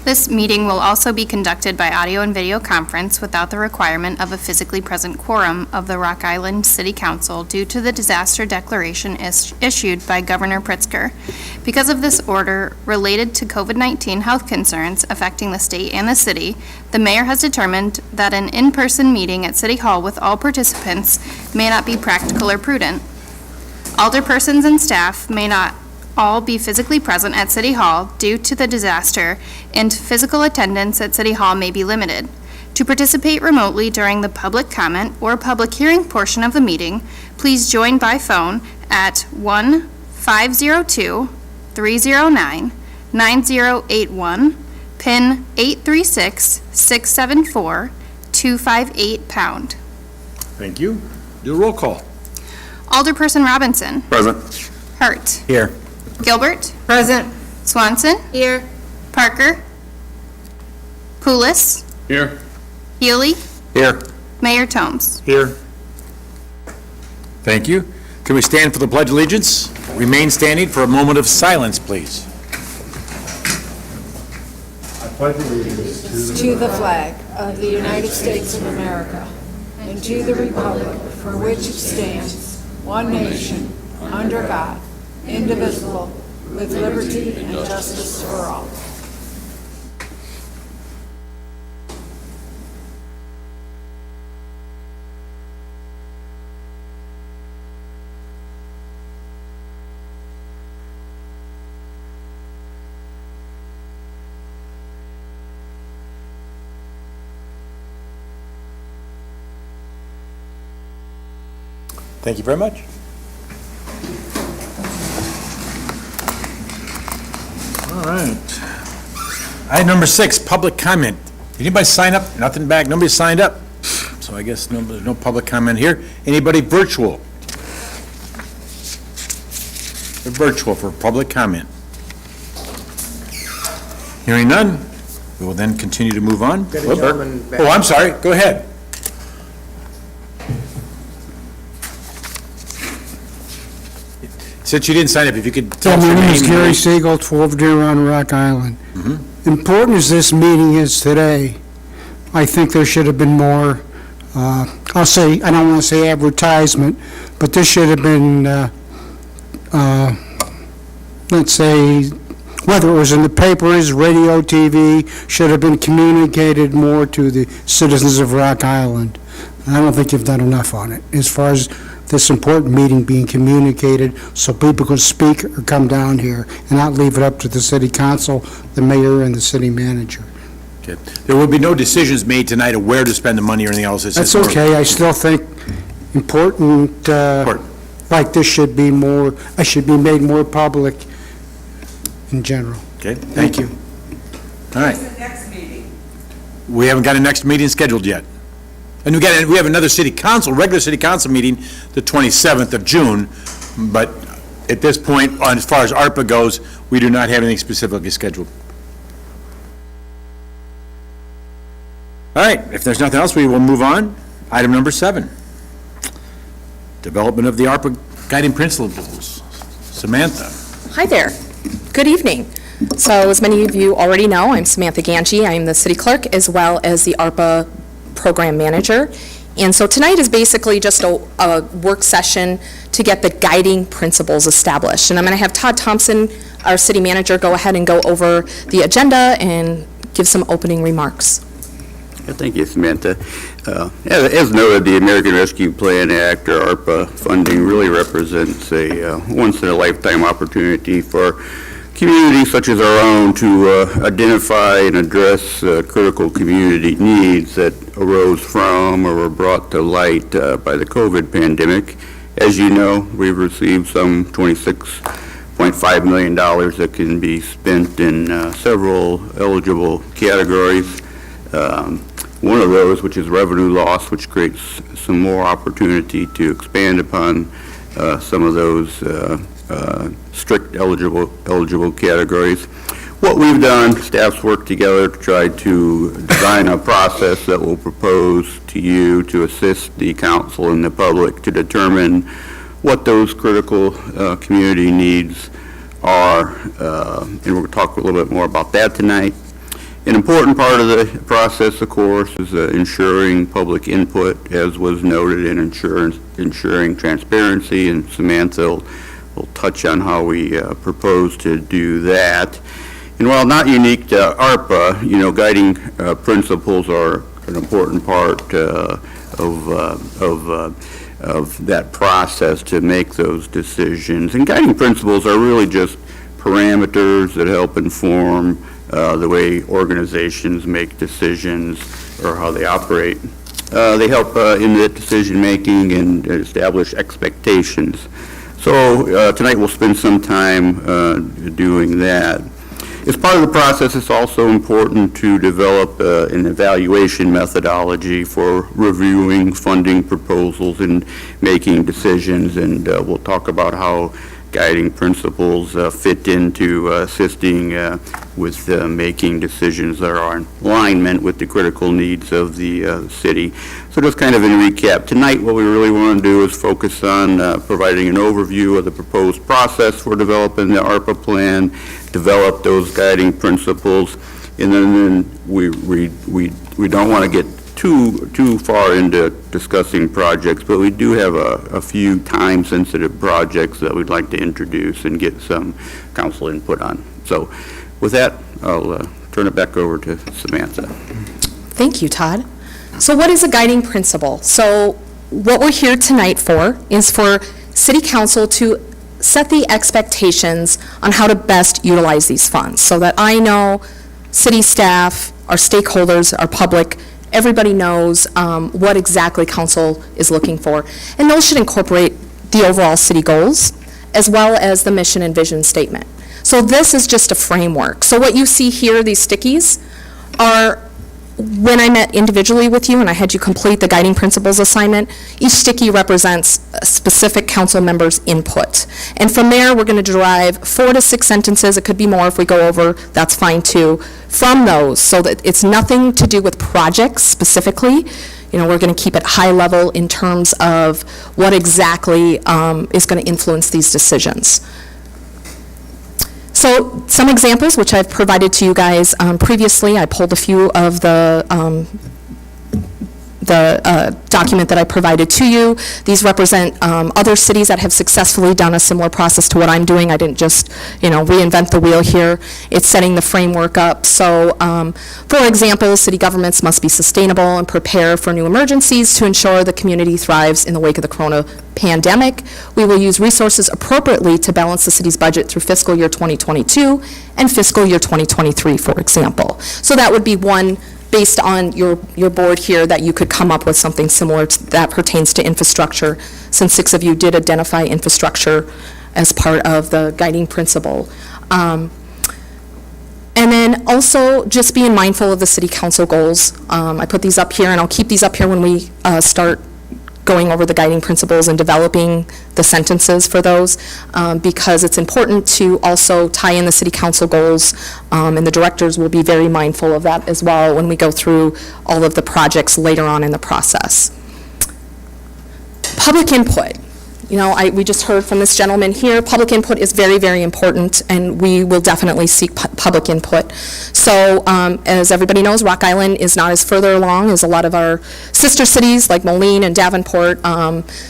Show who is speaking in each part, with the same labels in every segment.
Speaker 1: This meeting will also be conducted by audio and video conference without the requirement of a physically present quorum of the Rock Island City Council due to the disaster declaration issued by Governor Pritzker. Because of this order related to COVID-19 health concerns affecting the state and the city, the mayor has determined that an in-person meeting at City Hall with all participants may not be practical or prudent. Alderpersons and staff may not all be physically present at City Hall due to the disaster, and physical attendance at City Hall may be limited. To participate remotely during the public comment or public hearing portion of the meeting, please join by phone at 1-502-309-9081, PIN 836-674-258#.
Speaker 2: Thank you. Do a roll call.
Speaker 1: Alderperson Robinson.
Speaker 2: Present.
Speaker 1: Hurt.
Speaker 2: Here.
Speaker 1: Gilbert.
Speaker 3: Present.
Speaker 1: Swanson.
Speaker 3: Here.
Speaker 1: Parker. Poulos.
Speaker 2: Here.
Speaker 1: Healy.
Speaker 2: Here.
Speaker 1: Mayor Tomes.
Speaker 2: Here. Thank you. Can we stand for the Pledge of Allegiance? Remain standing for a moment of silence, please. I pledge allegiance
Speaker 3: To the flag of the United States of America and to the republic for which it stands, one nation, under God, indivisible, with liberty and justice for all.
Speaker 2: Thank you very much. All right. Item number 6, public comment. Did anybody sign up? Nothing back. Nobody signed up. So I guess there's no public comment here. Anybody virtual? They're virtual for public comment. Hearing none, we will then continue to move on. Oh, I'm sorry. Go ahead. Since you didn't sign up, if you could tell us
Speaker 4: My
Speaker 2: your
Speaker 4: name is
Speaker 2: name.
Speaker 4: Gary Siegel, 12 Deer Run, Rock Island. Important as this meeting is today, I think there should have been more, I don't want to say advertisement, but this should have been, let's say, whether it was in the papers, radio, TV, should have been communicated more to the citizens of Rock Island. I don't think you've done enough on it, as far as this important meeting being communicated so people could speak or come down here and not leave it up to the city council, the mayor, and the city manager.
Speaker 2: Okay. There will be no decisions made tonight of where to spend the money or anything else. It's
Speaker 4: That's
Speaker 2: just more-
Speaker 4: okay. I still think important, like this should be more, should be made more public in general.
Speaker 2: Okay, thank you. All right.
Speaker 5: When's the next meeting?
Speaker 2: We haven't got a next meeting scheduled yet. And we have another regular city council meeting, the 27th of June, but at this point, as far as ARPA goes, we do not have anything specifically scheduled. All right, if there's nothing else, we will move on. Item number 7, development of the ARPA guiding principles. Samantha.
Speaker 6: Hi there. Good evening. So as many of you already know, I'm Samantha Ganji. I'm the city clerk as well as the ARPA program manager. And so tonight is basically just a work session to get the guiding principles established. And I'm going to have Todd Thompson, our city manager, go ahead and go over the agenda and give some opening remarks.
Speaker 7: Thank you, Samantha. As noted, the American Rescue Plan Act, or ARPA funding, really represents a once-in-a-lifetime opportunity for communities such as our own to identify and address critical community needs that arose from or were brought to light by the COVID pandemic. As you know, we've received some $26.5 million that can be spent in several eligible categories. One of those, which is revenue loss, which creates some more opportunity to expand upon some of those strict eligible categories. What we've done, staff's worked together to try to design a process that we'll propose to you to assist the council and the public to determine what those critical community needs are, and we'll talk a little bit more about that tonight. An important part of the process, of course, is ensuring public input, as was noted, and ensuring transparency, and Samantha will touch on how we propose to do that. And while not unique to ARPA, guiding principles are an important part of that process to make those decisions. And guiding principles are really just parameters that help inform the way organizations make decisions or how they operate. They help in the decision-making and establish expectations. So tonight we'll spend some time doing that. As part of the process, it's also important to develop an evaluation methodology for reviewing funding proposals and making decisions, and we'll talk about how guiding principles fit into assisting with making decisions that are in alignment with the critical needs of the city. So just kind of in recap, tonight what we really want to do is focus on providing an overview of the proposed process for developing the ARPA plan, develop those guiding principles, and then we don't want to get too far into discussing projects, but we do have a few time-sensitive projects that we'd like to introduce and get some council input on. So with that, I'll turn it back over to Samantha.
Speaker 6: Thank you, Todd. So what is a guiding principle? So what we're here tonight for is for City Council to set the expectations on how to best utilize these funds, so that I know, city staff, our stakeholders, our public, everybody knows what exactly council is looking for. And those should incorporate the overall city goals, as well as the mission and vision statement. So this is just a framework. So what you see here, these stickies, are when I met individually with you and I had you complete the guiding principles assignment, each sticky represents a specific council member's input. And from there, we're going to derive 4 to 6 sentences, it could be more if we go over, that's fine too, from those, so that it's nothing to do with projects specifically. We're going to keep it high level in terms of what exactly is going to influence these decisions. So some examples, which I've provided to you guys previously, I pulled a few of the document that I provided to you. These represent other cities that have successfully done a similar process to what I'm doing. I didn't just, reinvent the wheel here. It's setting the framework up. So, for example, city governments must be sustainable and prepare for new emergencies to ensure the community thrives in the wake of the corona pandemic. We will use resources appropriately to balance the city's budget through fiscal year 2022 and fiscal year 2023, for example. So that would be one based on your board here, that you could come up with something similar that pertains to infrastructure, since 6 of you did identify infrastructure as part of the guiding principle. And then also just being mindful of the city council goals. I put these up here, and I'll keep these up here when we start going over the guiding principles and developing the sentences for those, because it's important to also tie in the city council goals, and the directors will be very mindful of that as well when we go through all of the projects later on in the process. Public input. We just heard from this gentleman here, public input is very, very important, and we will definitely seek public input. So, as everybody knows, Rock Island is not as further along as a lot of our sister cities like Moline and Davenport,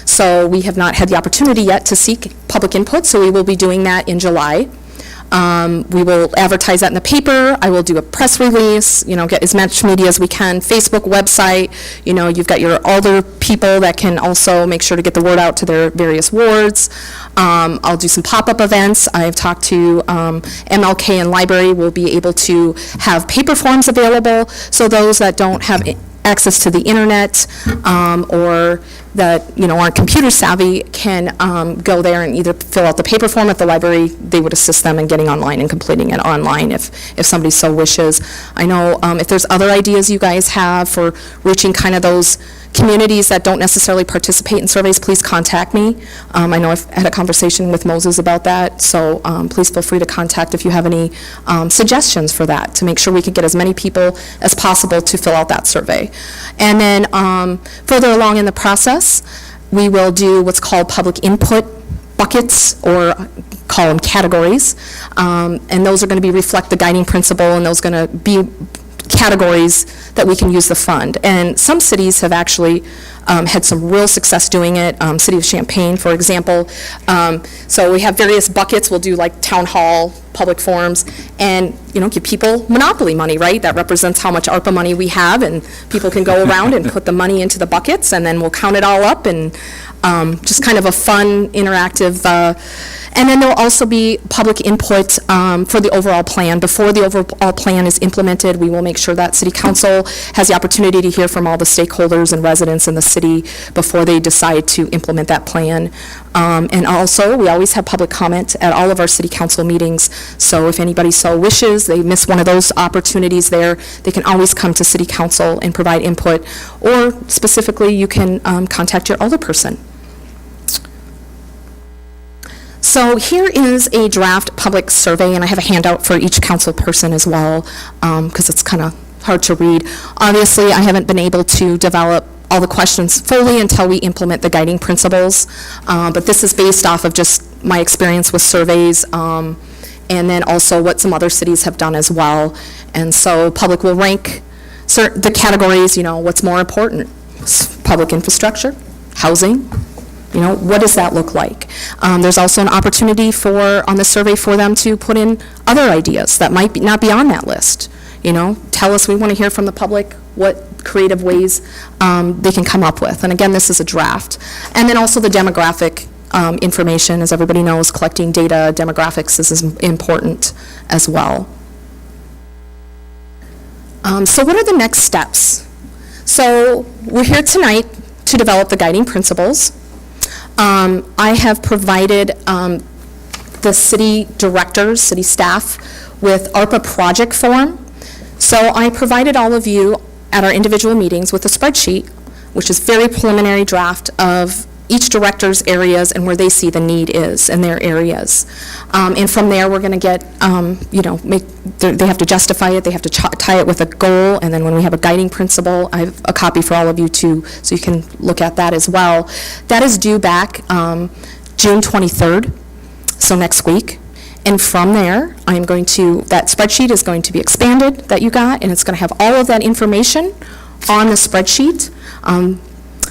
Speaker 6: so we have not had the opportunity yet to seek public input, so we will be doing that in July. We will advertise that in the paper. I will do a press release, get as much media as we can, Facebook, website. You've got your older people that can also make sure to get the word out to their various wards. I'll do some pop-up events. I've talked to MLK and library will be able to have paper forms available, so those that don't have access to the internet or that aren't computer savvy can go there and either fill out the paper form at the library. They would assist them in getting online and completing it online if somebody so wishes. I know if there's other ideas you guys have for reaching kind of those communities that don't necessarily participate in surveys, please contact me. I know I've had a conversation with Moses about that, so please feel free to contact if you have any suggestions for that, to make sure we could get as many people as possible to fill out that survey. And then further along in the process, we will do what's called public input buckets, or call them categories, and those are going to reflect the guiding principle, and those are going to be categories that we can use the fund. And some cities have actually had some real success doing it. City of Champaign, for example. So we have various buckets. We'll do like town hall, public forums, and, give people monopoly money, right? That represents how much ARPA money we have, and people can go around and put the money into the buckets, and then we'll count it all up, and just kind of a fun, interactive, and then there'll also be public input for the overall plan. Before the overall plan is implemented, we will make sure that City Council has the opportunity to hear from all the stakeholders and residents in the city before they decide to implement that plan. And also, we always have public comment at all of our City Council meetings, so if anybody so wishes, they miss one of those opportunities there, they can always come to City Council and provide input, or specifically, you can contact your alderperson. So here is a draft public survey, and I have a handout for each council person as well, because it's kind of hard to read. Obviously, I haven't been able to develop all the questions fully until we implement the guiding principles, but this is based off of just my experience with surveys, and then also what some other cities have done as well. And so public will rank the categories, what's more important, public infrastructure, housing, what does that look like? There's also an opportunity on the survey for them to put in other ideas that might not be on that list. Tell us, we want to hear from the public what creative ways they can come up with. And again, this is a draft. And then also the demographic information, as everybody knows, collecting data, demographics is important as well. So what are the next steps? So we're here tonight to develop the guiding principles. I have provided the city directors, city staff, with ARPA project form. So I provided all of you at our individual meetings with a spreadsheet, which is very preliminary draft of each director's areas and where they see the need is in their areas. And from there, we're going to get, they have to justify it, they have to tie it with a goal, and then when we have a guiding principle, I have a copy for all of you too, so you can look at that as well. That is due back June 23rd, so next week. And from there, that spreadsheet is going to be expanded that you got, and it's going to have all of that information on the spreadsheet.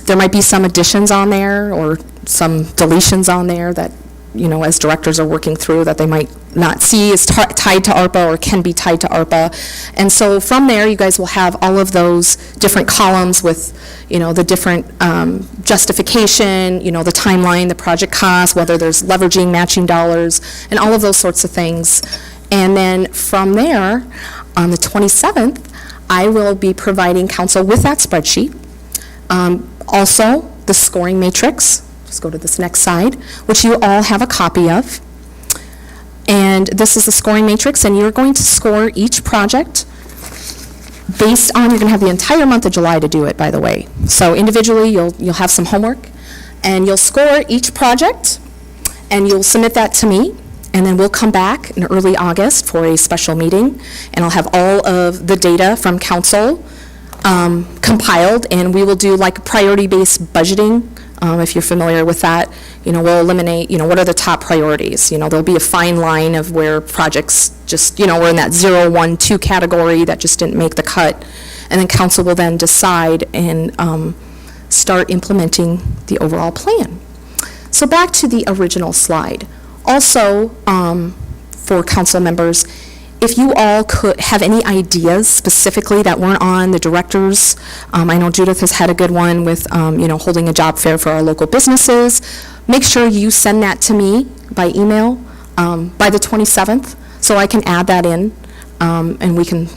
Speaker 6: There might be some additions on there or some deletions on there that, as directors are working through, that they might not see is tied to ARPA or can be tied to ARPA. And so from there, you guys will have all of those different columns with, the different justification, the timeline, the project cost, whether there's leveraging, matching dollars, and all of those sorts of things. And then from there, on the 27th, I will be providing council with that spreadsheet. Also, the scoring matrix, just go to this next slide, which you all have a copy of. And this is the scoring matrix, and you're going to score each project based on, you're going to have the entire month of July to do it, by the way. So individually, you'll have some homework, and you'll score each project, and you'll submit that to me, and then we'll come back in early August for a special meeting, and I'll have all of the data from council compiled, and we will do like priority-based budgeting. If you're familiar with that, we'll eliminate, what are the top priorities? There'll be a fine line of where projects just, we're in that 0, 1, 2 category that just didn't make the cut. And then council will then decide and start implementing the overall plan. So back to the original slide. Also, for council members, if you all could have any ideas specifically that weren't on the directors, I know Judith has had a good one with, holding a job fair for our local businesses. Make sure you send that to me by email by the 27th, so I can add that in, and we can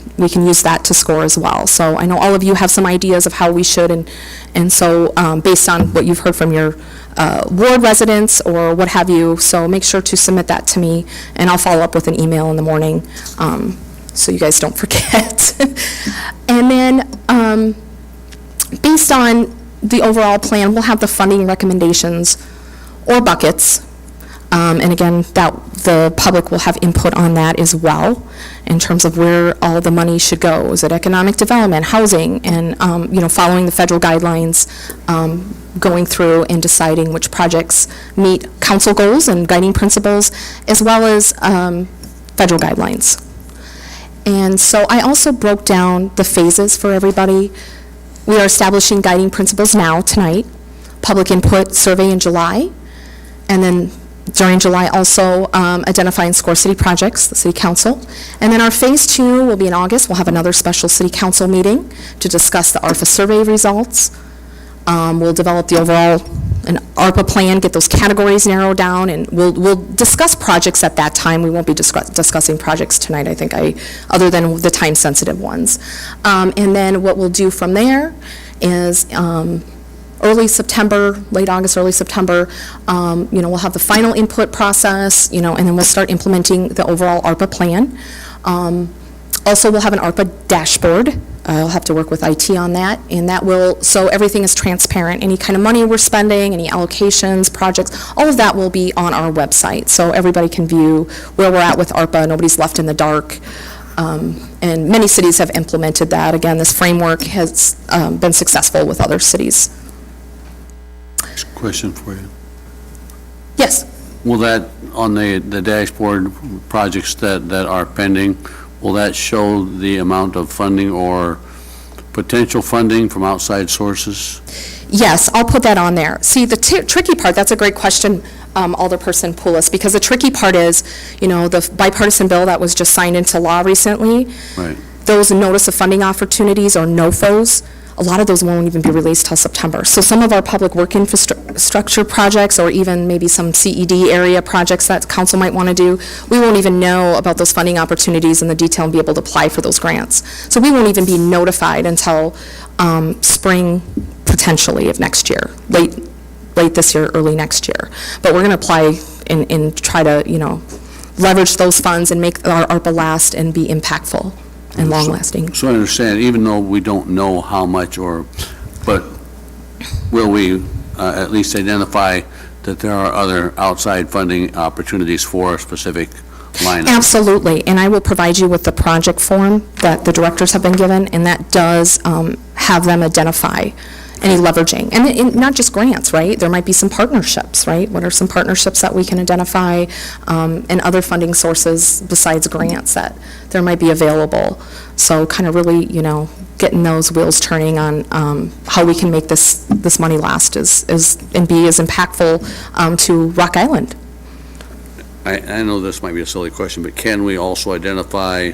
Speaker 6: use that to score as well. So I know all of you have some ideas of how we should, and so based on what you've heard from your ward residents or what have you, so make sure to submit that to me, and I'll follow up with an email in the morning so you guys don't forget. And then based on the overall plan, we'll have the funding recommendations or buckets, and again, the public will have input on that as well in terms of where all the money should go. Is it economic development, housing, and following the federal guidelines, going through and deciding which projects meet council goals and guiding principles, as well as federal guidelines. And so I also broke down the phases for everybody. We are establishing guiding principles now, tonight, public input survey in July, and then during July also identifying score city projects, the city council. And then our phase 2 will be in August. We'll have another special city council meeting to discuss the ARPA survey results. We'll develop the overall an ARPA plan, get those categories narrowed down, and we'll discuss projects at that time. We won't be discussing projects tonight, I think, other than the time-sensitive ones. And then what we'll do from there is early September, late August, early September, we'll have the final input process, and then we'll start implementing the overall ARPA plan. Also, we'll have an ARPA dashboard. I'll have to work with IT on that, and that will, so everything is transparent. Any kind of money we're spending, any allocations, projects, all of that will be on our website, so everybody can view where we're at with ARPA. Nobody's left in the dark. And many cities have implemented that. Again, this framework has been successful with other cities.
Speaker 5: Question for you.
Speaker 6: Yes.
Speaker 5: Will that, on the dashboard, projects that are pending, will that show the amount of funding or potential funding from outside sources?
Speaker 6: Yes, I'll put that on there. See, the tricky part, that's a great question, Alderperson Poulos, because the tricky part is, the bipartisan bill that was just signed into law recently,
Speaker 5: Right.
Speaker 6: those notice of funding opportunities or NOFOs, a lot of those won't even be released till September. So some of our public work infrastructure projects, or even maybe some CED area projects that council might want to do, we won't even know about those funding opportunities in the detail and be able to apply for those grants. So we won't even be notified until spring, potentially, of next year, late this year, early next year. But we're going to apply and try to, leverage those funds and make our ARPA last and be impactful and long-lasting.
Speaker 5: So I understand, even though we don't know how much but will we at least identify that there are other outside funding opportunities for a specific line item?
Speaker 6: Absolutely, and I will provide you with the project form that the directors have been given, and that does have them identify any leveraging. And not just grants, right? There might be some partnerships, right? What are some partnerships that we can identify, and other funding sources besides grants that there might be available? So kind of really, getting those wheels turning on how we can make this money last and be as impactful to Rock Island.
Speaker 5: I know this might be a silly question, but can we also identify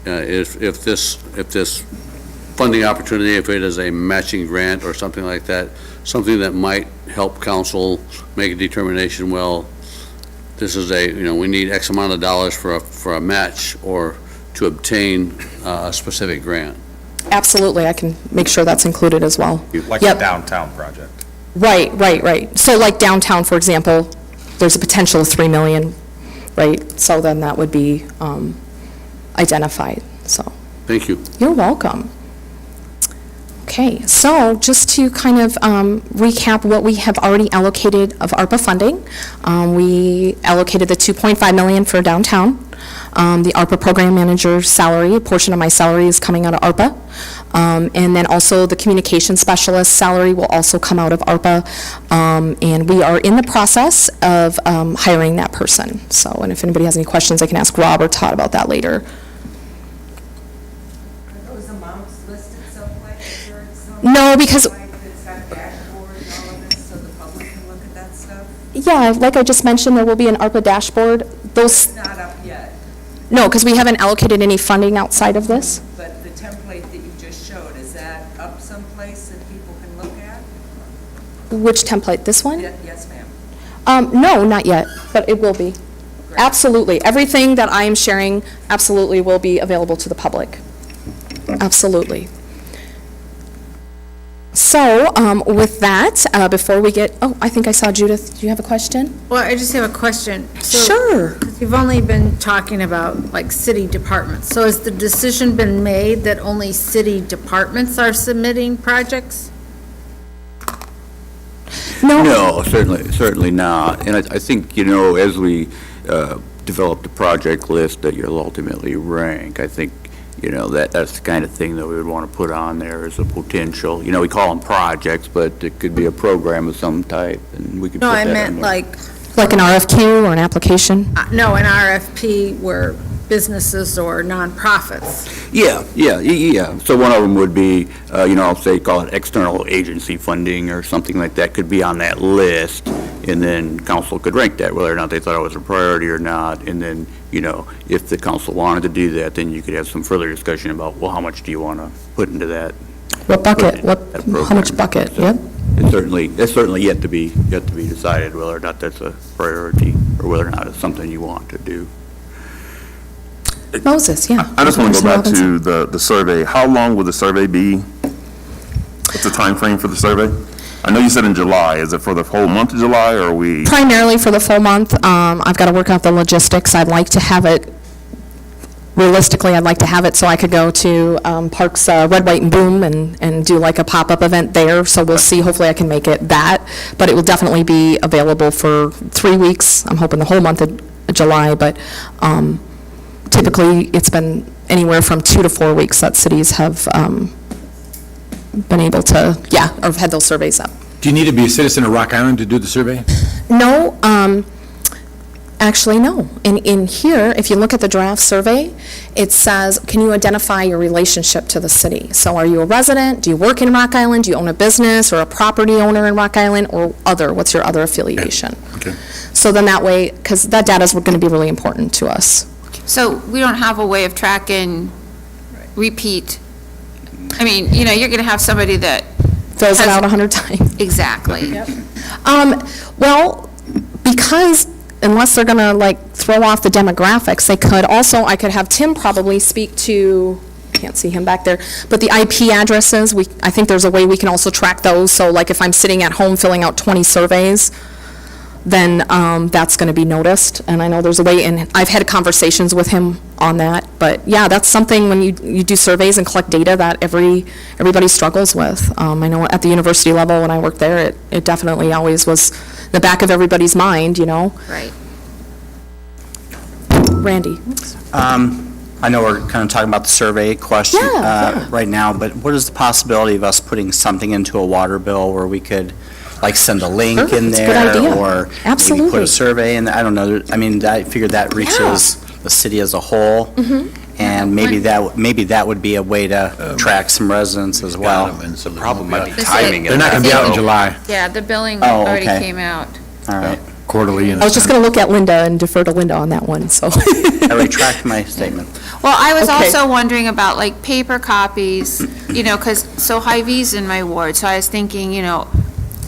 Speaker 5: if this funding opportunity, if it is a matching grant or something like that, something that might help council make a determination, well, this is we need X amount of dollars for a match or to obtain a specific grant?
Speaker 6: Absolutely, I can make sure that's included as well.
Speaker 8: Like
Speaker 6: Yep.
Speaker 8: a downtown project.
Speaker 6: Right. So like downtown, for example, there's a potential of 3 million, right? So then that would be identified, so.
Speaker 5: Thank you.
Speaker 6: You're welcome. Okay, so just to kind of recap what we have already allocated of ARPA funding, we allocated the $2.5 million for downtown. The ARPA program manager's salary, a portion of my salary is coming out of ARPA. And then also the communication specialist salary will also come out of ARPA. And we are in the process of hiring that person. So, and if anybody has any questions, I can ask Rob or Todd about that later.
Speaker 9: Those amounts listed somewhere?
Speaker 6: No, because-
Speaker 9: Like it's got dashboard and all of this, so the public can look at that stuff?
Speaker 6: Yeah, like I just mentioned, there will be an ARPA dashboard.
Speaker 9: It's not up yet,
Speaker 6: No, because we haven't allocated any funding outside of this.
Speaker 9: but the template that you just showed, is that up someplace that people can look at?
Speaker 6: Which template, this one?
Speaker 9: Yes, ma'am.
Speaker 6: No, not yet, but it will be.
Speaker 9: Great.
Speaker 6: Absolutely. Everything that I am sharing absolutely will be available to the public. Absolutely. So with that, before we get, I think I saw Judith. Do you have a question?
Speaker 3: Well, I just have a question. So,
Speaker 6: Sure.
Speaker 3: You've only been talking about, like, city departments. So has the decision been made that only city departments are submitting projects?
Speaker 7: No, certainly not. And I think, as we develop the project list that you'll ultimately rank, I think, that's the kind of thing that we would want to put on there as a potential. We call them projects, but it could be a program of some type, and we could put
Speaker 3: No,
Speaker 7: that
Speaker 3: I
Speaker 7: on
Speaker 3: meant
Speaker 7: there.
Speaker 3: like,
Speaker 6: Like an RFQ or an application?
Speaker 3: no, an RFP where businesses or nonprofits.
Speaker 7: Yeah. So one of them would be, I'll say, call it external agency funding or something like that could be on that list, and then council could rank that, whether or not they thought it was a priority or not, and then, if the council wanted to do that, then you could have some further discussion about, well, how much do you want to put into that?
Speaker 6: What bucket?
Speaker 7: That program.
Speaker 6: How much bucket?
Speaker 7: So
Speaker 6: Yep.
Speaker 7: It's certainly yet to be decided whether or not that's a priority, or whether or not it's something you want to do.
Speaker 6: Moses, yeah.
Speaker 8: I just want to go back
Speaker 6: Robinson.
Speaker 8: to the survey. How long will the survey be? What's the time frame for the survey? I know you said in July. Is it for the whole month of July, or are we?
Speaker 6: Primarily for the full month. I've got to work out the logistics. I'd like to have it, realistically, I'd like to have it so I could go to Parks Red, White, and Boom and do like a pop-up event there. So we'll see. Hopefully I can make it that. But it will definitely be available for 3 weeks. I'm hoping the whole month of July. But typically, it's been anywhere from 2 to 4 weeks that cities have been able to, or have had those surveys up.
Speaker 2: Do you need to be a citizen of Rock Island to do the survey?
Speaker 6: No, actually, no. In here, if you look at the draft survey, it says, can you identify your relationship to the city? So are you a resident? Do you work in Rock Island? Do you own a business or a property owner in Rock Island, or other? What's your other affiliation?
Speaker 2: Okay.
Speaker 6: So then that way, because that data is going to be really important to us.
Speaker 1: So we don't have a way of tracking repeat. I mean, you're going to have somebody that,
Speaker 6: Fills it out 100 times.
Speaker 1: exactly.
Speaker 6: Well, because unless they're going to throw off the demographics, I could have Tim probably speak to, can't see him back there, but the IP addresses, I think there's a way we can also track those. So if I'm sitting at home filling out 20 surveys, then that's going to be noticed. And I know there's a way, and I've had conversations with him on that. But yeah, that's something when you do surveys and collect data that everybody struggles with. I know at the university level when I worked there, it definitely always was the back of everybody's mind,
Speaker 1: Right.
Speaker 6: Randy?
Speaker 10: I know we're kind of talking about the survey question
Speaker 6: Yeah.
Speaker 10: right now, but what is the possibility of us putting something into a water bill where we could, send a link
Speaker 6: Sure,
Speaker 10: in
Speaker 6: that's a
Speaker 10: there?
Speaker 6: good idea.
Speaker 10: Or maybe
Speaker 6: Absolutely.
Speaker 10: put a survey in, I don't know, I mean, I figured that reaches the city as a whole. And maybe that would be a way to track some residents as well.
Speaker 11: The problem might be
Speaker 1: This is-
Speaker 11: timing.
Speaker 2: They're not going to be out in July,
Speaker 1: Yeah, the billing
Speaker 10: Oh,
Speaker 1: already
Speaker 10: okay.
Speaker 1: came out.
Speaker 10: All right.
Speaker 2: quarterly.
Speaker 6: I was just going to look at Linda and defer to Linda on that one, so.
Speaker 10: I retract my statement.
Speaker 1: Well, I was
Speaker 6: Okay.
Speaker 1: also wondering about paper copies, because, Hy-Vee's in my ward, so I was thinking,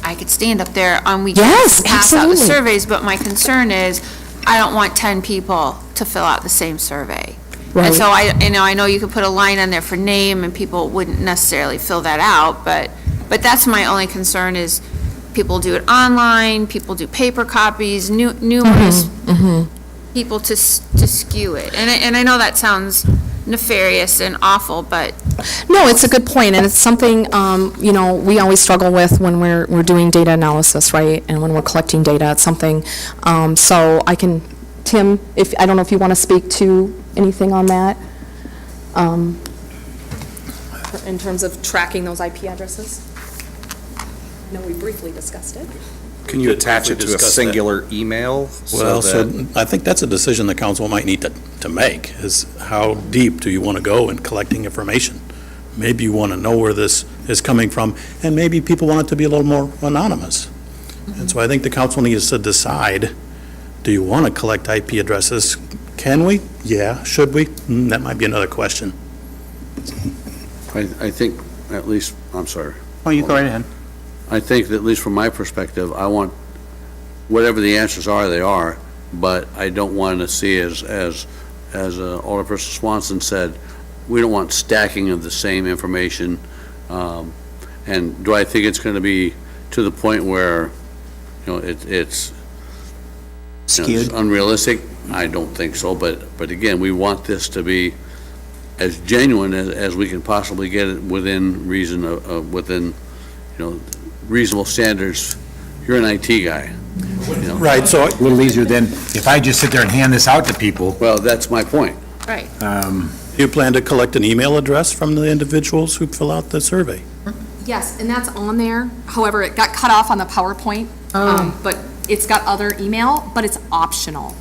Speaker 1: I could stand up there on weekends
Speaker 6: Yes,
Speaker 1: and pass out the
Speaker 6: absolutely.
Speaker 1: surveys, but my concern is, I don't want 10 people to fill out the same survey. And
Speaker 6: Right.
Speaker 1: so I know you could put a line on there for name, and people wouldn't necessarily fill that out, but that's my only concern is, people do it online, people do paper copies, numerous people to skew it. And I know that sounds nefarious and awful, but
Speaker 6: No, it's a good point, and it's something, we always struggle with when we're doing data analysis, right? And when we're collecting data, it's something, so Tim, I don't know if you want to speak to anything on that, in terms of tracking those IP addresses? I know we briefly discussed it.
Speaker 11: Can you attach it to a
Speaker 12: discuss that.
Speaker 11: singular email?
Speaker 12: Well,
Speaker 11: so
Speaker 12: so I think that's a decision the council might need to make, is how deep do you want to go in collecting information? Maybe you want to know where this is coming from, and maybe people want it to be a little more anonymous. And so I think the council needs to decide, do you want to collect IP addresses? Can we? Yeah. Should we? That might be another question.
Speaker 5: I think, at least, I'm sorry.
Speaker 10: Oh, you go right ahead.
Speaker 5: I think that, at least from my perspective, I want, whatever the answers are, they are, but I don't want to see, as Alderperson Swanson said, we don't want stacking of the same information. And do I think it's going to be to the point where, it's
Speaker 10: Skewed?
Speaker 5: unrealistic? I don't think so, but again, we want this to be as genuine as we can possibly get it within reason, within, reasonable standards. You're an IT guy.
Speaker 12: Right, so
Speaker 2: A little easier than if I just sit there and hand this out to people.
Speaker 5: Well, that's my point.
Speaker 1: right.
Speaker 12: do you plan to collect an email address from the individuals who fill out the survey?
Speaker 6: Yes, and that's on there. However, it got cut off on the PowerPoint, but it's got other email, but it's optional.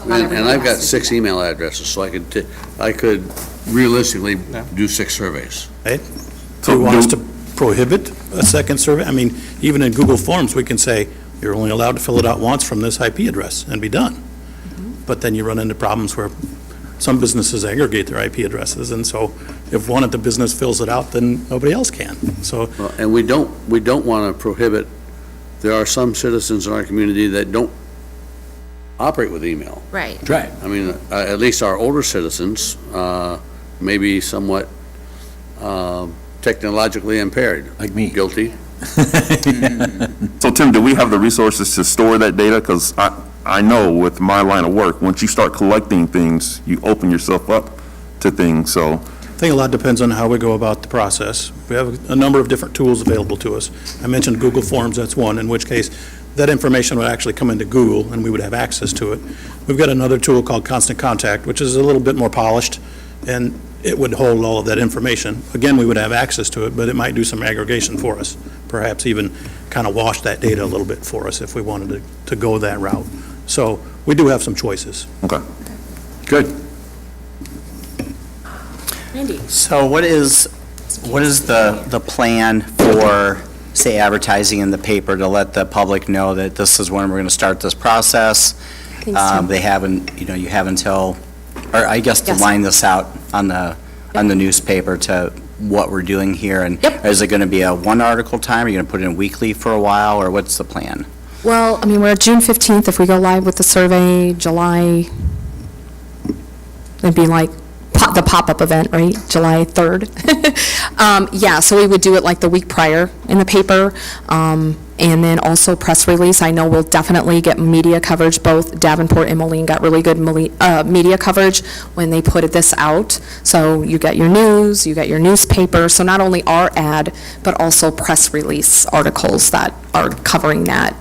Speaker 1: let
Speaker 5: And
Speaker 1: everybody
Speaker 5: I've got
Speaker 1: else do
Speaker 5: 6
Speaker 1: that.
Speaker 5: email addresses, so I could realistically do 6 surveys.
Speaker 12: Do you want us to prohibit a second survey? I mean, even in Google Forms, we can say, you're only allowed to fill it out once from this IP address and be done. But then you run into problems where some businesses aggregate their IP addresses, and so if one at the business fills it out, then nobody else can. So,
Speaker 5: Well, and we don't want to prohibit, there are some citizens in our community that don't operate with email.
Speaker 1: Right.
Speaker 2: Right.
Speaker 5: I mean, at least our older citizens may be somewhat technologically impaired.
Speaker 2: Like me.
Speaker 5: Guilty.
Speaker 8: So Tim, do we have the resources to store that data? Because I know with my line of work, once you start collecting things, you open yourself up to things, so.
Speaker 12: I think a lot depends on how we go about the process. We have a number of different tools available to us. I mentioned Google Forms, that's one, in which case that information would actually come into Google and we would have access to it. We've got another tool called Constant Contact, which is a little bit more polished, and it would hold all of that information. Again, we would have access to it, but it might do some aggregation for us, perhaps even kind of wash that data a little bit for us if we wanted to go that route. So we do have some choices.
Speaker 8: Okay.
Speaker 2: Good.
Speaker 6: Randy?
Speaker 10: So what is the plan for, say, advertising in the paper to let the public know that this is when we're going to start this process?
Speaker 6: Thanks, Tim.
Speaker 10: They haven't, you have until, or I guess to
Speaker 6: Yes.
Speaker 10: line this out on the newspaper to what we're doing here. And
Speaker 6: Yep.
Speaker 10: is it going to be a one article time? Are you going to put it in weekly for a while, or what's the plan?
Speaker 6: Well, I mean, we're at June 15th. If we go live with the survey, July, it'd be like the pop-up event, right? July 3rd. Yeah, so we would do it like the week prior in the paper. And then also press release. I know we'll definitely get media coverage. Both Davenport and Moline got really good media coverage when they put this out. So you get your news, you get your newspaper. So not only our ad, but also press release articles that are covering that.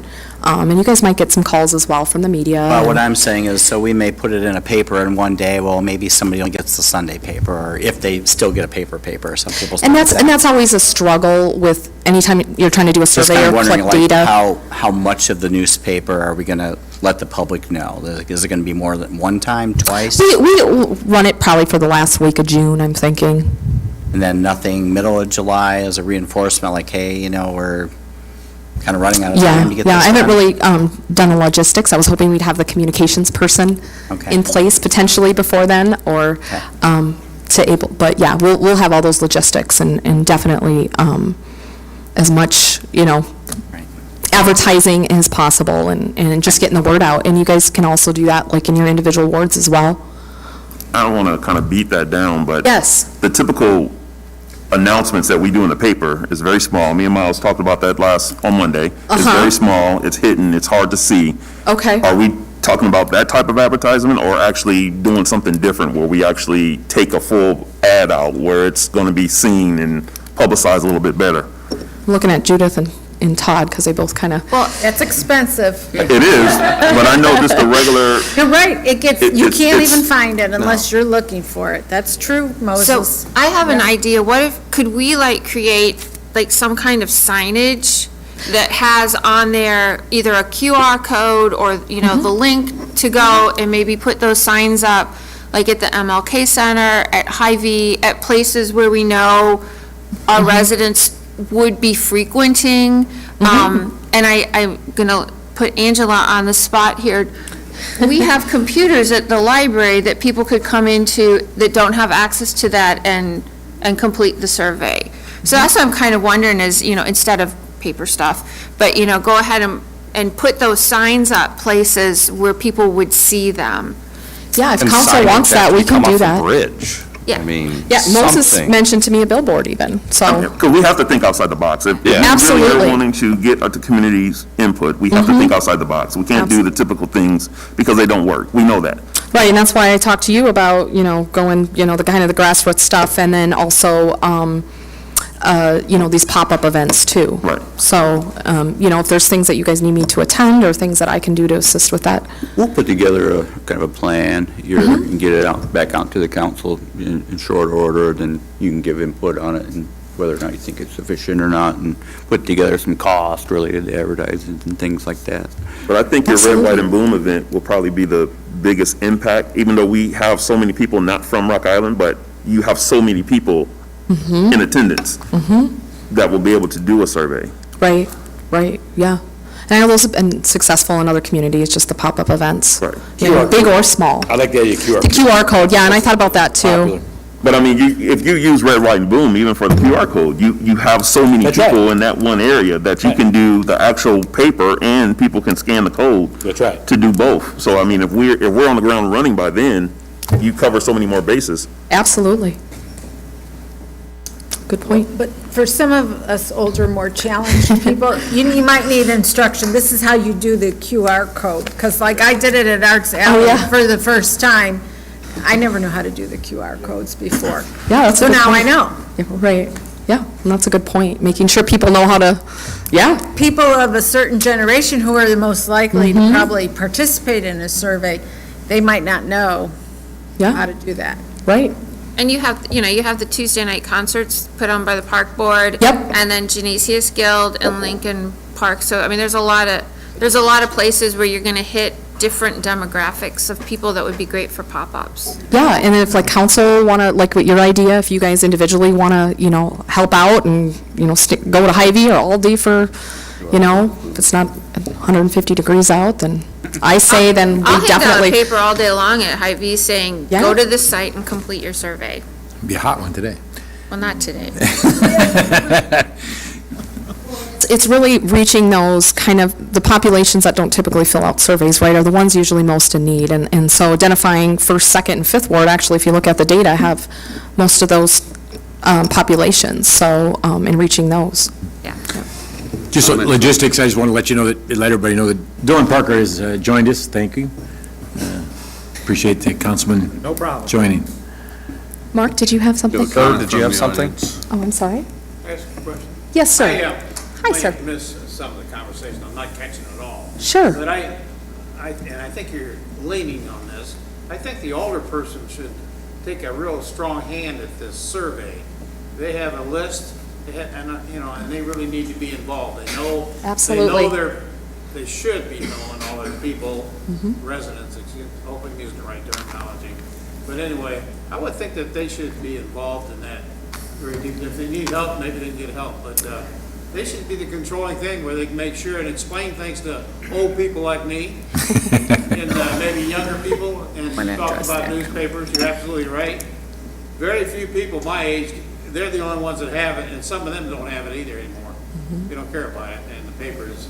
Speaker 6: And you guys might get some calls as well from the media.
Speaker 10: Well, what I'm saying is, so we may put it in a paper in one day, well, maybe somebody only gets the Sunday paper, or if they still get a paper, some people.
Speaker 6: And that's always a struggle with anytime you're trying to do a
Speaker 10: Just
Speaker 6: survey
Speaker 10: kind
Speaker 6: or
Speaker 10: of wondering,
Speaker 6: collect
Speaker 10: like,
Speaker 6: data.
Speaker 10: how much of the newspaper are we going to let the public know? Is it going to be more than one time, twice?
Speaker 6: We run it probably for the last week of June, I'm thinking.
Speaker 10: And then nothing middle of July as a reinforcement, like, hey, we're kind of running out of time to get this
Speaker 6: Yeah, I haven't
Speaker 10: done?
Speaker 6: really done the logistics. I was hoping we'd have the communications person
Speaker 10: Okay.
Speaker 6: in place potentially before then, or but yeah, we'll have all those logistics and definitely as much,
Speaker 10: Right.
Speaker 6: advertising as possible and just getting the word out. And you guys can also do that like in your individual wards as well.
Speaker 8: I don't want to kind of beat that down, but
Speaker 6: Yes.
Speaker 8: the typical announcements that we do in the paper is very small. Me and Miles talked about that on Monday. It's very small, it's hidden, it's hard to see.
Speaker 6: Okay.
Speaker 8: Are we talking about that type of advertisement, or actually doing something different where we actually take a full ad out where it's going to be seen and publicized a little bit better?
Speaker 6: I'm looking at Judith and Todd because they both kind of.
Speaker 3: Well, it's expensive.
Speaker 8: It is, but I know just the regular,
Speaker 3: You're right, you can't
Speaker 8: it's-
Speaker 3: even find it unless you're looking for it. That's true,
Speaker 1: So
Speaker 3: Moses.
Speaker 1: I have an idea. What if, could we create some kind of signage that has on there either a QR code or, the link to go and maybe put those signs up, like at the MLK Center, at Hy-Vee, at places where we know our residents would be frequenting. And I'm going to put Angela on the spot here. We have computers at the library that people could come into that don't have access to that and complete the survey. So that's what I'm kind of wondering is, instead of paper stuff, but, go ahead and put those signs up places where people would see them.
Speaker 6: Yeah, if
Speaker 11: And
Speaker 6: council
Speaker 11: signage
Speaker 6: wants that,
Speaker 11: to
Speaker 6: we can
Speaker 11: come
Speaker 6: do
Speaker 11: off a
Speaker 6: that.
Speaker 11: bridge.
Speaker 1: Yeah.
Speaker 11: I mean,
Speaker 6: Yeah, Moses
Speaker 11: something.
Speaker 6: mentioned to me a billboard even, so.
Speaker 8: because we have to think outside the box. If we
Speaker 11: Yeah.
Speaker 8: really
Speaker 6: Absolutely.
Speaker 8: are wanting to get the community's input, we have to think outside the box. We can't do the typical things because they don't work. We know that.
Speaker 6: Right, and that's why I talked to you about, going, the kind of the grassroots stuff, and then also, these pop-up events too.
Speaker 8: Right.
Speaker 6: So, if there's things that you guys need me to attend, or things that I can do to assist with that.
Speaker 7: We'll put together a kind of a plan, and get it back out to the council in short order, then you can give input on it and whether or not you think it's sufficient or not, and put together some cost related to advertising and things like that.
Speaker 8: But I think your Red, White, and Boom event will probably be the biggest impact, even though we have so many people not from Rock Island, but you have so many people in attendance that will be able to do a survey.
Speaker 6: Right, yeah. And I know those have been successful in other communities, just the pop-up events.
Speaker 8: Right.
Speaker 6: You know, big or small.
Speaker 2: I like the idea of QR.
Speaker 6: The QR code, yeah, and I thought about that too.
Speaker 2: Popular.
Speaker 8: But I mean, if you use Red, White, and Boom, even for the QR code, you have so many
Speaker 2: That's right.
Speaker 8: people in that one area that you can do the actual paper and people can scan the code.
Speaker 2: That's right.
Speaker 8: To do both. So I mean, if we're on the ground running by then, you cover so many more bases.
Speaker 6: Absolutely. Good point.
Speaker 3: But for some of us older, more challenged people, you might need instruction. This is how you do the QR code. Because like I did it at Arts Alley
Speaker 6: yeah.
Speaker 3: for the first time. I never knew how to do the QR codes before.
Speaker 6: Yeah, that's a
Speaker 3: So
Speaker 6: good
Speaker 3: now I
Speaker 6: point.
Speaker 3: know.
Speaker 6: Yeah, right, yeah, and that's a good point, making sure people know how to, yeah,
Speaker 3: People of a certain generation who are the most likely to probably participate in a survey, they might not know how
Speaker 6: yeah,
Speaker 3: to do that.
Speaker 6: right,
Speaker 1: And you have the Tuesday night concerts put on by the park board.
Speaker 6: Yep.
Speaker 1: And then Genesius Guild and Lincoln Park. So, I mean, there's a lot of places where you're going to hit different demographics of people that would be great for pop-ups.
Speaker 6: yeah, and if like council want to, like what your idea, if you guys individually want to, help out and, go to Hy-Vee or Aldi for, if it's not 150 degrees out, then I say then we
Speaker 1: I'll hand out a
Speaker 6: definitely.
Speaker 1: paper all day long at Hy-Vee saying,
Speaker 6: Yeah.
Speaker 1: go to this site and complete your survey.
Speaker 2: Be a hot one today.
Speaker 1: Well, not today.
Speaker 6: It's really reaching those kind of, the populations that don't typically fill out surveys, right, are the ones usually most in need. And so identifying first, second, and fifth ward, actually, if you look at the data, have most of those populations, so, in reaching those.
Speaker 1: Yeah.
Speaker 2: Just logistics, I just want to let you know that, let everybody know that Dorn Parker has joined us. Thank you. Appreciate the councilman joining.
Speaker 6: Mark, did you have something?
Speaker 11: Code, did you have something?
Speaker 6: Oh, I'm sorry.
Speaker 13: Can I ask a question?
Speaker 6: Yes, sir.
Speaker 13: I
Speaker 6: Hi, sir.
Speaker 13: might miss some of the conversation, I'm not catching it all.
Speaker 6: Sure.
Speaker 13: But and I think you're leaning on this, I think the older person should take a real strong hand at this survey. They have a list, and they really need to be involved. They know.
Speaker 6: Absolutely.
Speaker 13: They know they should be knowing all their people, residents, hoping using the right terminology. But anyway, I would think that they should be involved in that. If they need help, maybe they can get help, but they should be the controlling thing where they can make sure and explain things to old people like me and maybe younger people and talk about newspapers. You're absolutely right. Very few people my age, they're the only ones that have it, and some of them don't have it either anymore. They don't care about it, and the paper is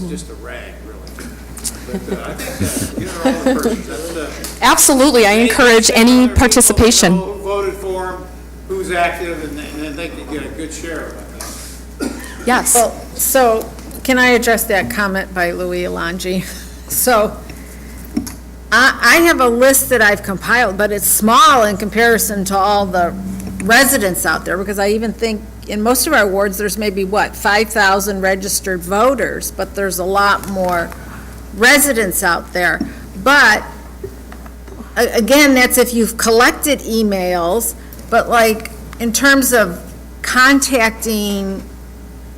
Speaker 13: just a rag, really. But I think these are all the persons.
Speaker 6: Absolutely, I encourage any participation.
Speaker 13: Who voted for them, who's active, and they can get a good share of it.
Speaker 6: Yes.
Speaker 3: Well, so can I address that comment by Louis Alonji? So I have a list that I've compiled, but it's small in comparison to all the residents out there, because I even think in most of our wards, there's maybe, 5,000 registered voters, but there's a lot more residents out there. But, again, that's if you've collected emails, but like, in terms of contacting,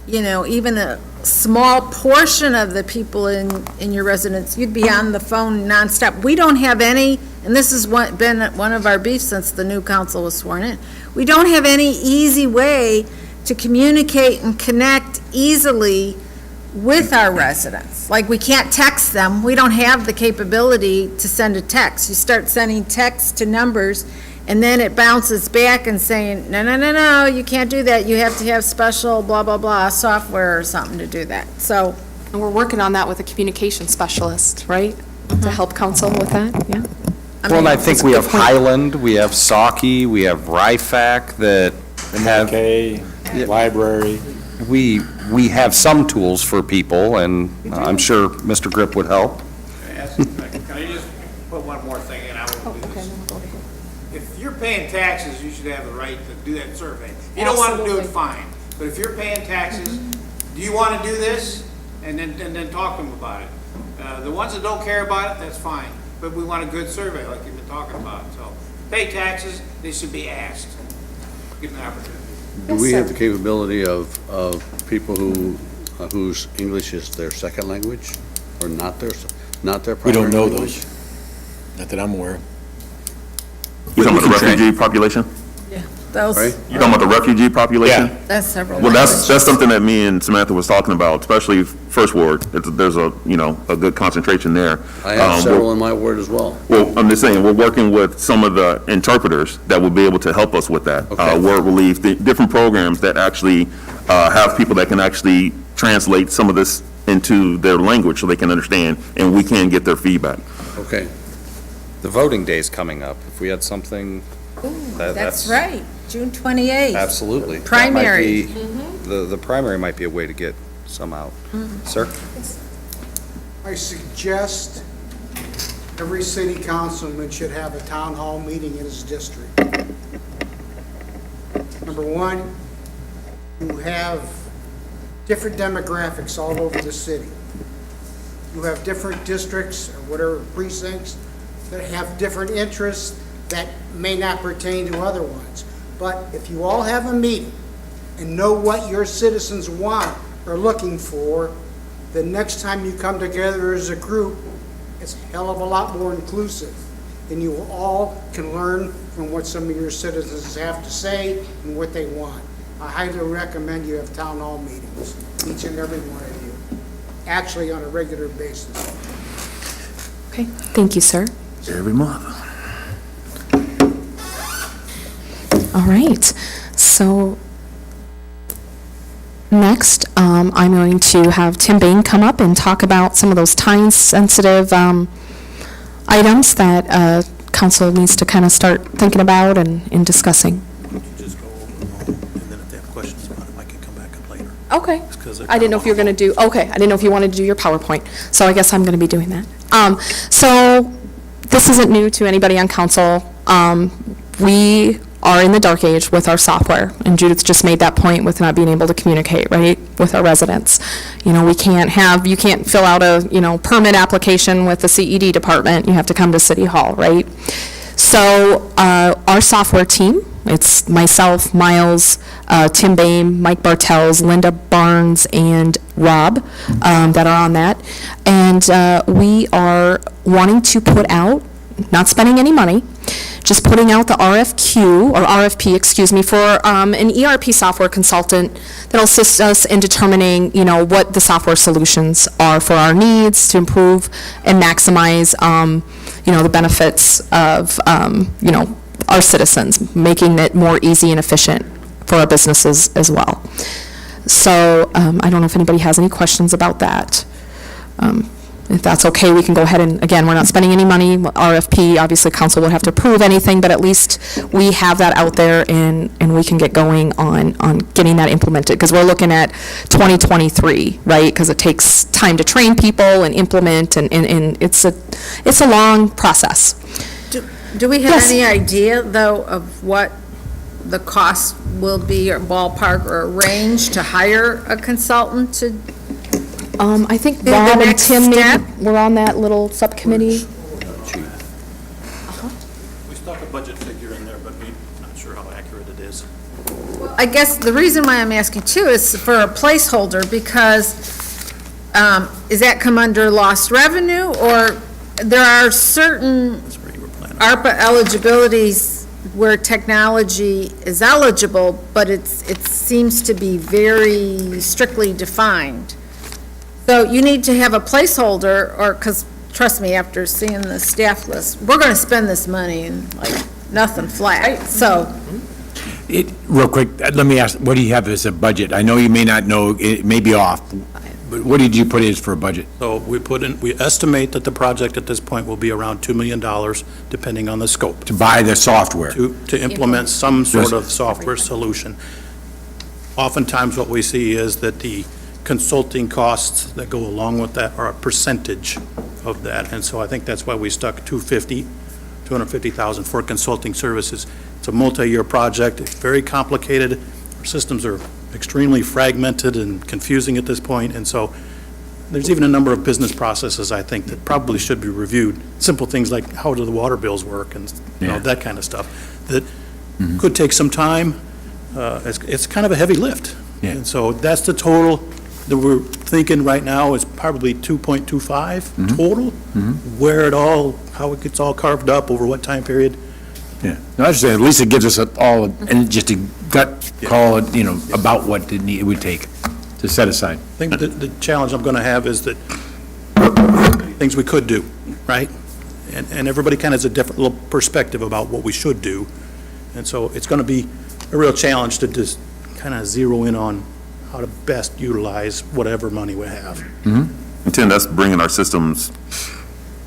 Speaker 3: even a small portion of the people in your residence, you'd be on the phone nonstop. We don't have any, and this has been one of our beefs since the new council was sworn in, we don't have any easy way to communicate and connect easily with our residents. Like, we can't text them. We don't have the capability to send a text. You start sending texts to numbers, and then it bounces back and saying, no, you can't do that. You have to have special blah, blah, blah software or something to do that. So,
Speaker 6: And we're working on that with a communication specialist, right? To help council with that, yeah.
Speaker 11: Well, and I think
Speaker 6: that's a
Speaker 11: we
Speaker 6: good
Speaker 11: have
Speaker 6: point.
Speaker 11: Highland, we have Saukey, we have RIFAC that have,
Speaker 2: Library.
Speaker 11: we have some tools for people, and I'm sure Mr. Grip would help.
Speaker 13: Can I just put one more thing in? I will do this. If you're paying taxes, you should have the right to do that survey. If you don't want to do it, fine. But if you're paying taxes, do you want to do this? And then talk to them about it. The ones that don't care about it, that's fine. But we want a good survey like you've been talking about. So pay taxes, they should be asked. give them the opportunity.
Speaker 5: Do we have the capability of people whose English is their second language, or not their
Speaker 2: We
Speaker 5: primary
Speaker 2: don't know
Speaker 5: language?
Speaker 2: those. Not that I'm aware of.
Speaker 8: You talking about the refugee population?
Speaker 9: Those,
Speaker 5: Right?
Speaker 8: You talking about the refugee population?
Speaker 2: Yeah.
Speaker 9: that's several.
Speaker 8: Well, that's something that me and Samantha was talking about, especially First Ward. There's a good concentration there.
Speaker 5: I have
Speaker 8: we're-
Speaker 5: several in my ward as well.
Speaker 8: Well, I'm just saying, we're working with some of the interpreters that will be able to help us with that.
Speaker 5: Okay.
Speaker 8: Word relief, the different programs that actually have people that can actually translate some of this into their language so they can understand, and we can get their feedback.
Speaker 5: Okay.
Speaker 11: The voting day's coming up. If we had something,
Speaker 9: That's right, June 28th.
Speaker 11: absolutely.
Speaker 9: Primary.
Speaker 11: That might be- The primary might be a way to get some out. Sir?
Speaker 4: I suggest every city councilman should have a town hall meeting in his district. Number one, you have different demographics all over the city. You have different districts or whatever precincts that have different interests that may not pertain to other ones. But if you all have a meeting and know what your citizens want or looking for, the next time you come together as a group, it's a hell of a lot more inclusive. And you all can learn from what some of your citizens have to say and what they want. I highly recommend you have town hall meetings, each and every one of you, actually on a regular basis.
Speaker 6: Okay, thank you, sir.
Speaker 8: Every month.
Speaker 6: All right, so next, I'm going to have Tim Bain come up and talk about some of those time-sensitive items that council needs to kind of start thinking about and discussing.
Speaker 12: Just go over them all, and then if they have questions about them, I can come back up later.
Speaker 6: Okay.
Speaker 12: It's 'cause they're
Speaker 6: I didn't know if you were going to do, okay, I didn't know if you wanted to do your PowerPoint, so I guess I'm going to be doing that. So this isn't new to anybody on council. We are in the dark age with our software, and Judith just made that point with not being able to communicate, right, with our residents. You know, you can't fill out a, permit application with the CED department, you have to come to City Hall, right? So, our software team, it's myself, Miles, Tim Bain, Mike Bartels, Linda Barnes, and Rob, that are on that. And, we are wanting to put out, not spending any money, just putting out the RFP, excuse me, for an ERP software consultant that'll assist us in determining, what the software solutions are for our needs to improve and maximize, the benefits of, our citizens, making it more easy and efficient for our businesses as well. So I don't know if anybody has any questions about that. If that's okay, we can go ahead and, again, we're not spending any money. RFP, obviously, council would have to approve anything, but at least we have that out there and we can get going on getting that implemented. Because we're looking at 2023, right? Because it takes time to train people and implement, and it's a long process.
Speaker 3: Do we have
Speaker 6: Yes.
Speaker 3: any idea, though, of what the cost will be, or ballpark, or a range to hire a consultant to?
Speaker 6: I think
Speaker 3: The
Speaker 6: Rob and
Speaker 3: next
Speaker 6: Tim
Speaker 3: step?
Speaker 6: were on that little subcommittee.
Speaker 12: We stuck a budget figure in there, but we're not sure how accurate it is.
Speaker 3: I guess the reason why I'm asking too is for a placeholder, because is that come under lost revenue, or there are certain
Speaker 12: That's where you were planning.
Speaker 3: ARPA eligibilities where technology is eligible, but it seems to be very strictly defined. So you need to have a placeholder, or, because, trust me, after seeing the staff list, we're going to spend this money and like nothing flat, so.
Speaker 2: Real quick, let me ask, what do you have as a budget? I know you may not know, it may be off, but what did you put as for a budget?
Speaker 12: So we estimate that the project at this point will be around $2 million, depending on the scope,
Speaker 2: To buy the software?
Speaker 12: to implement some sort of software solution. Oftentimes, what we see is that the consulting costs that go along with that are a percentage of that, and so I think that's why we stuck $250,000 for consulting services. It's a multi-year project, it's very complicated, our systems are extremely fragmented and confusing at this point, and so there's even a number of business processes, I think, that probably should be reviewed. Simple things like, how do the water bills work, and
Speaker 2: Yeah.
Speaker 12: that kind of stuff, that could take some time, it's kind of a heavy lift.
Speaker 2: Yeah.
Speaker 12: And so that's the total that we're thinking right now is probably 2.25 total. Where it all, how it gets all carved up, over what time period.
Speaker 2: Yeah. No, I was just saying, at least it gives us and just a gut call, about what it would take to set aside.
Speaker 12: I think the challenge I'm going to have is that things we could do, right? And everybody kind of has a different little perspective about what we should do. And so it's going to be a real challenge to just kind of zero in on how to best utilize whatever money we have.
Speaker 8: And Tim, that's bringing our systems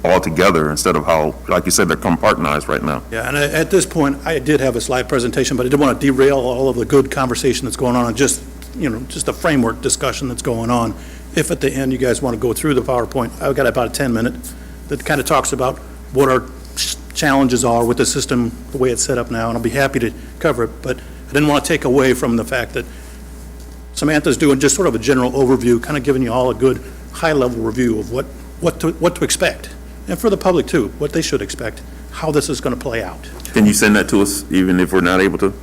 Speaker 8: all together instead of how, like you said, they're compartmentalized right now.
Speaker 12: Yeah, and at this point, I did have a slide presentation, but I didn't want to derail all of the good conversation that's going on, and just a framework discussion that's going on. If at the end you guys want to go through the PowerPoint, I've got about a 10-minute that kind of talks about what our challenges are with the system, the way it's set up now, and I'll be happy to cover it, but I didn't want to take away from the fact that Samantha's doing just sort of a general overview, kind of giving you all a good high-level review of what to expect, and for the public too, what they should expect, how this is going to play out.
Speaker 8: Can you send that to us, even if we're not able to?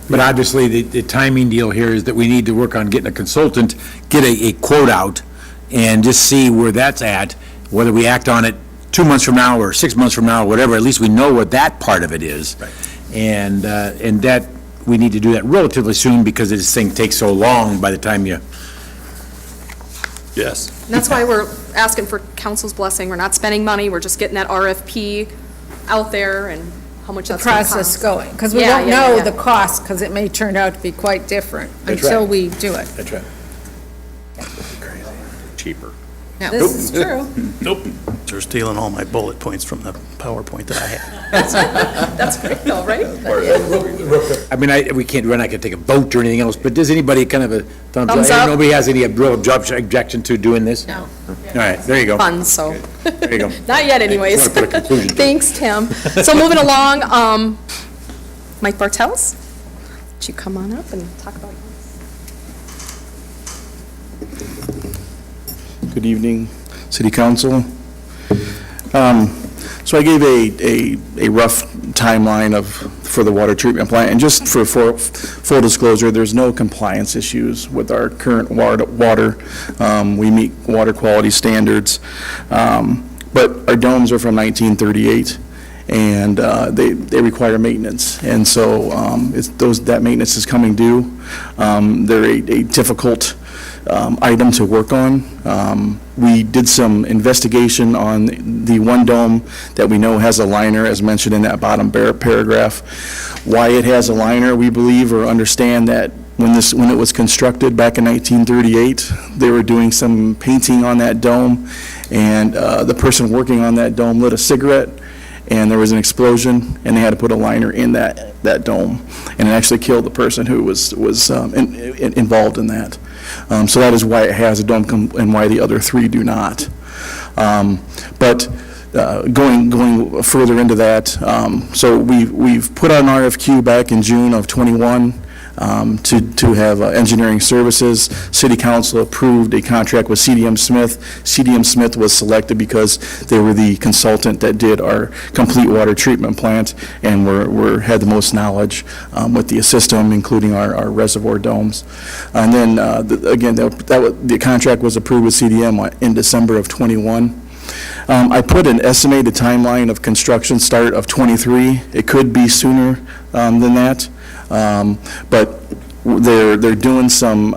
Speaker 2: But obviously, the timing deal here is that we need to work on getting a consultant, get a quote out, and just see where that's at, whether we act on it 2 months from now or 6 months from now, or whatever, at least we know what that part of it is.
Speaker 12: Right.
Speaker 2: And that, we need to do that relatively soon, because this thing takes so long by the time you...
Speaker 12: Yes.
Speaker 6: And that's why we're asking for council's blessing. We're not spending money, we're just getting that RFP out there and how much that's going to cost.
Speaker 3: Process going, because we
Speaker 6: Yeah,
Speaker 3: don't
Speaker 6: yeah,
Speaker 3: know
Speaker 6: yeah.
Speaker 3: the cost, because it may turn out to be quite different
Speaker 2: That's
Speaker 3: until
Speaker 2: right.
Speaker 3: we do it.
Speaker 2: That's right.
Speaker 11: Cheaper.
Speaker 3: This is true.
Speaker 12: Nope. They're stealing all my bullet points from the PowerPoint that I had.
Speaker 6: That's great though, right?
Speaker 2: I mean, we're not going to take a vote or anything else, but does anybody kind of a
Speaker 6: Thumbs up?
Speaker 2: Nobody has any real objection to doing this?
Speaker 3: No.
Speaker 2: All right, there you go.
Speaker 6: Fun, so.
Speaker 2: There you go.
Speaker 6: Not yet anyways.
Speaker 2: Just wanna put a conclusion to it.
Speaker 6: Thanks, Tim. So moving along, Mike Bartels, would you come on up and talk about yours?
Speaker 14: Good evening, City Council. So I gave a rough timeline for the water treatment plant, and just for full disclosure, there's no compliance issues with our current water. We meet water quality standards, but our domes are from 1938, and they require maintenance, and so that maintenance is coming due. They're a difficult item to work on. We did some investigation on the one dome that we know has a liner, as mentioned in that bottom paragraph. Why it has a liner, we believe or understand that when it was constructed back in 1938, they were doing some painting on that dome, and the person working on that dome lit a cigarette, and there was an explosion, and they had to put a liner in that dome, and it actually killed the person who was involved in that. So that is why it has a dome and why the other three do not. But going further into that, so we've put out an RFQ back in June of '21 to have engineering services. City Council approved a contract with CDM Smith. CDM Smith was selected because they were the consultant that did our complete water treatment plant and had the most knowledge with the system, including our reservoir domes. And then, again, the contract was approved with CDM in December of '21. I put an estimated timeline of construction start of '23. It could be sooner than that. But they're doing some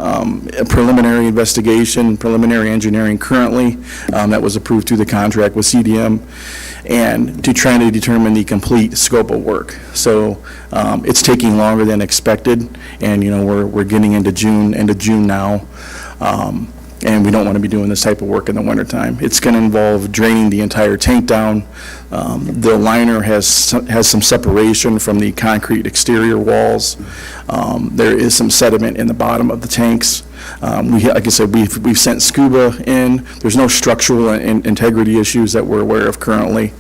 Speaker 14: preliminary investigation, preliminary engineering currently that was approved through the contract with CDM, and to try to determine the complete scope of work. So it's taking longer than expected, and we're getting into June now. And we don't want to be doing this type of work in the wintertime. It's going to involve draining the entire tank down. The liner has some separation from the concrete exterior walls. There is some sediment in the bottom of the tanks. Like I said, we've sent scuba in. There's no structural integrity issues that we're aware of currently.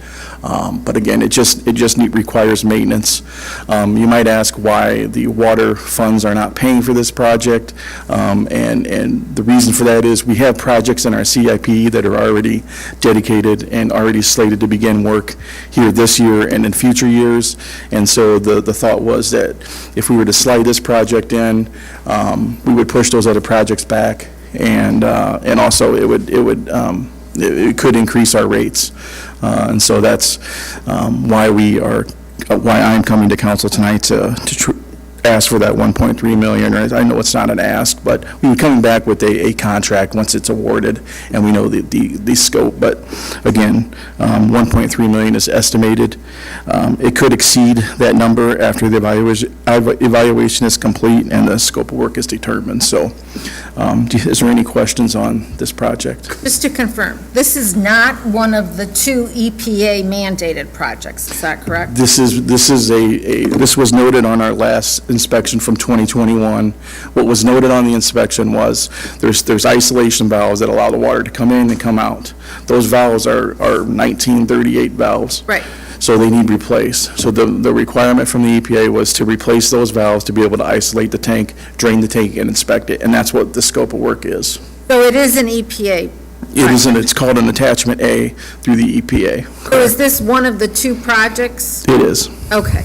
Speaker 14: But again, it just requires maintenance. You might ask why the water funds are not paying for this project, and the reason for that is we have projects in our CIP that are already dedicated and already slated to begin work here this year and in future years, and so the thought was that if we were to slide this project in, we would push those other projects back, and also it could increase our rates. And so that's why I'm coming to council tonight to ask for that 1.3 million. I know it's not an ask, but we were coming back with a contract once it's awarded and we know the scope. But again, 1.3 million is estimated. It could exceed that number after the evaluation is complete and the scope of work is determined. So is there any questions on this project?
Speaker 3: Just to confirm, this is not one of the two EPA mandated projects, is that correct?
Speaker 14: This was noted on our last inspection from 2021. What was noted on the inspection was there's isolation valves that allow the water to come in and come out. Those valves are 1938 valves.
Speaker 3: Right.
Speaker 14: So they need replaced. So the requirement from the EPA was to replace those valves to be able to isolate the tank, drain the tank, and inspect it, and that's what the scope of work is.
Speaker 3: So it is an EPA.
Speaker 14: It is, it's called an Attachment A through the EPA.
Speaker 3: So is this one of the two projects?
Speaker 14: It is.
Speaker 3: Okay.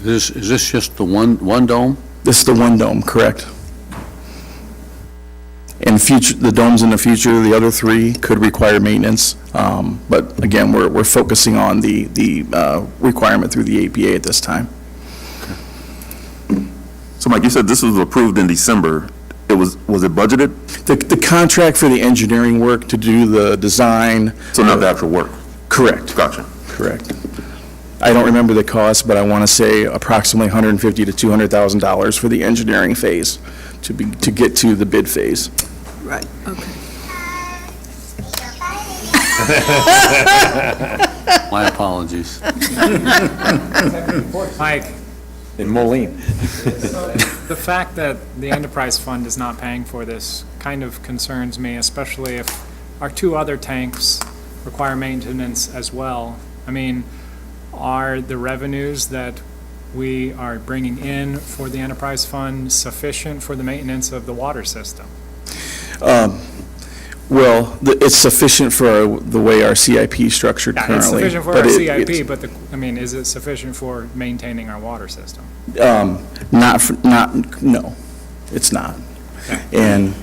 Speaker 5: Is this just the one dome?
Speaker 14: This is the one dome, correct. In future, the domes in the future, the other three could require maintenance. But again, we're focusing on the requirement through the EPA at this time.
Speaker 8: So Mike, you said this was approved in December. Was it budgeted?
Speaker 14: The contract for the engineering work to do the design.
Speaker 8: So not the actual work?
Speaker 14: Correct.
Speaker 8: Gotcha.
Speaker 14: Correct. I don't remember the cost, but I want to say approximately $150,000 to $200,000 for the engineering phase to get to the bid phase.
Speaker 3: Right, okay.
Speaker 5: My apologies.
Speaker 15: Mike,
Speaker 2: In Moline.
Speaker 15: the fact that the enterprise fund is not paying for this kind of concerns me, especially if our two other tanks require maintenance as well. I mean, are the revenues that we are bringing in for the enterprise fund sufficient for the maintenance of the water system?
Speaker 14: Well, it's sufficient for the way our CIP is structured currently.
Speaker 15: It's sufficient for our CIP, but is it sufficient for maintaining our water system?
Speaker 14: No, it's not.
Speaker 15: Okay.
Speaker 14: And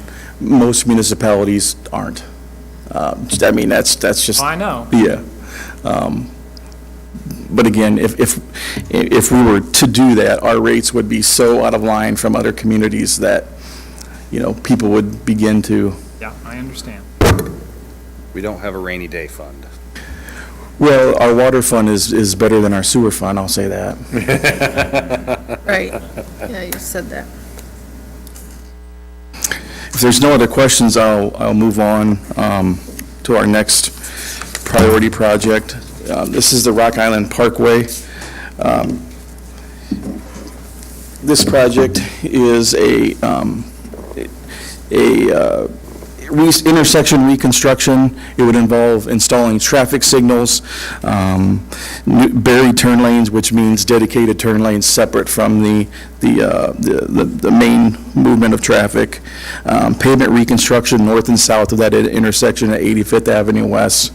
Speaker 14: most municipalities aren't. That's just.
Speaker 15: Oh, I know.
Speaker 14: Yeah. But again, if we were to do that, our rates would be so out of line from other communities that, people would begin to.
Speaker 15: Yeah, I understand.
Speaker 11: We don't have a rainy day fund.
Speaker 14: Well, our water fund is better than our sewer fund, I'll say that.
Speaker 3: Right, yeah, you said that.
Speaker 14: If there's no other questions, I'll move on to our next priority project. This is the Rock Island Parkway. This project is a intersection reconstruction. It would involve installing traffic signals, buried turn lanes, which means dedicated turn lanes separate from the main movement of traffic, pavement reconstruction north and south of that intersection at 85th Avenue West,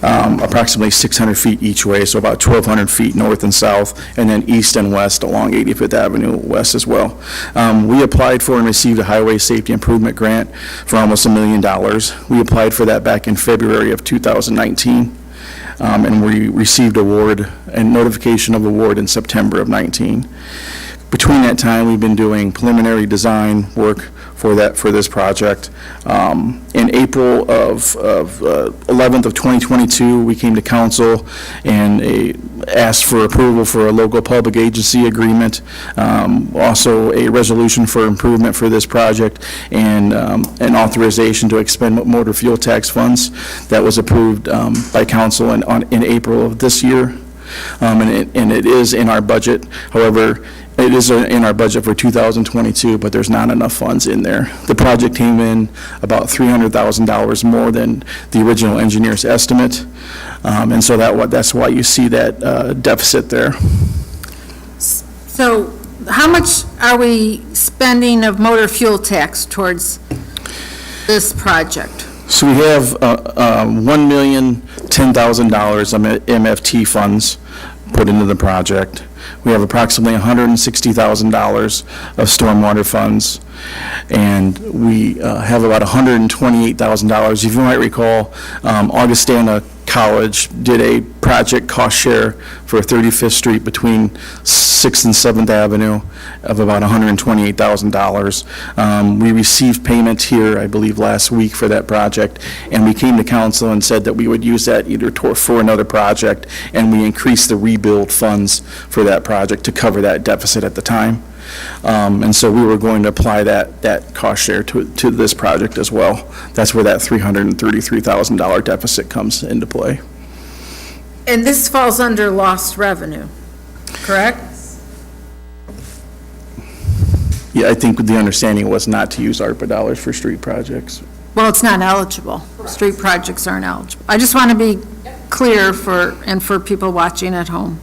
Speaker 14: approximately 600 feet each way, so about 1,200 feet north and south, and then east and west along 85th Avenue West as well. We applied for and received a highway safety improvement grant for almost $1 million. We applied for that back in February of 2019, and we received award and notification of award in September of 19. Between that time, we've been doing preliminary design work for this project. In April of 11th of 2022, we came to council and asked for approval for a local public agency agreement, also a resolution for improvement for this project, and an authorization to expend motor fuel tax funds. That was approved by council in April of this year. And it is in our budget. However, It is in our budget for 2022, but there's not enough funds in there. The project came in about $300,000 more than the original engineer's estimate, and so that's why you see that deficit there.
Speaker 3: So how much are we spending of motor fuel tax towards this project?
Speaker 14: So we have $1,010,000 of MFT funds put into the project. We have approximately $160,000 of stormwater funds, and we have about $128,000. If you might recall, Augustana College did a project cost share for 35th Street between 6th and 7th Avenue of about $128,000. We received payment here, I believe, last week for that project, and we came to council and said that we would use that either for another project, and we increased the rebuild funds for that project to cover that deficit at the time. And so we were going to apply that cost share to this project as well. That's where that $333,000 deficit comes into play.
Speaker 3: And this falls under lost revenue, correct?
Speaker 14: Yeah, I think the understanding was not to use ARPA dollars for street projects.
Speaker 3: Well, it's not eligible. Street projects aren't eligible. I just want to be clear for people watching at home.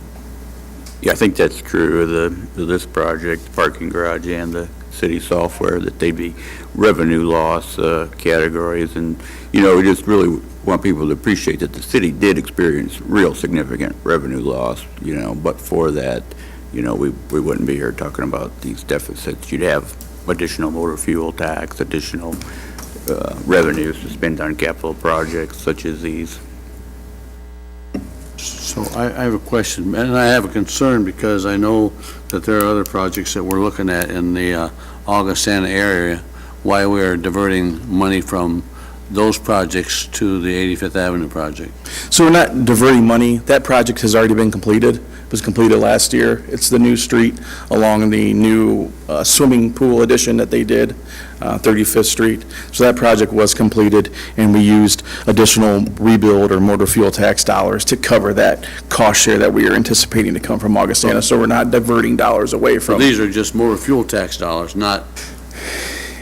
Speaker 7: Yeah, I think that's true of this project, the parking garage and the city software, that they'd be revenue loss categories. And, we just really want people to appreciate that the city did experience real significant revenue loss, but for that, we wouldn't be here talking about these deficits. You'd have additional motor fuel tax, additional revenues to spend on capital projects such as these.
Speaker 5: So I have a question, and I have a concern, because I know that there are other projects that we're looking at in the Augustana area, why we're diverting money from those projects to the 85th Avenue project.
Speaker 14: So we're not diverting money. That project has already been completed. It was completed last year. It's the new street along the new swimming pool addition that they did, 35th Street. So that project was completed, and we used additional rebuild or motor fuel tax dollars to cover that cost share that we are anticipating to come from Augustana. So we're not diverting dollars away
Speaker 5: So
Speaker 14: from.
Speaker 5: these are just motor fuel tax dollars, not.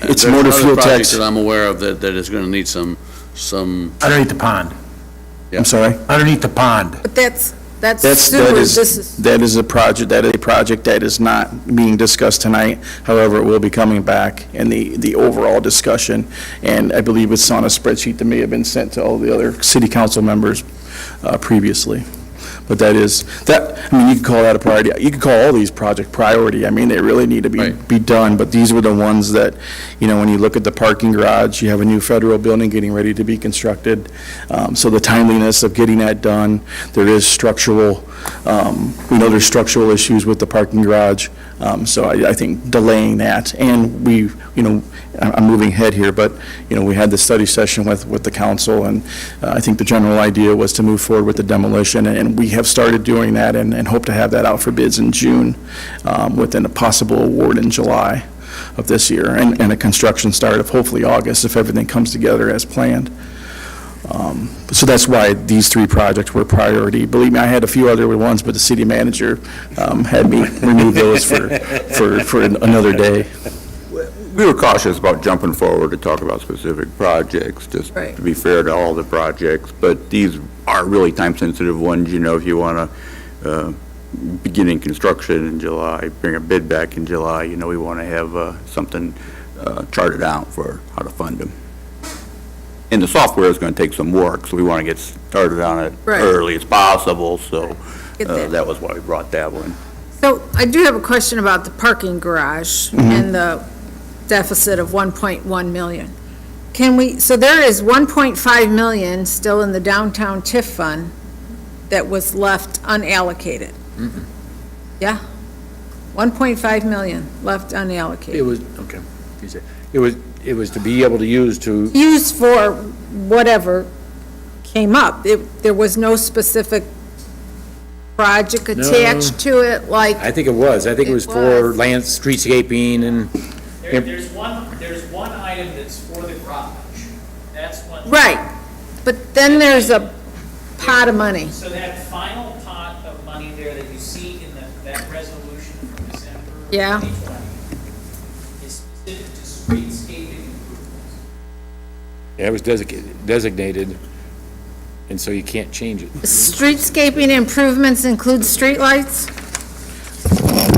Speaker 14: It's
Speaker 5: there's
Speaker 14: motor
Speaker 5: other
Speaker 14: fuel
Speaker 5: projects
Speaker 14: tax.
Speaker 5: that I'm aware of that is going to need some.
Speaker 2: Underneath the pond.
Speaker 5: Yeah.
Speaker 14: I'm sorry?
Speaker 2: Underneath the pond.
Speaker 3: But that's
Speaker 14: That
Speaker 3: sewer.
Speaker 14: is
Speaker 3: This is,
Speaker 14: a project that is not being discussed tonight. However, it will be coming back in the overall discussion. And I believe it's on a spreadsheet that may have been sent to all the other city council members previously. But you could call that a priority. You could call all these projects priority. I mean, they really need to be done, but these were the ones that, when you look at the parking garage, you have a new federal building getting ready to be constructed. So the timeliness of getting that done, there is structural, we know there's structural issues with the parking garage. So I think delaying that, and I'm moving ahead here, but, we had the study session with the council, and I think the general idea was to move forward with the demolition, and we have started doing that and hope to have that out for bids in June, within a possible award in July of this year, and a construction start of hopefully August if everything comes together as planned. So that's why these three projects were priority. Believe me, I had a few other ones, but the city manager had me remove those for another day.
Speaker 7: We were cautious about jumping forward to talk about specific projects, just
Speaker 3: Right.
Speaker 7: to be fair to all the projects, but these are really time-sensitive ones. If you want to beginning construction in July, bring a bid back in July, we want to have something charted out for how to fund them. And the software is going to take some work, so we want to get started on it
Speaker 3: Right.
Speaker 7: early as possible, so
Speaker 3: Get that.
Speaker 7: that was why we brought that one.
Speaker 3: so I do have a question about the parking garage and the deficit of 1.1 million. So there is 1.5 million still in the downtown TIF fund that was left unallocated. Yeah? 1.5 million left unallocated.
Speaker 2: It was, okay. It was to be able to use to,
Speaker 3: Used for whatever came up. There was no specific project attached to it, like,
Speaker 2: I think it was. I think it was
Speaker 3: It
Speaker 2: for
Speaker 3: was.
Speaker 2: land, streetscaping and,
Speaker 16: There's one item that's for the garage. That's one.
Speaker 3: right. But then there's a pot of money.
Speaker 16: So that final pot of money there that you see in that resolution from December
Speaker 3: Yeah.
Speaker 16: 2020 is specific to streetscaping improvements.
Speaker 2: It was designated, and so you can't change it.
Speaker 3: Streetscaping improvements include streetlights?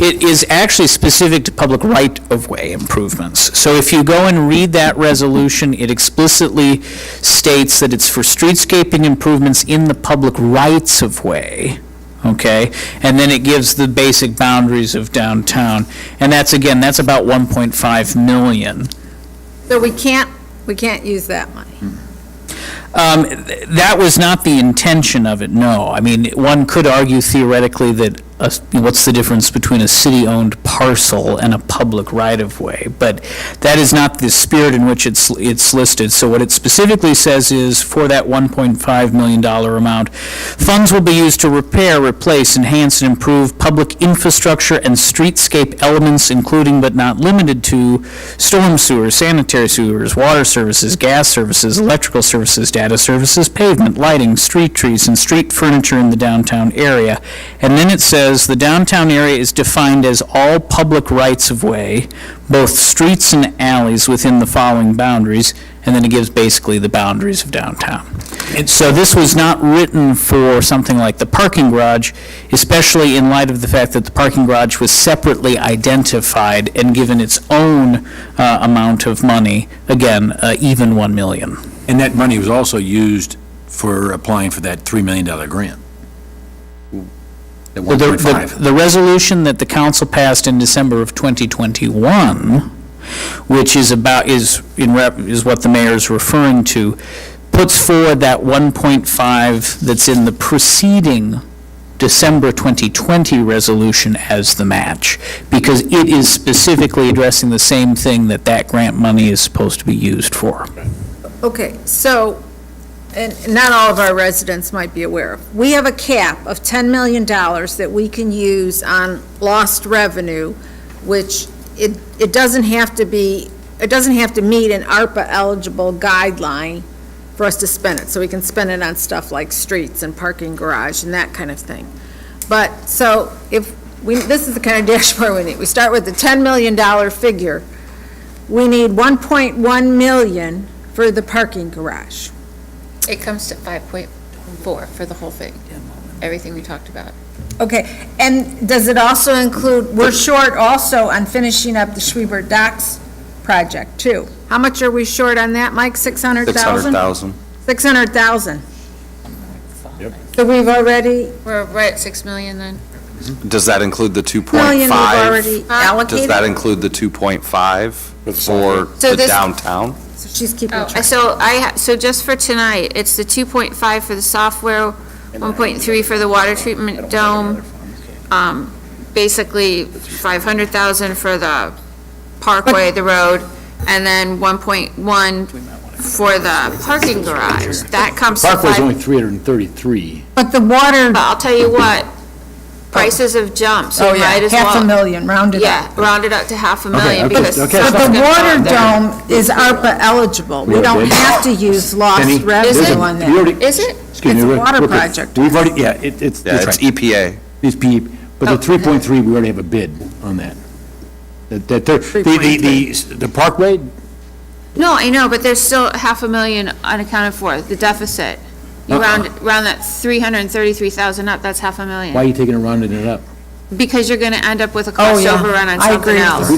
Speaker 17: It is actually specific to public right-of-way improvements. So if you go and read that resolution, it explicitly states that it's for streetscaping improvements in the public rights-of-way, okay? And then it gives the basic boundaries of downtown. And that's, again, that's about 1.5 million.
Speaker 3: So we can't use that money.
Speaker 17: That was not the intention of it, no. I mean, one could argue theoretically that, what's the difference between a city-owned parcel and a public right-of-way? But that is not the spirit in which it's listed. So what it specifically says is, for that $1.5 million amount, funds will be used to repair, replace, enhance, and improve public infrastructure and streetscape elements, including but not limited to storm sewers, sanitary sewers, water services, gas services, electrical services, data services, pavement, lighting, street trees, and street furniture in the downtown area. And then it says, the downtown area is defined as all public rights-of-way, both streets and alleys within the following boundaries, and then it gives basically the boundaries of downtown. And so this was not written for something like the parking garage, especially in light of the fact that the parking garage was separately identified and given its own amount of money, again, even 1 million.
Speaker 2: And that money was also used for applying for that $3 million grant. At 1.5.
Speaker 17: The resolution that the council passed in December of 2021, which is what the mayor is referring to, puts forward that 1.5 that's in the preceding December 2020 resolution as the match, because it is specifically addressing the same thing that grant money is supposed to be used for.
Speaker 3: Okay, so, and not all of our residents might be aware of, we have a cap of $10 million that we can use on lost revenue, which it doesn't have to meet an ARPA-eligible guideline for us to spend it. So we can spend it on stuff like streets and parking garage and that kind of thing. But, so, this is the kind of dashboard we need. We start with the $10 million figure. We need 1.1 million for the parking garage.
Speaker 1: It comes to 5.4 for the whole thing, everything we talked about.
Speaker 3: Okay, and does it also include, we're short also on finishing up the Schwiebert Docks project, too. How much are we short on that, Mike? 600,000?
Speaker 11: 600,000.
Speaker 3: 600,000.
Speaker 2: Yep.
Speaker 3: So we've already,
Speaker 1: We're right at 6 million then.
Speaker 11: Does that include the 2.5?
Speaker 3: million we've already
Speaker 11: Does
Speaker 3: allocated?
Speaker 11: that include the 2.5 for
Speaker 1: So
Speaker 11: the
Speaker 1: this-
Speaker 11: downtown?
Speaker 3: So she's keeping track.
Speaker 1: So just for tonight, it's the 2.5 for the software, 1.3 for the water treatment dome, basically 500,000 for the parkway, the road, and then 1.1 for the parking garage. That comes to
Speaker 2: Parkway's only
Speaker 1: 5.
Speaker 2: 333.
Speaker 3: But the water,
Speaker 1: I'll tell you what, prices have jumped, so
Speaker 3: oh
Speaker 1: you might
Speaker 3: yeah,
Speaker 1: as well.
Speaker 3: $500,000, rounded up.
Speaker 1: Yeah, round it up to 500,000
Speaker 2: okay,
Speaker 1: because.
Speaker 2: okay.
Speaker 3: But
Speaker 1: stuff's
Speaker 3: the
Speaker 1: gonna
Speaker 3: water
Speaker 1: go there.
Speaker 3: dome is ARPA eligible. We
Speaker 2: Yeah,
Speaker 3: don't
Speaker 2: it is.
Speaker 3: have to use lost
Speaker 2: Penny,
Speaker 3: revenue on
Speaker 2: we
Speaker 3: that.
Speaker 2: already-
Speaker 1: Is it?
Speaker 2: Excuse me,
Speaker 3: It's a
Speaker 2: real-
Speaker 3: water
Speaker 2: real quick.
Speaker 3: project.
Speaker 2: We've already, yeah, it's.
Speaker 11: Yeah,
Speaker 2: that's
Speaker 11: it's
Speaker 2: right.
Speaker 11: EPA.
Speaker 2: It's P, but the 3.3, we already have a bid on that. The Parkway,
Speaker 1: No, I know, but there's still 500,000 unaccounted for, the deficit. You round that 333,000 up, that's 500,000.
Speaker 2: why are you taking and rounding it up?
Speaker 1: Because you're gonna end up with a
Speaker 3: Oh,
Speaker 1: cost
Speaker 3: yeah.
Speaker 1: overrun on
Speaker 3: I
Speaker 1: something
Speaker 3: agree with
Speaker 1: else.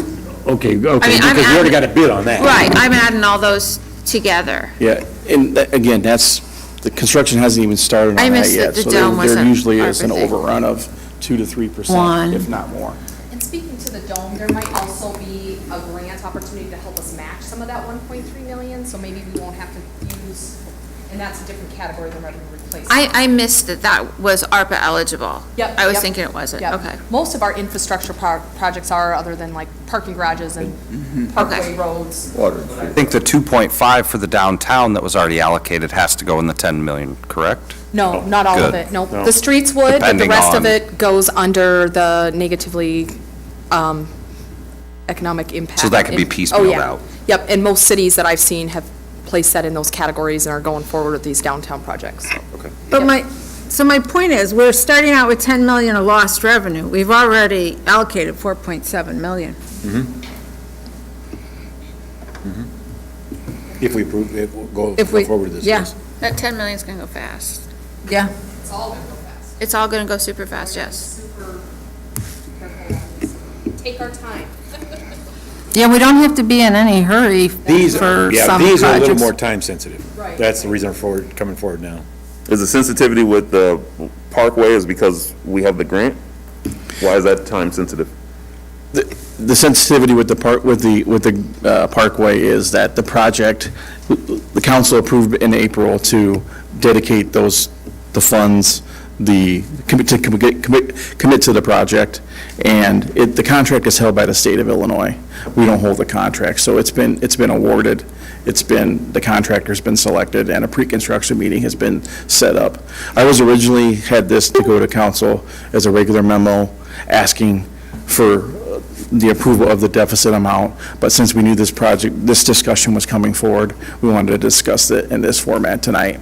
Speaker 2: Okay,
Speaker 1: I'm
Speaker 2: because we already
Speaker 1: adding-
Speaker 2: got a bid on that.
Speaker 1: Right, I'm adding all those together.
Speaker 14: Yeah, and again, the construction hasn't even started
Speaker 1: I
Speaker 14: on that
Speaker 1: missed
Speaker 14: yet.
Speaker 1: it. The
Speaker 14: So
Speaker 1: dome was
Speaker 14: there
Speaker 1: a
Speaker 14: usually is
Speaker 1: ARPA
Speaker 14: an
Speaker 1: thing.
Speaker 14: overrun of 2 to 3%,
Speaker 3: One.
Speaker 14: if not more.
Speaker 6: And speaking to the dome, there might also be a grant opportunity to help us match some of that 1.3 million, so maybe we won't have to use, and that's a different category than revenue replacement.
Speaker 1: I missed that was ARPA eligible.
Speaker 6: Yep,
Speaker 1: I was
Speaker 6: yep.
Speaker 1: thinking it wasn't,
Speaker 6: Yep.
Speaker 1: okay.
Speaker 6: Most of our infrastructure projects are, other than like parking garages and parkway roads.
Speaker 11: I think the 2.5 for the downtown that was already allocated has to go in the 10 million, correct?
Speaker 6: No, not all of
Speaker 11: Good.
Speaker 6: it, no. The streets would, but the
Speaker 11: Depending
Speaker 6: rest of
Speaker 11: on-
Speaker 6: it goes under the negatively economic impact.
Speaker 11: So that could be
Speaker 6: Oh,
Speaker 11: piecemealed
Speaker 6: yeah.
Speaker 11: out.
Speaker 6: Yep, and most cities that I've seen have placed that in those categories and are going forward with these downtown projects.
Speaker 3: But So my point is, we're starting out with 10 million of lost revenue. We've already allocated 4.7 million.
Speaker 2: If we approve, if we'll go
Speaker 3: If we-
Speaker 2: forward with this.
Speaker 3: yeah.
Speaker 2: yes.
Speaker 1: That 10 million's gonna go fast.
Speaker 3: Yeah.
Speaker 1: It's all gonna go super fast, yes.
Speaker 6: Take our time.
Speaker 3: Yeah, we don't have to be in any hurry
Speaker 2: These,
Speaker 3: for
Speaker 2: yeah,
Speaker 3: some
Speaker 2: these are a little
Speaker 3: projects.
Speaker 2: more time sensitive.
Speaker 6: Right.
Speaker 2: That's the reason for coming forward now.
Speaker 8: Is the sensitivity with the Parkway is because we have the grant? Why is that time sensitive?
Speaker 14: The sensitivity with the Parkway is that the project, the council approved in April to dedicate the funds, commit to the project, and the contract is held by the state of Illinois. We don't hold the contract, so it's been awarded. The contractor's been selected, and a pre-construction meeting has been set up. I was originally had this to go to council as a regular memo, asking for the approval of the deficit amount, but since we knew this discussion was coming forward, we wanted to discuss it in this format tonight,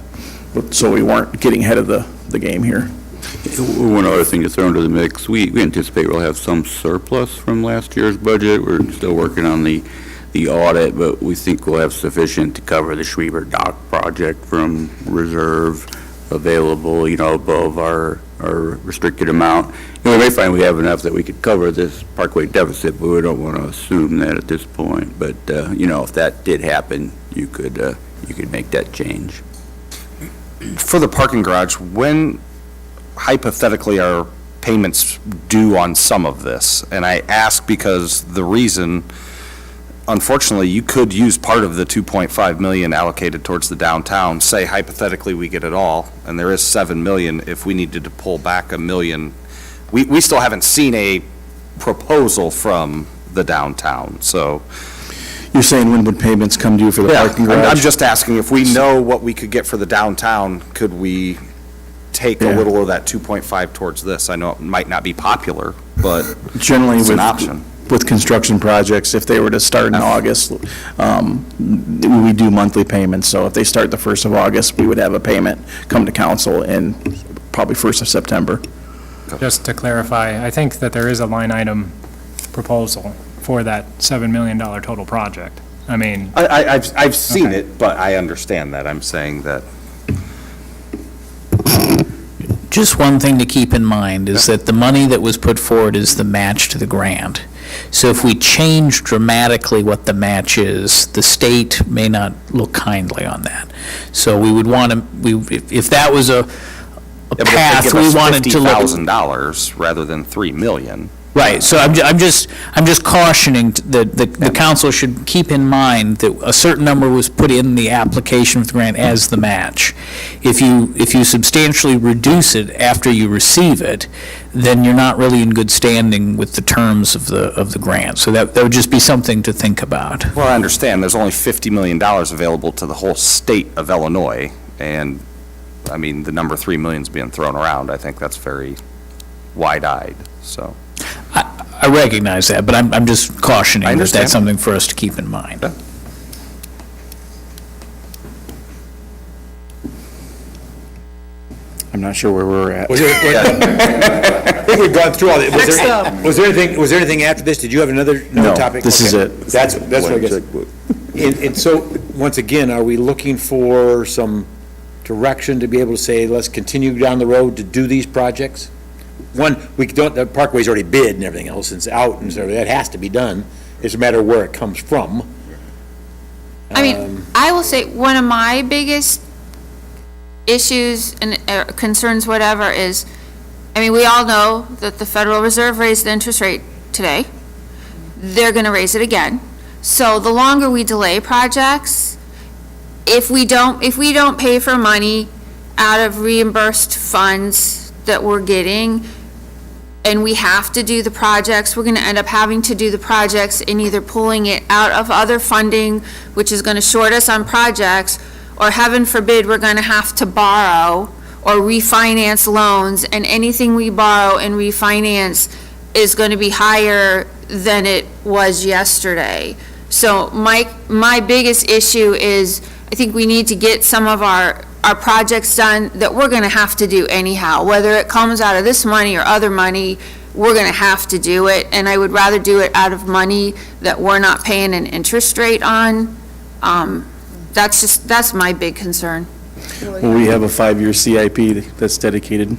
Speaker 14: so we weren't getting ahead of the game here.
Speaker 7: One other thing to throw into the mix, we anticipate we'll have some surplus from last year's budget. We're still working on the audit, but we think we'll have sufficient to cover the Schweber Dock project from reserve available, above our restricted amount. We may find we have enough that we could cover this Parkway deficit, but we don't want to assume that at this point. But, if that did happen, you could make that change.
Speaker 11: For the parking garage, when hypothetically are payments due on some of this? And I ask because the reason, unfortunately, you could use part of the 2.5 million allocated towards the downtown, say hypothetically we get it all, and there is 7 million, if we needed to pull back $1 million. We still haven't seen a proposal from the downtown, so.
Speaker 14: You're saying when would payments come due for the parking garage?
Speaker 11: I'm just asking, if we know what we could get for the downtown, could we take a little of that 2.5 towards this? I know it might not be popular, but
Speaker 14: Generally,
Speaker 11: it's an
Speaker 14: with
Speaker 11: option.
Speaker 14: With construction projects, if they were to start in August, we do monthly payments, so if they start the 1st of August, we would have a payment come to council in probably 1st of September.
Speaker 15: Just to clarify, I think that there is a line item proposal for that $7 million total project. I mean.
Speaker 11: I've seen
Speaker 15: Okay.
Speaker 11: it, but I understand that. I'm saying that.
Speaker 17: Just one thing to keep in mind is that the money that was put forward is the match to the grant. So if we change dramatically what the match is, the state may not look kindly on that. So we would want to, if that was a path, we wanted to look.
Speaker 11: $50,000 rather than $3 million.
Speaker 17: Right, so I'm just cautioning that the council should keep in mind that a certain number was put in the application for the grant as the match. If you substantially reduce it after you receive it, then you're not really in good standing with the terms of the grant. So that would just be something to think about.
Speaker 11: Well, I understand, there's only $50 million available to the whole state of Illinois, and, I mean, the number 3 million is being thrown around. I think that's very wide-eyed, so.
Speaker 17: I recognize that, but I'm just cautioning
Speaker 11: I
Speaker 17: that
Speaker 11: understand.
Speaker 17: that's something for us to keep in mind.
Speaker 14: I'm not sure where we're at.
Speaker 2: I think we've gone through all that. Was there anything after this? Did you have another
Speaker 14: No,
Speaker 2: topic?
Speaker 14: this is
Speaker 2: Okay.
Speaker 14: it.
Speaker 2: That's what I guess. And so, once again, are we looking for some direction to be able to say, let's continue down the road to do these projects? One, the Parkway's already bid and everything else, it's out, and so that has to be done. It's a matter of where it comes from.
Speaker 1: I mean, I will say, one of my biggest issues and concerns, whatever, is, I mean, we all know that the Federal Reserve raised the interest rate today. They're gonna raise it again. So the longer we delay projects, if we don't pay for money out of reimbursed funds that we're getting, and we have to do the projects, we're gonna end up having to do the projects and either pulling it out of other funding, which is gonna short us on projects, or heaven forbid, we're gonna have to borrow or refinance loans, and anything we borrow and refinance is gonna be higher than it was yesterday. So my biggest issue is, I think we need to get some of our
Speaker 3: are projects done that we're gonna have to do anyhow, whether it comes out of this money or other money, we're gonna have to do it, and I would rather do it out of money that we're not paying an interest rate on. That's my big concern.
Speaker 14: Well, we have a 5-year CIP that's dedicated.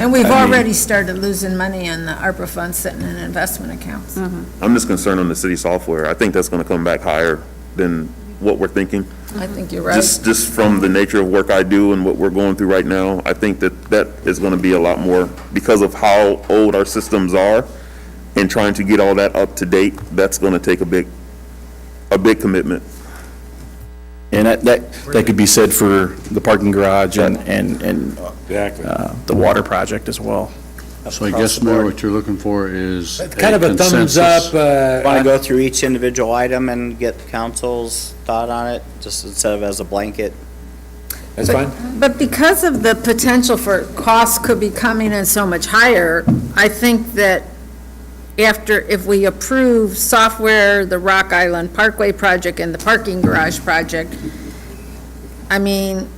Speaker 3: And we've already started losing money on the ARPA funds sitting in investment accounts.
Speaker 8: I'm just concerned on the city software. I think that's gonna come back higher than what we're thinking.
Speaker 3: I think you're right.
Speaker 8: Just from the nature of work I do and what we're going through right now, I think that is gonna be a lot more, because of how old our systems are, and trying to get all that up to date, that's gonna take a big commitment.
Speaker 14: And that could be said for the parking garage and the water project as well.
Speaker 5: So I guess, Mayor, what you're looking for is
Speaker 2: Kind of a thumbs up.
Speaker 10: Want to go through each individual item and get council's thought on it, just instead of as a blanket?
Speaker 2: That's fine.
Speaker 3: But because of the potential for costs could be coming in so much higher, I think that if we approve software, the Rock Island Parkway project and the parking garage project, I mean,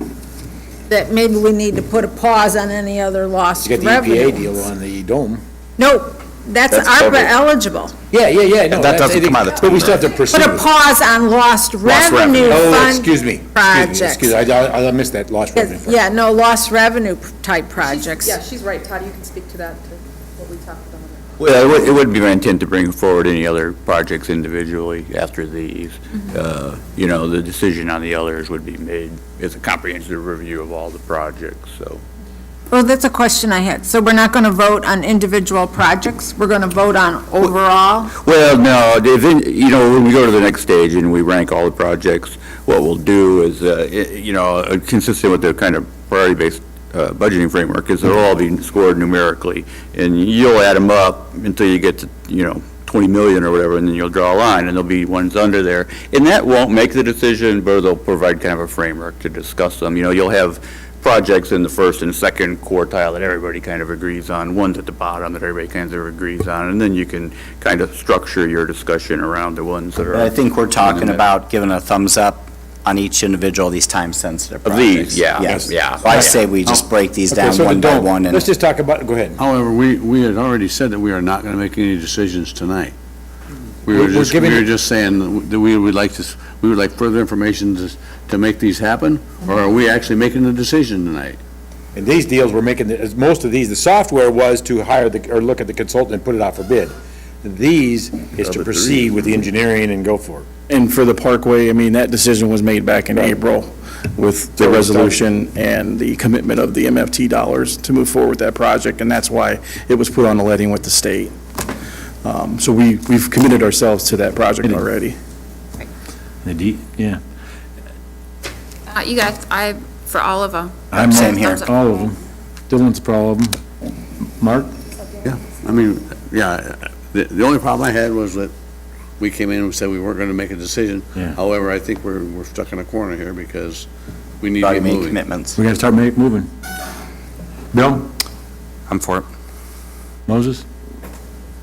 Speaker 3: that maybe we need to put a pause on any other lost
Speaker 2: You
Speaker 3: revenue.
Speaker 2: got the EPA deal on the dome.
Speaker 3: No, that's
Speaker 8: That's
Speaker 3: ARPA
Speaker 8: covered.
Speaker 3: eligible.
Speaker 2: Yeah. No,
Speaker 14: That doesn't come out of the
Speaker 2: But we still have to pursue
Speaker 3: Put a
Speaker 2: it.
Speaker 3: pause on lost revenue
Speaker 2: Oh,
Speaker 3: fund
Speaker 2: excuse me.
Speaker 3: projects.
Speaker 2: Excuse me, I missed that, lost revenue.
Speaker 3: Yeah, no, lost revenue type projects.
Speaker 6: Yeah, she's right. Todd, you can speak to that, to what we talked about.
Speaker 7: Well, it wouldn't be my intent to bring forward any other projects individually after these. You know, the decision on the others would be made as a comprehensive review of all the projects, so.
Speaker 3: Well, that's a question I had. So we're not going to vote on individual projects? We're going to vote on overall?
Speaker 7: Well, no, you know, when we go to the next stage and we rank all the projects, what we'll do is, you know, consistent with the kind of priority-based budgeting framework, is they'll all be scored numerically, and you'll add them up until you get to, you know, 20 million or whatever, and then you'll draw a line, and there'll be ones under there. And that won't make the decision, but they'll provide kind of a framework to discuss them. You know, you'll have projects in the first and second quartile that everybody kind of agrees on, ones at the bottom that everybody kind of agrees on, and then you can kind of structure your discussion around the ones that are.
Speaker 10: But I think we're talking about giving a thumbs up on each individual of these time-sensitive
Speaker 7: Of
Speaker 10: projects.
Speaker 7: these, yeah,
Speaker 10: Yes.
Speaker 7: yeah.
Speaker 10: Well, I say we just break these
Speaker 2: Okay,
Speaker 10: down
Speaker 2: so
Speaker 10: one by
Speaker 2: don't-
Speaker 10: one and.
Speaker 2: Let's just talk about, go ahead.
Speaker 5: However, we had already said that we are not going to make any decisions tonight. We
Speaker 2: We're
Speaker 5: were
Speaker 2: giving it-
Speaker 5: just saying that we would like further information to make these happen, or are we actually making the decision tonight?
Speaker 2: And these deals, we're making, most of these, the software was to hire or look at the consultant and put it out for bid. These is to proceed with the engineering and go for it.
Speaker 14: And for the Parkway, I mean, that decision was made back in April with the resolution and the commitment of the MFT dollars to move forward with that project, and that's why it was put on the letting with the state. So we've committed ourselves to that project already.
Speaker 2: Yeah.
Speaker 1: You guys, for all of them.
Speaker 2: I'm
Speaker 10: Same here.
Speaker 2: all of them. Dylan's for all of them. Mark?
Speaker 5: Yeah, I mean, yeah, the only problem I had was that we came in and said we weren't going to make a decision.
Speaker 2: Yeah.
Speaker 5: However, I think we're stuck in a corner here because we need to
Speaker 10: Already
Speaker 5: be
Speaker 10: made
Speaker 5: moving.
Speaker 10: commitments.
Speaker 2: We gotta start moving. Bill?
Speaker 10: I'm for it.
Speaker 2: Moses?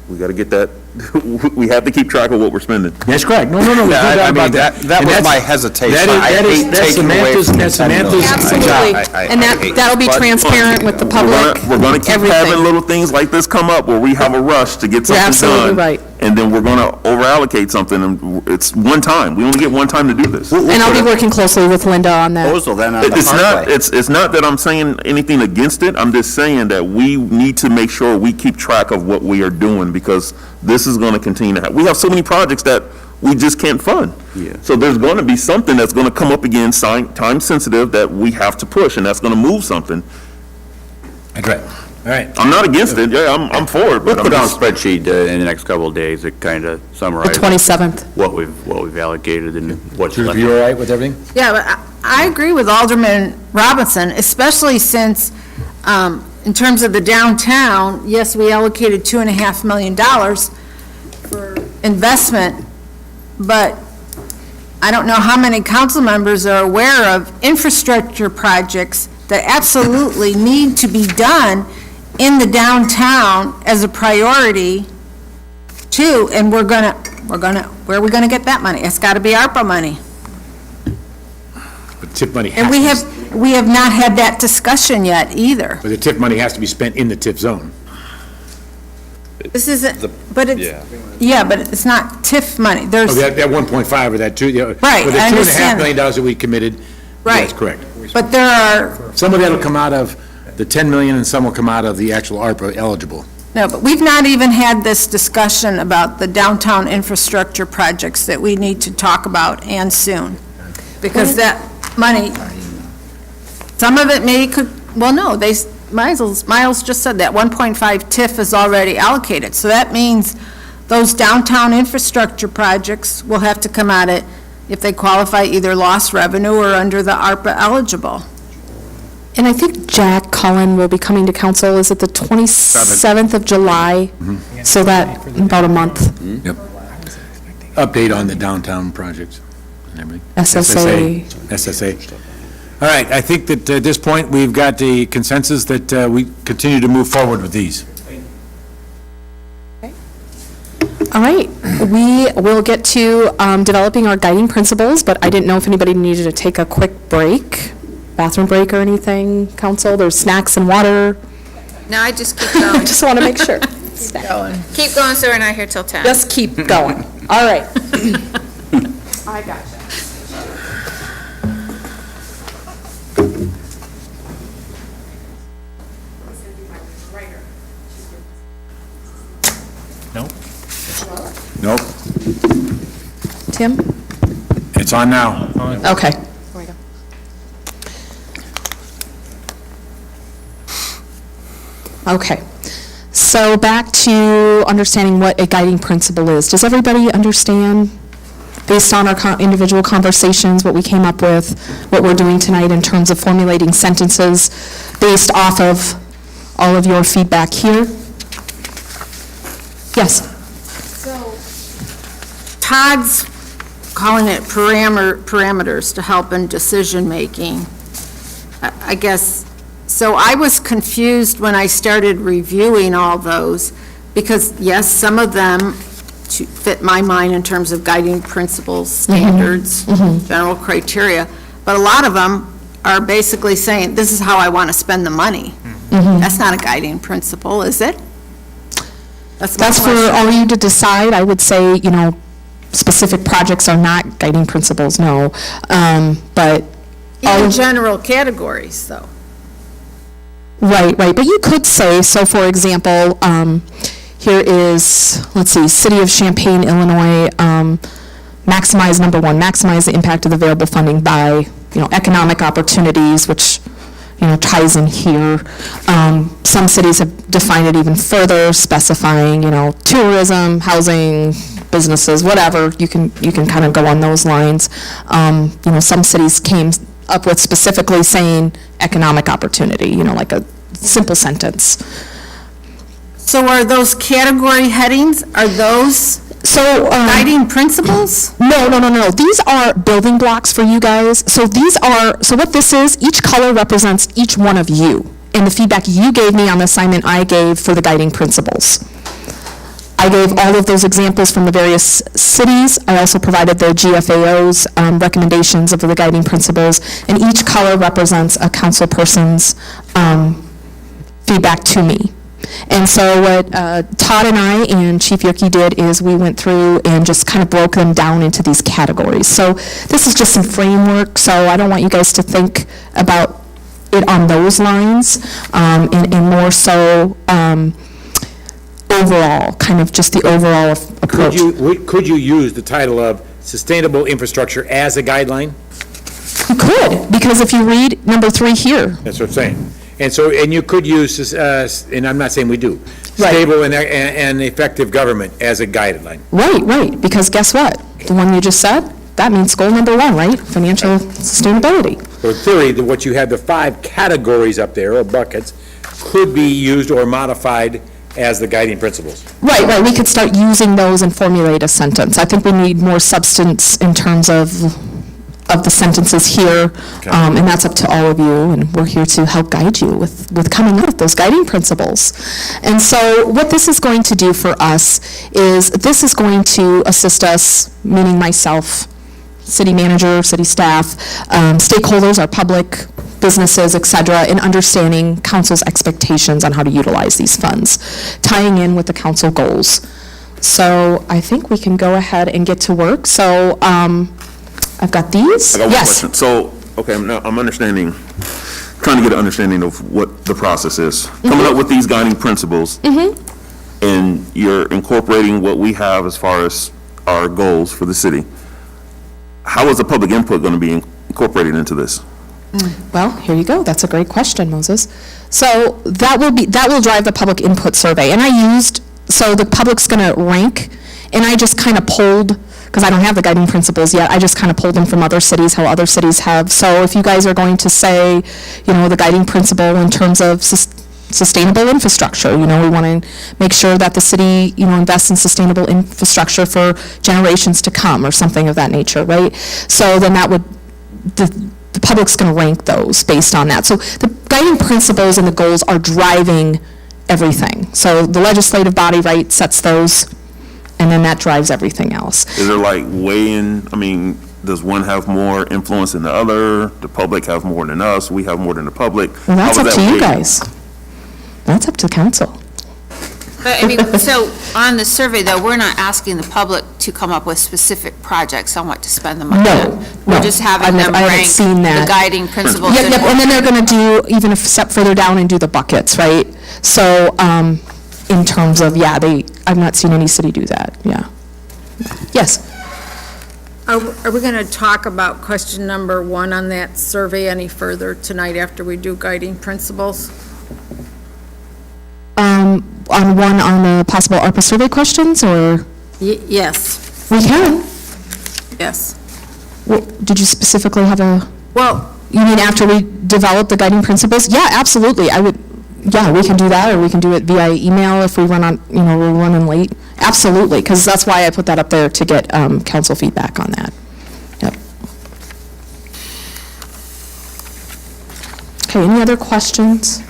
Speaker 8: We gotta get that, we have to keep track of what we're spending.
Speaker 2: That's correct. No.
Speaker 11: Yeah,
Speaker 2: there's no doubt
Speaker 11: I mean,
Speaker 2: about
Speaker 11: that
Speaker 2: And
Speaker 11: was
Speaker 2: that's-
Speaker 11: my hesitation.
Speaker 2: that is-
Speaker 11: I
Speaker 2: that is-
Speaker 11: hate
Speaker 2: that's
Speaker 11: taking away
Speaker 2: Samantha's-
Speaker 11: from
Speaker 2: that's
Speaker 11: the 10 million.
Speaker 2: Samantha's-
Speaker 6: Absolutely. And that'll be
Speaker 8: But-
Speaker 6: transparent with the public.
Speaker 8: We're gonna keep
Speaker 6: everything.
Speaker 8: having little things like this come up where we have a rush to get
Speaker 6: You're
Speaker 8: something
Speaker 6: absolutely
Speaker 8: done.
Speaker 6: right.
Speaker 8: And then we're gonna over-allocate something, and it's one time. We only get one time to do this.
Speaker 6: And I'll be working closely with Linda on that.
Speaker 10: Proposal then on the
Speaker 8: It's not,
Speaker 10: Parkway.
Speaker 8: it's not that I'm saying anything against it, I'm just saying that we need to make sure we keep track of what we are doing, because this is gonna continue to happen. We have so many projects that we just can't fund.
Speaker 5: Yeah.
Speaker 8: So there's gonna be something that's gonna come up again, time sensitive, that we have to push, and that's gonna move something.
Speaker 2: That's right. All right.
Speaker 8: I'm not against it, yeah, I'm for it,
Speaker 7: We'll
Speaker 8: but I'm
Speaker 7: put out a
Speaker 8: just,
Speaker 7: spreadsheet in the next couple of days that kind of
Speaker 6: The
Speaker 7: summarizes
Speaker 6: 27th.
Speaker 7: what we've allocated and what's
Speaker 2: You
Speaker 7: left.
Speaker 2: all right with everything?
Speaker 3: Yeah, but I agree with Alderman Robinson, especially since, in terms of the downtown, yes, we allocated $2.5 million for investment, but I don't know how many council members are aware of infrastructure projects that absolutely need to be done in the downtown as a priority too, and where are we gonna get that money? It's gotta be ARPA money.
Speaker 2: But TIP money
Speaker 3: And we
Speaker 2: has
Speaker 3: have, we have not had that discussion yet either.
Speaker 2: But the TIF money has to be spent in the TIF zone.
Speaker 3: This isn't, but it's, yeah, but it's not TIF money. There's,
Speaker 2: Oh, that 1.5 or that 2,
Speaker 3: Right,
Speaker 2: but the
Speaker 3: I
Speaker 2: $2.5
Speaker 3: understand
Speaker 2: million that we committed,
Speaker 3: Right.
Speaker 2: that's correct.
Speaker 3: but there are,
Speaker 2: Some of that will come out of the 10 million and some will come out of the actual ARPA eligible.
Speaker 3: no, but we've not even had this discussion about the downtown infrastructure projects that we need to talk about and soon. Because that money, some of it well, no, Miles just said that 1.5 TIF is already allocated. So that means those downtown infrastructure projects will have to come out of, if they qualify, either lost revenue or under the ARPA eligible.
Speaker 6: And I think Jack Cullen will be coming to council, is it the 27th of July? So that, about a month.
Speaker 2: Yep. Update on the downtown projects and everything.
Speaker 6: SSA.
Speaker 2: SSA. All right, I think that at this point, we've got the consensus that we continue to move forward with these.
Speaker 6: All right, we will get to developing our guiding principles, but I didn't know if anybody needed to take a quick break, bathroom break or anything, council. There's snacks and water.
Speaker 1: No, I just keep going.
Speaker 6: I just want to make sure.
Speaker 1: Keep going, so we're not here till 10.
Speaker 6: Just keep going. All right. I got you.
Speaker 2: Nope.
Speaker 6: Tim?
Speaker 2: It's on now.
Speaker 6: Okay. Okay. So back to understanding what a guiding principle is. Does everybody understand, based on our individual conversations, what we came up with, what we're doing tonight in terms of formulating sentences based off of all of your feedback here? Yes?
Speaker 3: Todd's calling it parameters to help in decision-making. I guess, so I was confused when I started reviewing all those, because yes, some of them fit my mind in terms of guiding principles, standards, general criteria, but a lot of them are basically saying, this is how I want to spend the money. That's not a guiding principle, is it?
Speaker 6: That's for all you to decide. I would say, specific projects are not guiding principles, no. But
Speaker 3: in general categories, though.
Speaker 6: Right. But you could say, so for example, here is, let's see, City of Champaign, Illinois, maximize, number one, maximize the impact of the available funding by, economic opportunities, which, ties in here. Some cities have defined it even further, specifying, tourism, housing, businesses, whatever, you can kind of go on those lines. Some cities came up with specifically saying economic opportunity, like a simple sentence.
Speaker 3: So are those category headings, are those guiding principles?
Speaker 6: No. These are building blocks for you guys. So what this is, each color represents each one of you. And the feedback you gave me on the assignment I gave for the guiding principles. I gave all of those examples from the various cities. I also provided the GFAO's recommendations of the guiding principles, and each color represents a council person's feedback to me. And so what Todd and I and Chief Yerke did is we went through and just kind of broke them down into these categories. So this is just some framework, so I don't want you guys to think about it on those lines, and more so overall, kind of just the overall approach.
Speaker 2: Could you use the title of Sustainable Infrastructure as a guideline?
Speaker 6: You could, because if you read number 3 here.
Speaker 2: That's what I'm saying. And you could use, and I'm not saying we do, stable and effective government as a guideline.
Speaker 6: Right, because guess what? The one you just said, that means goal number 1, right? Financial sustainability.
Speaker 2: So in theory, what you have, the 5 categories up there, or buckets, could be used or modified as the guiding principles.
Speaker 6: Right, we could start using those and formulate a sentence. I think we need more substance in terms of the sentences here, and that's up to all of you, and we're here to help guide you with coming up with those guiding principles. And so what this is going to do for us is this is going to assist us, meaning myself, city manager, city staff, stakeholders, our public, businesses, et cetera, in understanding council's expectations on how to utilize these funds, tying in with the council goals. So I think we can go ahead and get to work. So I've got these.
Speaker 8: I got one
Speaker 6: Yes.
Speaker 8: question. So, okay, I'm understanding, trying to get an understanding of what the process is. Coming up with these guiding principles, and you're incorporating what we have as far as our goals for the city. How is the public input going to be incorporated into this?
Speaker 6: Well, here you go. That's a great question, Moses. So that will drive the public input survey. And so the public's going to rank, and I just kind of polled, because I don't have the guiding principles yet, I just kind of pulled them from other cities, how other cities have. So if you guys are going to say, the guiding principle in terms of sustainable infrastructure, we want to make sure that the city, invests in sustainable infrastructure for generations to come, or something of that nature, right? So then the public's going to rank those based on that. So the guiding principles and the goals are driving everything. So the legislative body, right, sets those, and then that drives everything else.
Speaker 8: Is there like weigh-in, does one have more influence than the other? The public have more than us, we have more than the public?
Speaker 6: Well, that's
Speaker 8: How
Speaker 6: up
Speaker 8: is
Speaker 6: to
Speaker 8: that
Speaker 6: you
Speaker 8: weighed?
Speaker 6: guys. That's up to council.
Speaker 1: But, so on the survey, though, we're not asking the public to come up with specific projects on what to spend the money on.
Speaker 6: No.
Speaker 1: We're just having them
Speaker 6: I haven't
Speaker 1: rank
Speaker 6: seen
Speaker 1: the
Speaker 6: that.
Speaker 1: guiding principles.
Speaker 6: Yep, and then they're going to do even a step further down and do the buckets, right? So, in terms of, I've not seen any city do that, yeah. Yes?
Speaker 3: Are we going to talk about question number 1 on that survey any further tonight after we do guiding principles?
Speaker 6: On the possible ARPA survey questions, or?
Speaker 3: Yes.
Speaker 6: We can.
Speaker 3: Yes.
Speaker 6: Did you specifically have
Speaker 3: Well,
Speaker 6: you mean after we develop the guiding principles? Yeah, absolutely. We can do that, or we can do it via email if we run on, we're running late. Absolutely, because that's why I put that up there, to get council feedback on that. Yep. Okay, any other questions?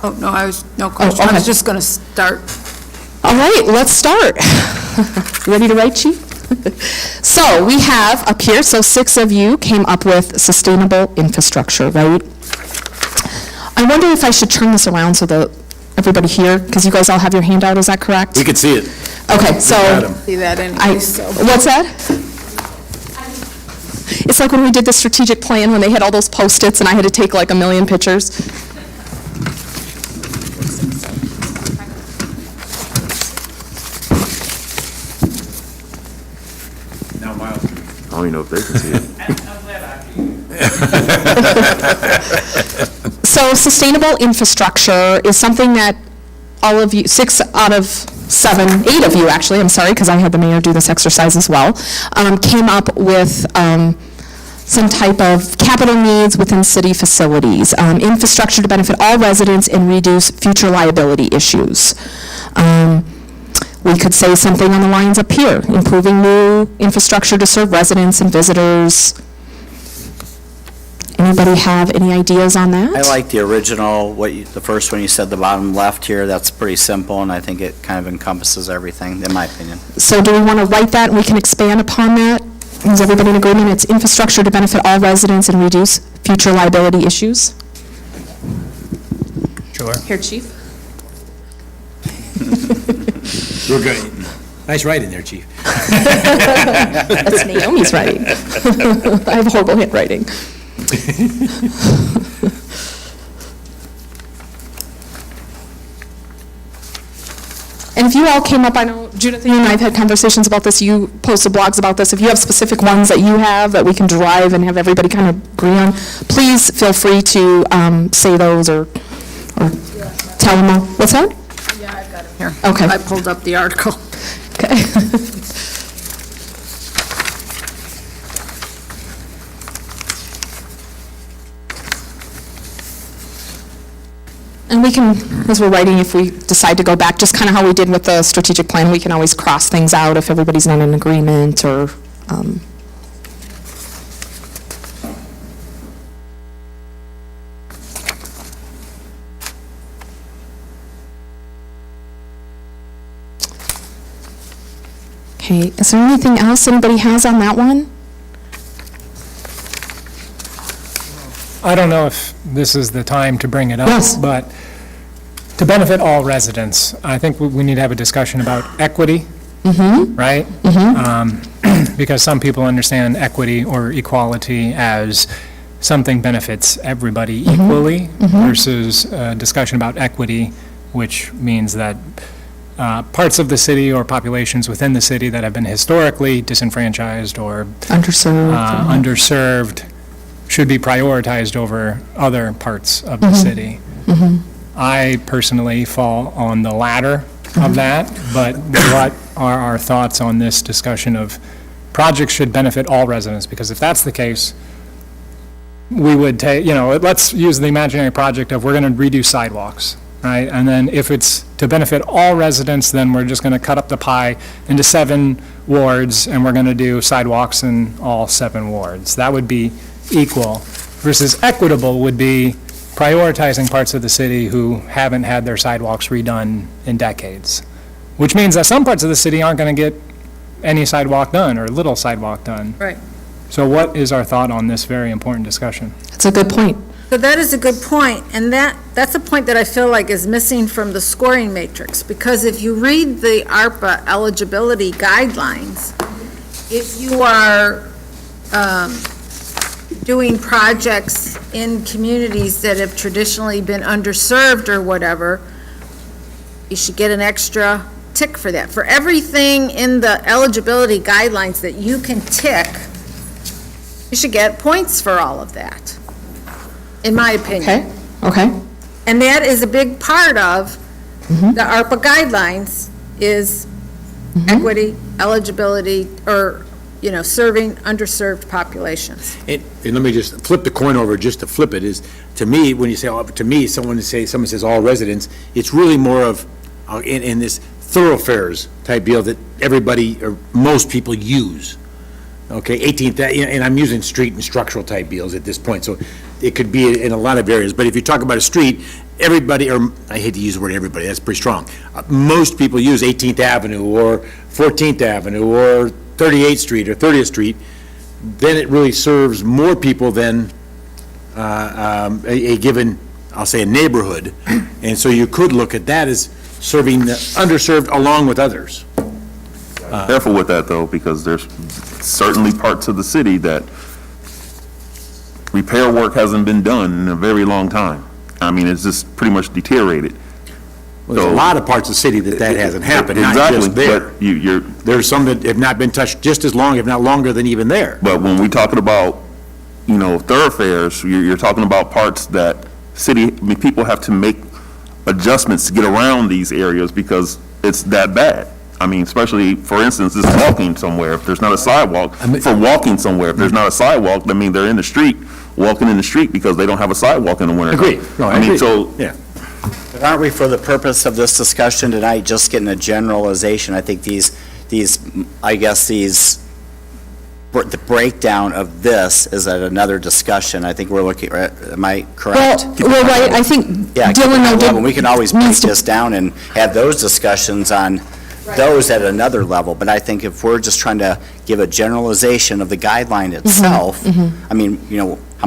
Speaker 3: oh, no, no question. I
Speaker 6: okay.
Speaker 3: was just going to start.
Speaker 6: All right, let's start. You ready to write, Chief? So we have up here, 6 of you came up with sustainable infrastructure, right? I wonder if I should turn this around so that everybody here, because you guys all have your handout, is that correct?
Speaker 2: We could see it.
Speaker 6: Okay, so.
Speaker 3: See that anyway, so.
Speaker 6: What's that? It's like when we did the strategic plan, when they had all those Post-its and I had to take like a million pictures.
Speaker 2: Now, Miles.
Speaker 8: I don't even know if they can see it.
Speaker 6: So sustainable infrastructure is something that all of you, 6 out of 7, 8 of you actually, I'm sorry, because I had the mayor do this exercise as well, came up with some type of capital needs within city facilities, infrastructure to benefit all residents and reduce future liability issues. We could say something on the lines up here, improving new infrastructure to serve residents and visitors. Anybody have any ideas on that?
Speaker 10: I like the original, the first one you said, the bottom left here, that's pretty simple, and I think it kind of encompasses everything, in my opinion.
Speaker 6: So do we want to write that and we can expand upon that? Is everybody in agreement? It's infrastructure to benefit all residents and reduce future liability issues?
Speaker 12: Sure.
Speaker 6: Here, Chief.
Speaker 2: We're good. Nice writing there, Chief.
Speaker 6: That's Naomi's writing. I have horrible handwriting. And if you all came up, I know Judith and I have had conversations about this, you posted blogs about this, if you have specific ones that you have that we can derive and have everybody kind of agree on, please feel free to say those or tell them all. What's that?
Speaker 3: Yeah, I've got it here.
Speaker 6: Okay.
Speaker 3: I pulled up the article.
Speaker 6: Okay. And we can, as we're writing, if we decide to go back, just kind of how we did with the strategic plan, we can always cross things out if everybody's not in agreement or, Okay, is there anything else anybody has on that one?
Speaker 15: I don't know if this is the time to bring it up.
Speaker 6: Yes.
Speaker 15: But to benefit all residents, I think we need to have a discussion about equity, right? Because some people understand equity or equality as something benefits everybody equally versus a discussion about equity, which means that parts of the city or populations within the city that have been historically disenfranchised or underserved should be prioritized over other parts of the city. I personally fall on the latter of that, but what are our thoughts on this discussion of projects should benefit all residents? Because if that's the case, we would take, let's use the imaginary project of we're going to redo sidewalks, right? And then if it's to benefit all residents, then we're just going to cut up the pie into 7 wards, and we're going to do sidewalks in all 7 wards. That would be equal, versus equitable would be prioritizing parts of the city who haven't had their sidewalks redone in decades, which means that some parts of the city aren't going to get any sidewalk done or little sidewalk done.
Speaker 3: Right.
Speaker 15: So what is our thought on this very important discussion?
Speaker 6: That's a good point.
Speaker 3: So that is a good point, and that's a point that I feel like is missing from the scoring matrix, because if you read the ARPA eligibility guidelines, if you are doing projects in communities that have traditionally been underserved or whatever, you should get an extra tick for that. For everything in the eligibility guidelines that you can tick, you should get points for all of that, in my opinion.
Speaker 6: Okay.
Speaker 3: And that is a big part of the ARPA guidelines, is equity, eligibility, or, serving underserved populations.
Speaker 2: And let me just flip the coin over, just to flip it, is, to me, when you say, to me, someone says all residents, it's really more of, in this thoroughfares type deal that everybody, or most people use. Okay, 18th, and I'm using street and structural type deals at this point, so it could be in a lot of areas. But if you talk about a street, everybody, or I hate to use the word everybody, that's pretty strong. Most people use 18th Avenue or 14th Avenue or 38th Street or 30th Street. Then it really serves more people than a given, I'll say, a neighborhood. And so you could look at that as serving the underserved along with others.
Speaker 8: Careful with that, though, because there's certainly parts of the city that repair work hasn't been done in a very long time. I mean, it's just pretty much deteriorated.
Speaker 2: Well, there's a lot of parts of the city that hasn't happened, not
Speaker 8: Exactly,
Speaker 2: just there.
Speaker 8: but you're,
Speaker 2: There's some that have not been touched just as long, if not longer, than even there.
Speaker 8: but when we're talking about, thoroughfares, you're talking about parts that people have to make adjustments to get around these areas because it's that bad. I mean, especially, for instance, just walking somewhere, if there's not a sidewalk, for walking somewhere, if there's not a sidewalk, I mean, they're in the street, walking in the street because they don't have a sidewalk in the winter.
Speaker 2: Agreed. No, I
Speaker 8: mean,
Speaker 2: agree.
Speaker 8: so,
Speaker 2: Yeah.
Speaker 10: But aren't we, for the purpose of this discussion tonight, just getting a generalization? I think the breakdown of this is at another discussion. I think we're looking, am I correct?
Speaker 6: Well, right, I think
Speaker 10: Yeah,
Speaker 6: Dylan,
Speaker 10: level. We can always break
Speaker 6: needs to-
Speaker 10: this down and have those discussions on those at another level, but I think if we're just trying to give a generalization of the guideline itself, I mean, how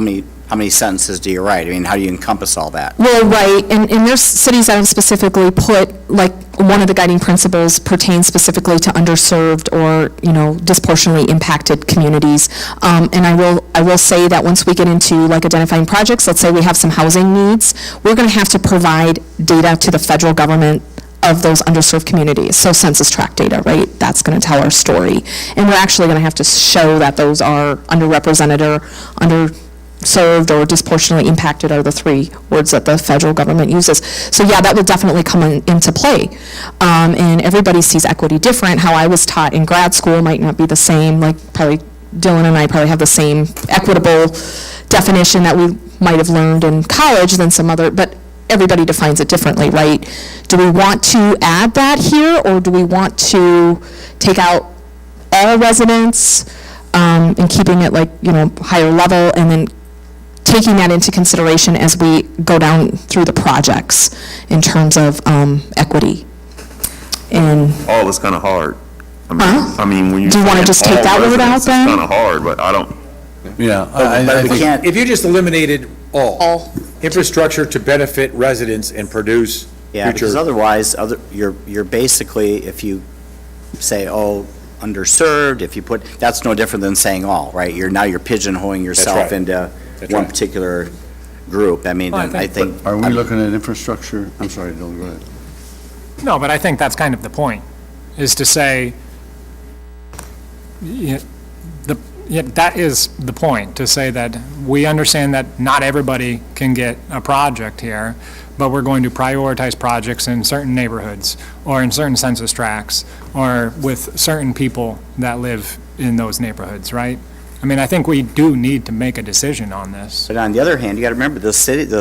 Speaker 10: many sentences do you write? I mean, how do you encompass all that?
Speaker 6: Well, right, and there's cities that have specifically put, like, one of the guiding principles pertains specifically to underserved or, disproportionately impacted communities. And I will say that once we get into, like, identifying projects, let's say we have some housing needs, we're going to have to provide data to the federal government of those underserved communities, so census tract data, right? That's going to tell our story. And we're actually going to have to show that those are underrepresented or underserved or disproportionately impacted are the 3 words that the federal government uses. So yeah, that will definitely come into play. And everybody sees equity different. How I was taught in grad school might not be the same, like probably Dylan and I probably have the same equitable definition that we might have learned in college than some other, but everybody defines it differently, right? Do we want to add that here, or do we want to take out all residents and keeping it like, higher level, and then taking that into consideration as we go down through the projects in terms of equity? And
Speaker 8: all is kind of hard. I mean, when you.
Speaker 6: Do you want to just take that word out then?
Speaker 8: It's kind of hard, but I don't.
Speaker 2: Yeah.
Speaker 10: But if we can't,
Speaker 2: If you just eliminated
Speaker 6: All.
Speaker 2: Infrastructure to benefit residents and produce
Speaker 10: Yeah, because
Speaker 2: future.
Speaker 10: otherwise, you're basically, if you say, oh, underserved, if you put, that's no different than saying all, right? Now you're pigeonholing yourself
Speaker 2: right.
Speaker 10: into
Speaker 2: That's
Speaker 10: one
Speaker 2: right.
Speaker 10: particular group. I mean,
Speaker 15: Well,
Speaker 10: I think.
Speaker 5: Are we looking at infrastructure? I'm sorry, Dylan, go ahead.
Speaker 15: No, but I think that's kind of the point, is to say, that is the point, to say that we understand that not everybody can get a project here, but we're going to prioritize projects in certain neighborhoods, or in certain census tracts, or with certain people that live in those neighborhoods, right? I mean, I think we do need to make a decision on this.
Speaker 10: But on the other hand, you got to remember, the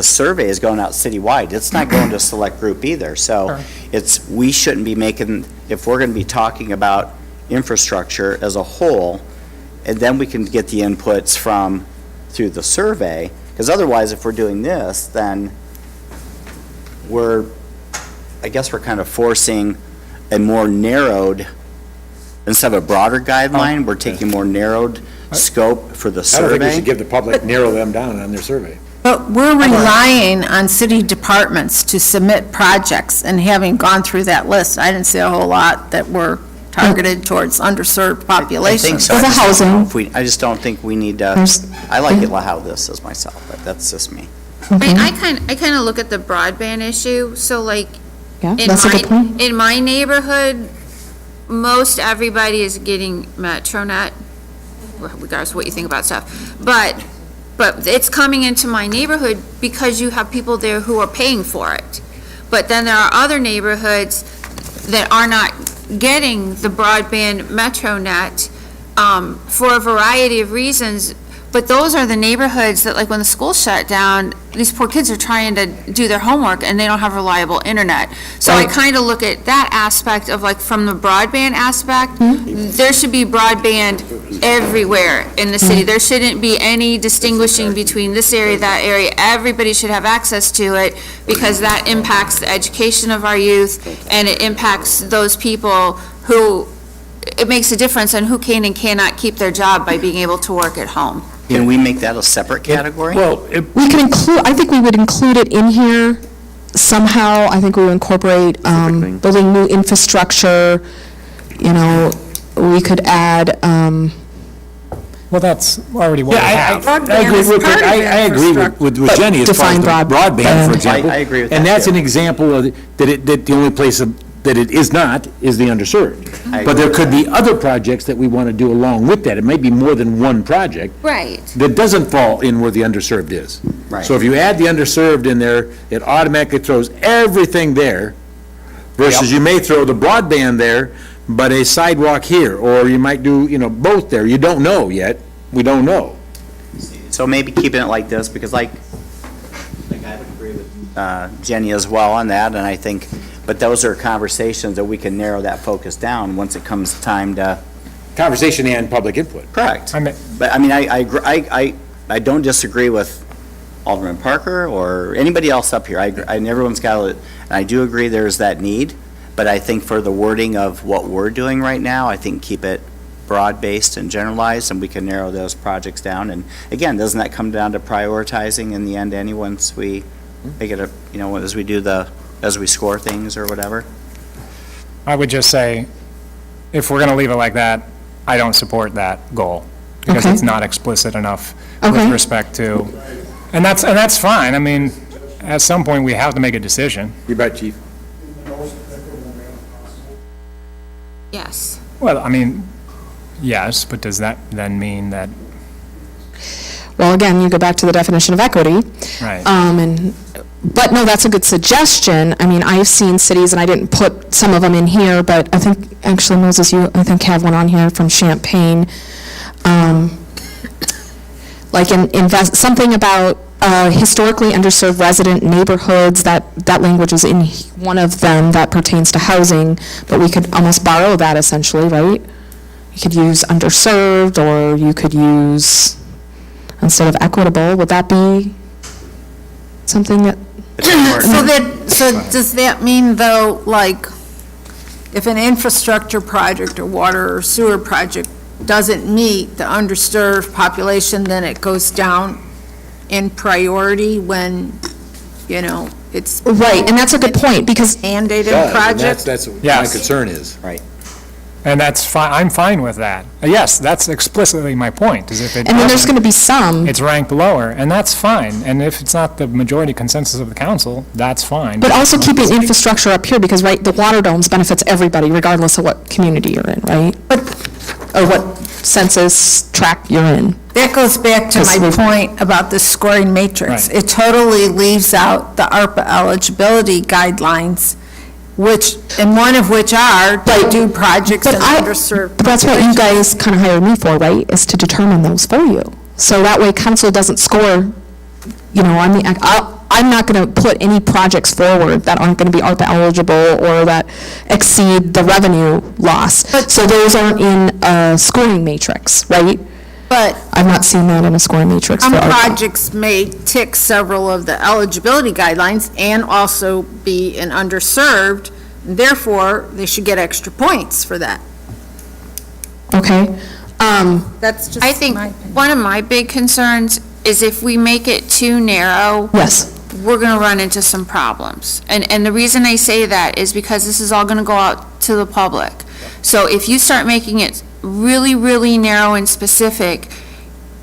Speaker 10: survey is going out citywide. It's not going to a select group either. So we shouldn't be making, if we're going to be talking about infrastructure as a whole, and then we can get the inputs through the survey, because otherwise, if we're doing this, then I guess we're kind of forcing a more narrowed, instead of a broader guideline, we're taking more narrowed scope for the
Speaker 2: I don't think we
Speaker 10: survey.
Speaker 2: should give the public, narrow them down on their survey.
Speaker 3: But we're relying on city departments to submit projects, and having gone through that list, I didn't see a whole lot that were targeted towards underserved
Speaker 10: I think
Speaker 3: populations.
Speaker 10: so.
Speaker 6: For the
Speaker 10: housing. I just don't think we need to, I like it how this is myself, but that's just me.
Speaker 1: I kind of look at the broadband issue, so like,
Speaker 6: Yeah,
Speaker 1: in
Speaker 6: that's a good point.
Speaker 1: in my neighborhood, most everybody is getting MetroNet, regardless of what you think about stuff. But it's coming into my neighborhood because you have people there who are paying for it. But then there are other neighborhoods that are not getting the broadband MetroNet for a variety of reasons. But those are the neighborhoods that, like, when the school shut down, these poor kids are trying to do their homework and they don't have reliable internet. So I kind of look at that aspect of, like, from the broadband aspect, there should be broadband everywhere in the city. There shouldn't be any distinguishing between this area, that area. Everybody should have access to it because that impacts the education of our youth and it impacts those people who, it makes a difference on who can and cannot keep their job by being able to work at home.
Speaker 10: Can we make that a separate category?
Speaker 12: Well,
Speaker 6: We can include, I think we would include it in here somehow. I think we would incorporate building new infrastructure, we could add,
Speaker 15: Well, that's already what we have.
Speaker 2: I agree with Jenny as far as
Speaker 6: define
Speaker 2: the
Speaker 6: broadband.
Speaker 2: broadband, for example.
Speaker 10: I agree with
Speaker 2: And
Speaker 10: that,
Speaker 2: that's
Speaker 10: too.
Speaker 2: an example of, that the only place that it is not is the underserved.
Speaker 10: I
Speaker 2: But
Speaker 10: agree
Speaker 2: there
Speaker 10: with
Speaker 2: could
Speaker 10: that.
Speaker 2: be other projects that we want to do along with that. It may be more than one project
Speaker 1: Right.
Speaker 2: that doesn't fall in where the underserved is.
Speaker 10: Right.
Speaker 2: So if you add the underserved in there, it automatically throws everything there, versus you may throw the broadband there, but a sidewalk here, or you might do, both there. You don't know yet. We don't know.
Speaker 10: So maybe keeping it like this, because I would agree with Jenny as well on that, and I think, but those are conversations that we can narrow that focus down once it comes time to.
Speaker 2: Conversation and public input.
Speaker 10: Correct.
Speaker 15: I mean,
Speaker 10: But, I mean, I don't disagree with Alderman Parker or anybody else up here. And everyone's got it, and I do agree there's that need, but I think for the wording of what we're doing right now, I think keep it broad-based and generalized, and we can narrow those projects down. And again, doesn't that come down to prioritizing in the end, once we make it as we score things or whatever?
Speaker 15: I would just say, if we're going to leave it like that, I don't support that goal, because
Speaker 6: Okay.
Speaker 15: it's not explicit enough
Speaker 6: Okay.
Speaker 15: with respect to, and that's fine. I mean, at some point, we have to make a decision.
Speaker 2: You bet, Chief.
Speaker 1: Yes.
Speaker 15: Well, I mean, yes, but does that then mean that,
Speaker 6: well, again, you go back to the definition of equity.
Speaker 15: right?
Speaker 6: But no, that's a good suggestion. I mean, I've seen cities, and I didn't put some of them in here, but I think, actually, Moses, you, I think, have one on here from Champaign. Like something about historically underserved resident neighborhoods, that language is in one of them that pertains to housing, but we could almost borrow that essentially, right? You could use underserved, or you could use, instead of equitable, would that be something that?
Speaker 3: So does that mean, though, like, if an infrastructure project or water or sewer project doesn't meet the underserved population, then it goes down in priority when, it's
Speaker 6: Right, and that's a good point, because
Speaker 3: mandated project?
Speaker 2: That's what my
Speaker 15: Yes.
Speaker 2: concern is.
Speaker 10: Right.
Speaker 15: And that's fine, I'm fine with that. Yes, that's explicitly my point, is if it
Speaker 6: and then there's
Speaker 15: doesn't,
Speaker 6: going to be some,
Speaker 15: it's ranked lower, and that's fine. And if it's not the majority consensus of the council, that's fine.
Speaker 6: but also keeping infrastructure up here, because, right, the water domes benefits everybody regardless of what community you're in, right? Or what census tract you're in.
Speaker 3: That goes back to my point about the scoring matrix.
Speaker 15: Right.
Speaker 3: It totally leaves out the ARPA eligibility guidelines, and one of which are to do projects in underserved.
Speaker 6: But that's what you guys kind of hired me for, right, is to determine those for you. So that way council doesn't score, I'm not going to put any projects forward that aren't going to be ARPA eligible or that exceed the revenue loss. So those aren't in a scoring matrix, right?
Speaker 3: But
Speaker 6: I've not seen that in a scoring matrix for
Speaker 3: some
Speaker 6: ARPA.
Speaker 3: projects may tick several of the eligibility guidelines and also be in underserved, and therefore, they should get extra points for that.
Speaker 6: Okay.
Speaker 3: That's just
Speaker 1: I think one of my big concerns is if we make it too narrow,
Speaker 6: Yes.
Speaker 1: we're going to run into some problems. And the reason I say that is because this is all going to go out to the public. So if you start making it really, really narrow and specific,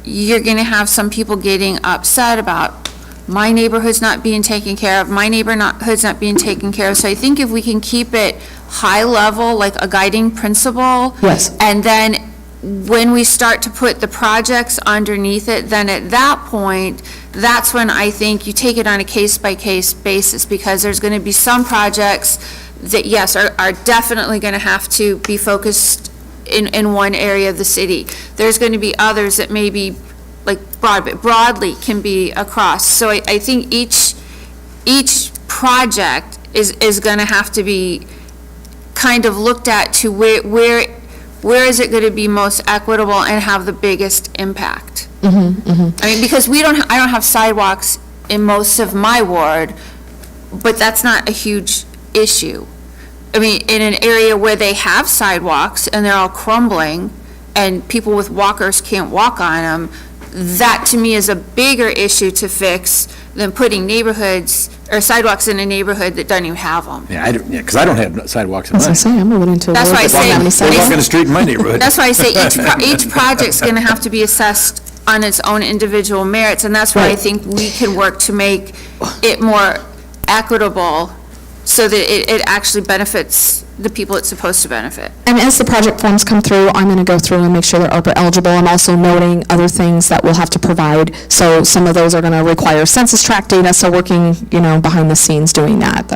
Speaker 1: you're going to have some people getting upset about my neighborhood's not being taken care of, my neighborhood's not being taken care of. So I think if we can keep it high level, like a guiding principle.
Speaker 6: Yes.
Speaker 1: And then when we start to put the projects underneath it, then at that point, that's when I think you take it on a case-by-case basis, because there's going to be some projects that, yes, are definitely going to have to be focused in one area of the city. There's going to be others that maybe, like broadly can be across. So I think each project is going to have to be kind of looked at to where is it going to be most equitable and have the biggest impact? I mean, because I don't have sidewalks in most of my ward, but that's not a huge issue. I mean, in an area where they have sidewalks and they're all crumbling and people with walkers can't walk on them, that to me is a bigger issue to fix than putting neighborhoods or sidewalks in a neighborhood that doesn't even have them.
Speaker 2: Yeah, because I don't have sidewalks in
Speaker 6: As I
Speaker 2: mine.
Speaker 6: say, I'm moving into a
Speaker 1: That's
Speaker 6: world
Speaker 1: why I
Speaker 6: that doesn't have any
Speaker 1: say-
Speaker 2: They walk
Speaker 6: sidewalks.
Speaker 2: on the street in my neighborhood.
Speaker 1: That's why I say each project's going to have to be assessed on its own individual merits, and that's why I
Speaker 6: Right.
Speaker 1: think we can work to make it more equitable so that it actually benefits the people it's supposed to benefit.
Speaker 6: And as the project forms come through, I'm going to go through and make sure they're ARPA eligible. I'm also noting other things that we'll have to provide. So some of those are going to require census tract data, so working, behind the scenes doing that.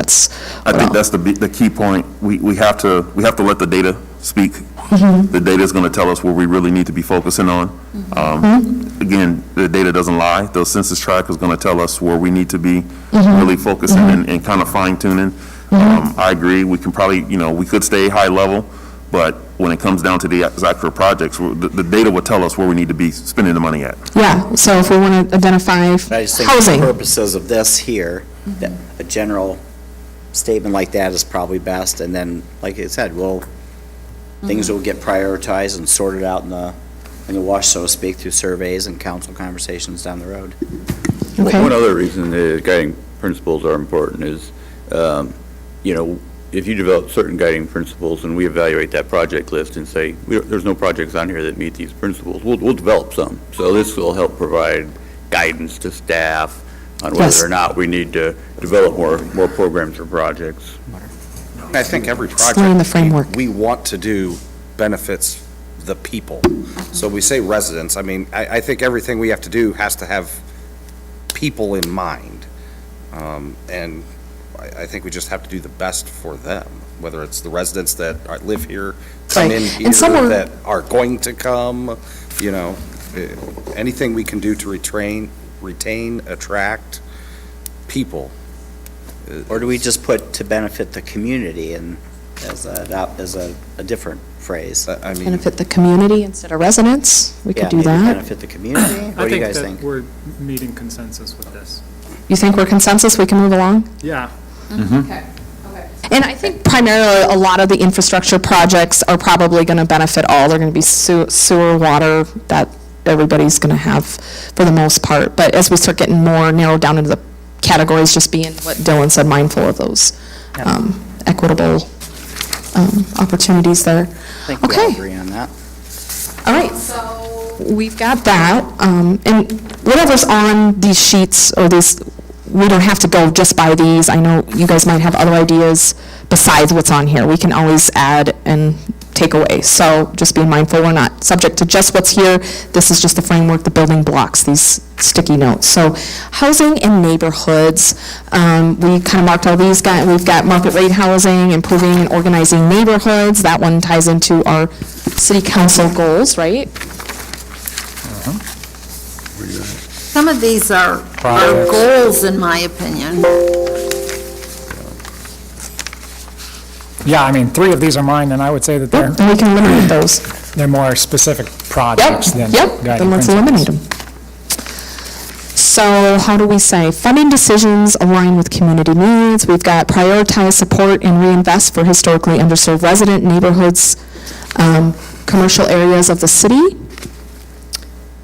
Speaker 8: I think that's the key point. We have to let the data speak. The data is going to tell us where we really need to be focusing on. Again, the data doesn't lie. The census tract is going to tell us where we need to be really focusing and kind of fine tuning. I agree. We can probably, we could stay high level, but when it comes down to the actual projects, the data will tell us where we need to be spending the money at.
Speaker 6: Yeah, so if we want to identify
Speaker 10: But I just think for
Speaker 6: housing.
Speaker 10: the purposes of this here, that a general statement like that is probably best, and then, like I said, things will get prioritized and sorted out in the wash, so to speak, through surveys and council conversations down the road.
Speaker 6: Okay.
Speaker 7: One other reason the guiding principles are important is, if you develop certain guiding principles and we evaluate that project list and say, there's no projects on here that meet these principles, we'll develop some. So this will help provide guidance to staff on whether
Speaker 6: Yes.
Speaker 7: or not we need to develop more programs or projects.
Speaker 11: I think every
Speaker 6: Explain the framework.
Speaker 11: project we want to do benefits the people. So we say residents, I think everything we have to do has to have people in mind. And I think we just have to do the best for them, whether it's the residents that live here, come
Speaker 6: Right.
Speaker 11: in
Speaker 6: And
Speaker 11: here,
Speaker 6: some are-
Speaker 11: that are going to come, anything we can do to retain, attract people.
Speaker 10: Or do we just put to benefit the community and as a different phrase?
Speaker 6: Benefit the community instead of residents? We could do
Speaker 10: maybe
Speaker 6: that.
Speaker 10: benefit the community? What do you guys think?
Speaker 15: we're meeting consensus with this.
Speaker 6: You think we're consensus, we can move along?
Speaker 15: Yeah.
Speaker 1: Okay.
Speaker 6: And I think primarily, a lot of the infrastructure projects are probably going to benefit all. They're going to be sewer, water, that everybody's going to have for the most part. But as we start getting more narrowed down into the categories, just being what Dylan said, mindful of those equitable opportunities there.
Speaker 10: I think we all
Speaker 6: Okay.
Speaker 10: agree on that.
Speaker 6: All right, so we've got that, and whatever's on these sheets, or these, we don't have to go just by these. I know you guys might have other ideas besides what's on here. We can always add and take away. So just be mindful, we're not subject to just what's here. This is just the framework, the building blocks, these sticky notes. So housing and neighborhoods, we kind of marked all these. We've got market rate housing, improving and organizing neighborhoods. That one ties into our city council goals, right?
Speaker 3: Some of these are goals, in my opinion.
Speaker 15: Yeah, I mean, 3 of these are mine, and I would say that they're,
Speaker 6: And we can eliminate those.
Speaker 15: they're more specific projects than
Speaker 6: Yep,
Speaker 15: guiding
Speaker 6: then let's
Speaker 15: principles.
Speaker 6: eliminate them. So how do we say? Funding decisions align with community needs. We've got prioritize, support, and reinvest for historically underserved resident neighborhoods, commercial areas of the city.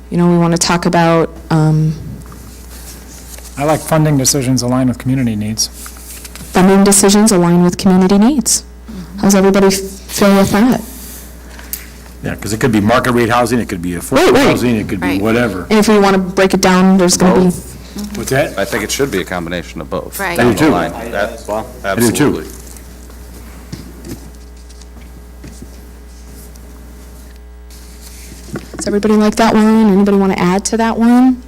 Speaker 6: You know, we want to talk about,
Speaker 15: I like funding decisions align with community needs.
Speaker 6: funding decisions align with community needs. How's everybody feel with that?
Speaker 2: Yeah, because it could be market rate housing, it could be affordable
Speaker 6: Right.
Speaker 2: housing, it could be
Speaker 1: Right.
Speaker 2: whatever.
Speaker 6: And if we want to break it down, there's going to be,
Speaker 2: What's that?
Speaker 11: I think it should be a combination of both.
Speaker 1: Right.
Speaker 2: I do too.
Speaker 11: That's,
Speaker 2: do too.
Speaker 11: absolutely.
Speaker 6: does everybody like that one? Anybody want to add to that one?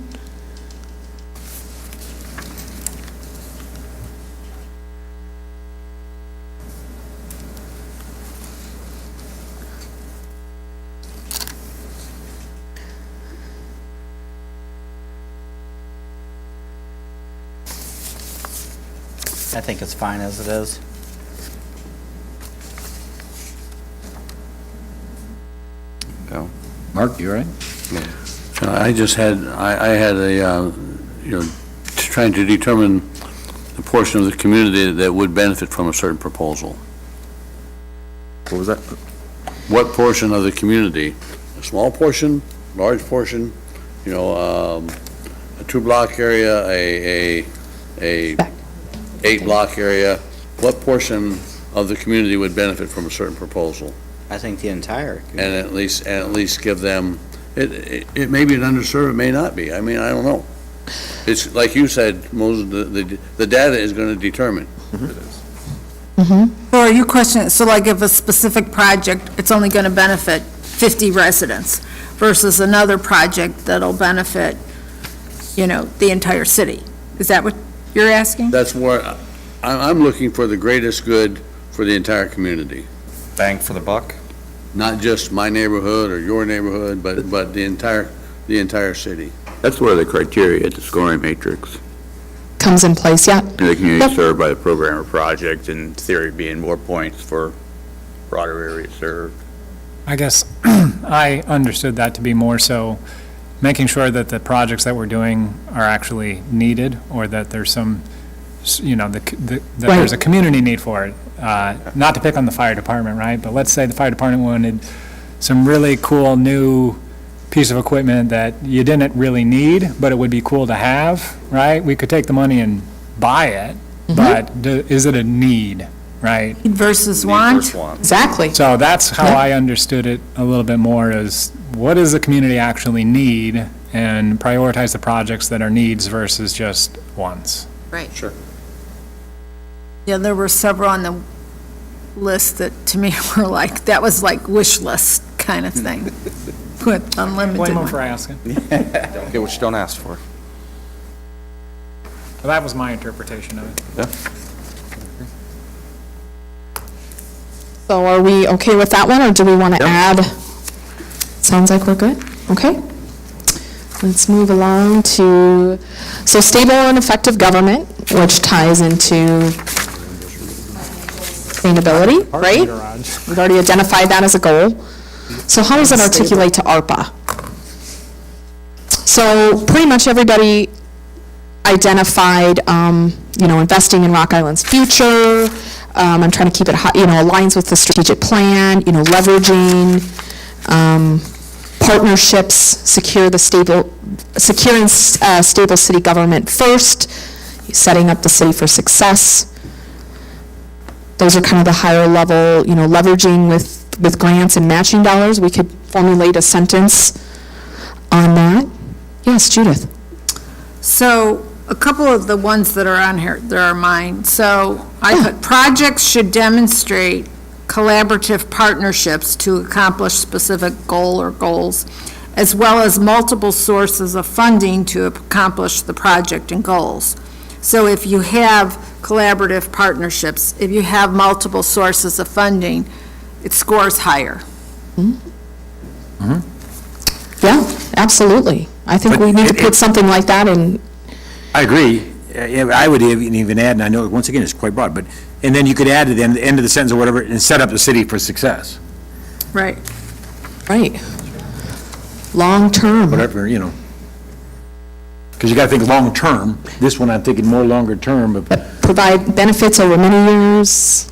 Speaker 10: I think it's fine as it is.
Speaker 2: Mark, you all right?
Speaker 5: I just had, I had a, trying to determine the portion of the community that would benefit from a certain proposal.
Speaker 8: What was that?
Speaker 5: What portion of the community, a small portion, large portion, a 2-block area, a 8-block area, what portion of the community would benefit from a certain proposal?
Speaker 10: I think the entire.
Speaker 5: And at least give them, it may be an underserved, it may not be. I mean, I don't know. It's like you said, Moses, the data is going to determine.
Speaker 3: Or you question, so like if a specific project, it's only going to benefit 50 residents versus another project that'll benefit, the entire city. Is that what you're asking?
Speaker 5: That's where, I'm looking for the greatest good for the entire community.
Speaker 11: Bang for the buck?
Speaker 5: Not just my neighborhood or your neighborhood, but the entire city.
Speaker 7: That's where the criteria, the scoring matrix,
Speaker 6: Comes in place, yeah.
Speaker 7: and the community
Speaker 6: Yep.
Speaker 7: served by the program or project, in theory being more points for broader area served.
Speaker 15: I guess I understood that to be more so making sure that the projects that we're doing are actually needed, or that there's some, that there's a community need for it. Not to pick on the fire department, right? But let's say the fire department wanted some really cool new piece of equipment that you didn't really need, but it would be cool to have, right? We could take the money and buy it, but is it a need, right?
Speaker 3: Versus want?
Speaker 6: Exactly.
Speaker 15: So that's how I understood it a little bit more, is what does the community actually need, and prioritize the projects that are needs versus just wants.
Speaker 1: Right.
Speaker 11: Sure.
Speaker 3: Yeah, there were several on the list that to me were like, that was like wish list kind of thing. Put unlimited
Speaker 15: Blame them
Speaker 3: money.
Speaker 15: for asking.
Speaker 11: Don't get what you don't ask for.
Speaker 15: Well, that was my interpretation of it.
Speaker 11: Yeah.
Speaker 6: So are we okay with that one, or do we want to add? Sounds like we're good. Okay. Let's move along to, so stable and effective government, which ties into sustainability, right?
Speaker 15: Garage.
Speaker 6: We've already identified that as a goal. So how does it articulate to ARPA? So pretty much everybody identified, investing in Rock Island's future. I'm trying to keep it high, aligns with the strategic plan, leveraging, partnerships, secure and stable city government first, setting up the city for success. Those are kind of the higher level, leveraging with grants and matching dollars. We could formulate a sentence on that. Yes, Judith?
Speaker 3: So a couple of the ones that are on here, there are mine. So I put, projects should demonstrate collaborative partnerships to accomplish specific goal or goals, as well as multiple sources of funding to accomplish the project and goals. So if you have collaborative partnerships, if you have multiple sources of funding, it scores higher.
Speaker 6: Yeah, absolutely. I think we need to put something like that in.
Speaker 2: I agree. I would even add, and I know, once again, it's quite broad, but, and then you could add to the end of the sentence or whatever, and set up the city for success.
Speaker 3: Right.
Speaker 6: Right. Long-term.
Speaker 2: Whatever, because you got to think long-term. This one, I'm thinking more longer-term, but
Speaker 6: Provide benefits over many years.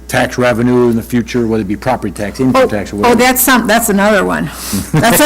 Speaker 2: tax revenue in the future, whether it be property tax, income tax, or whatever.
Speaker 3: That's another one. That's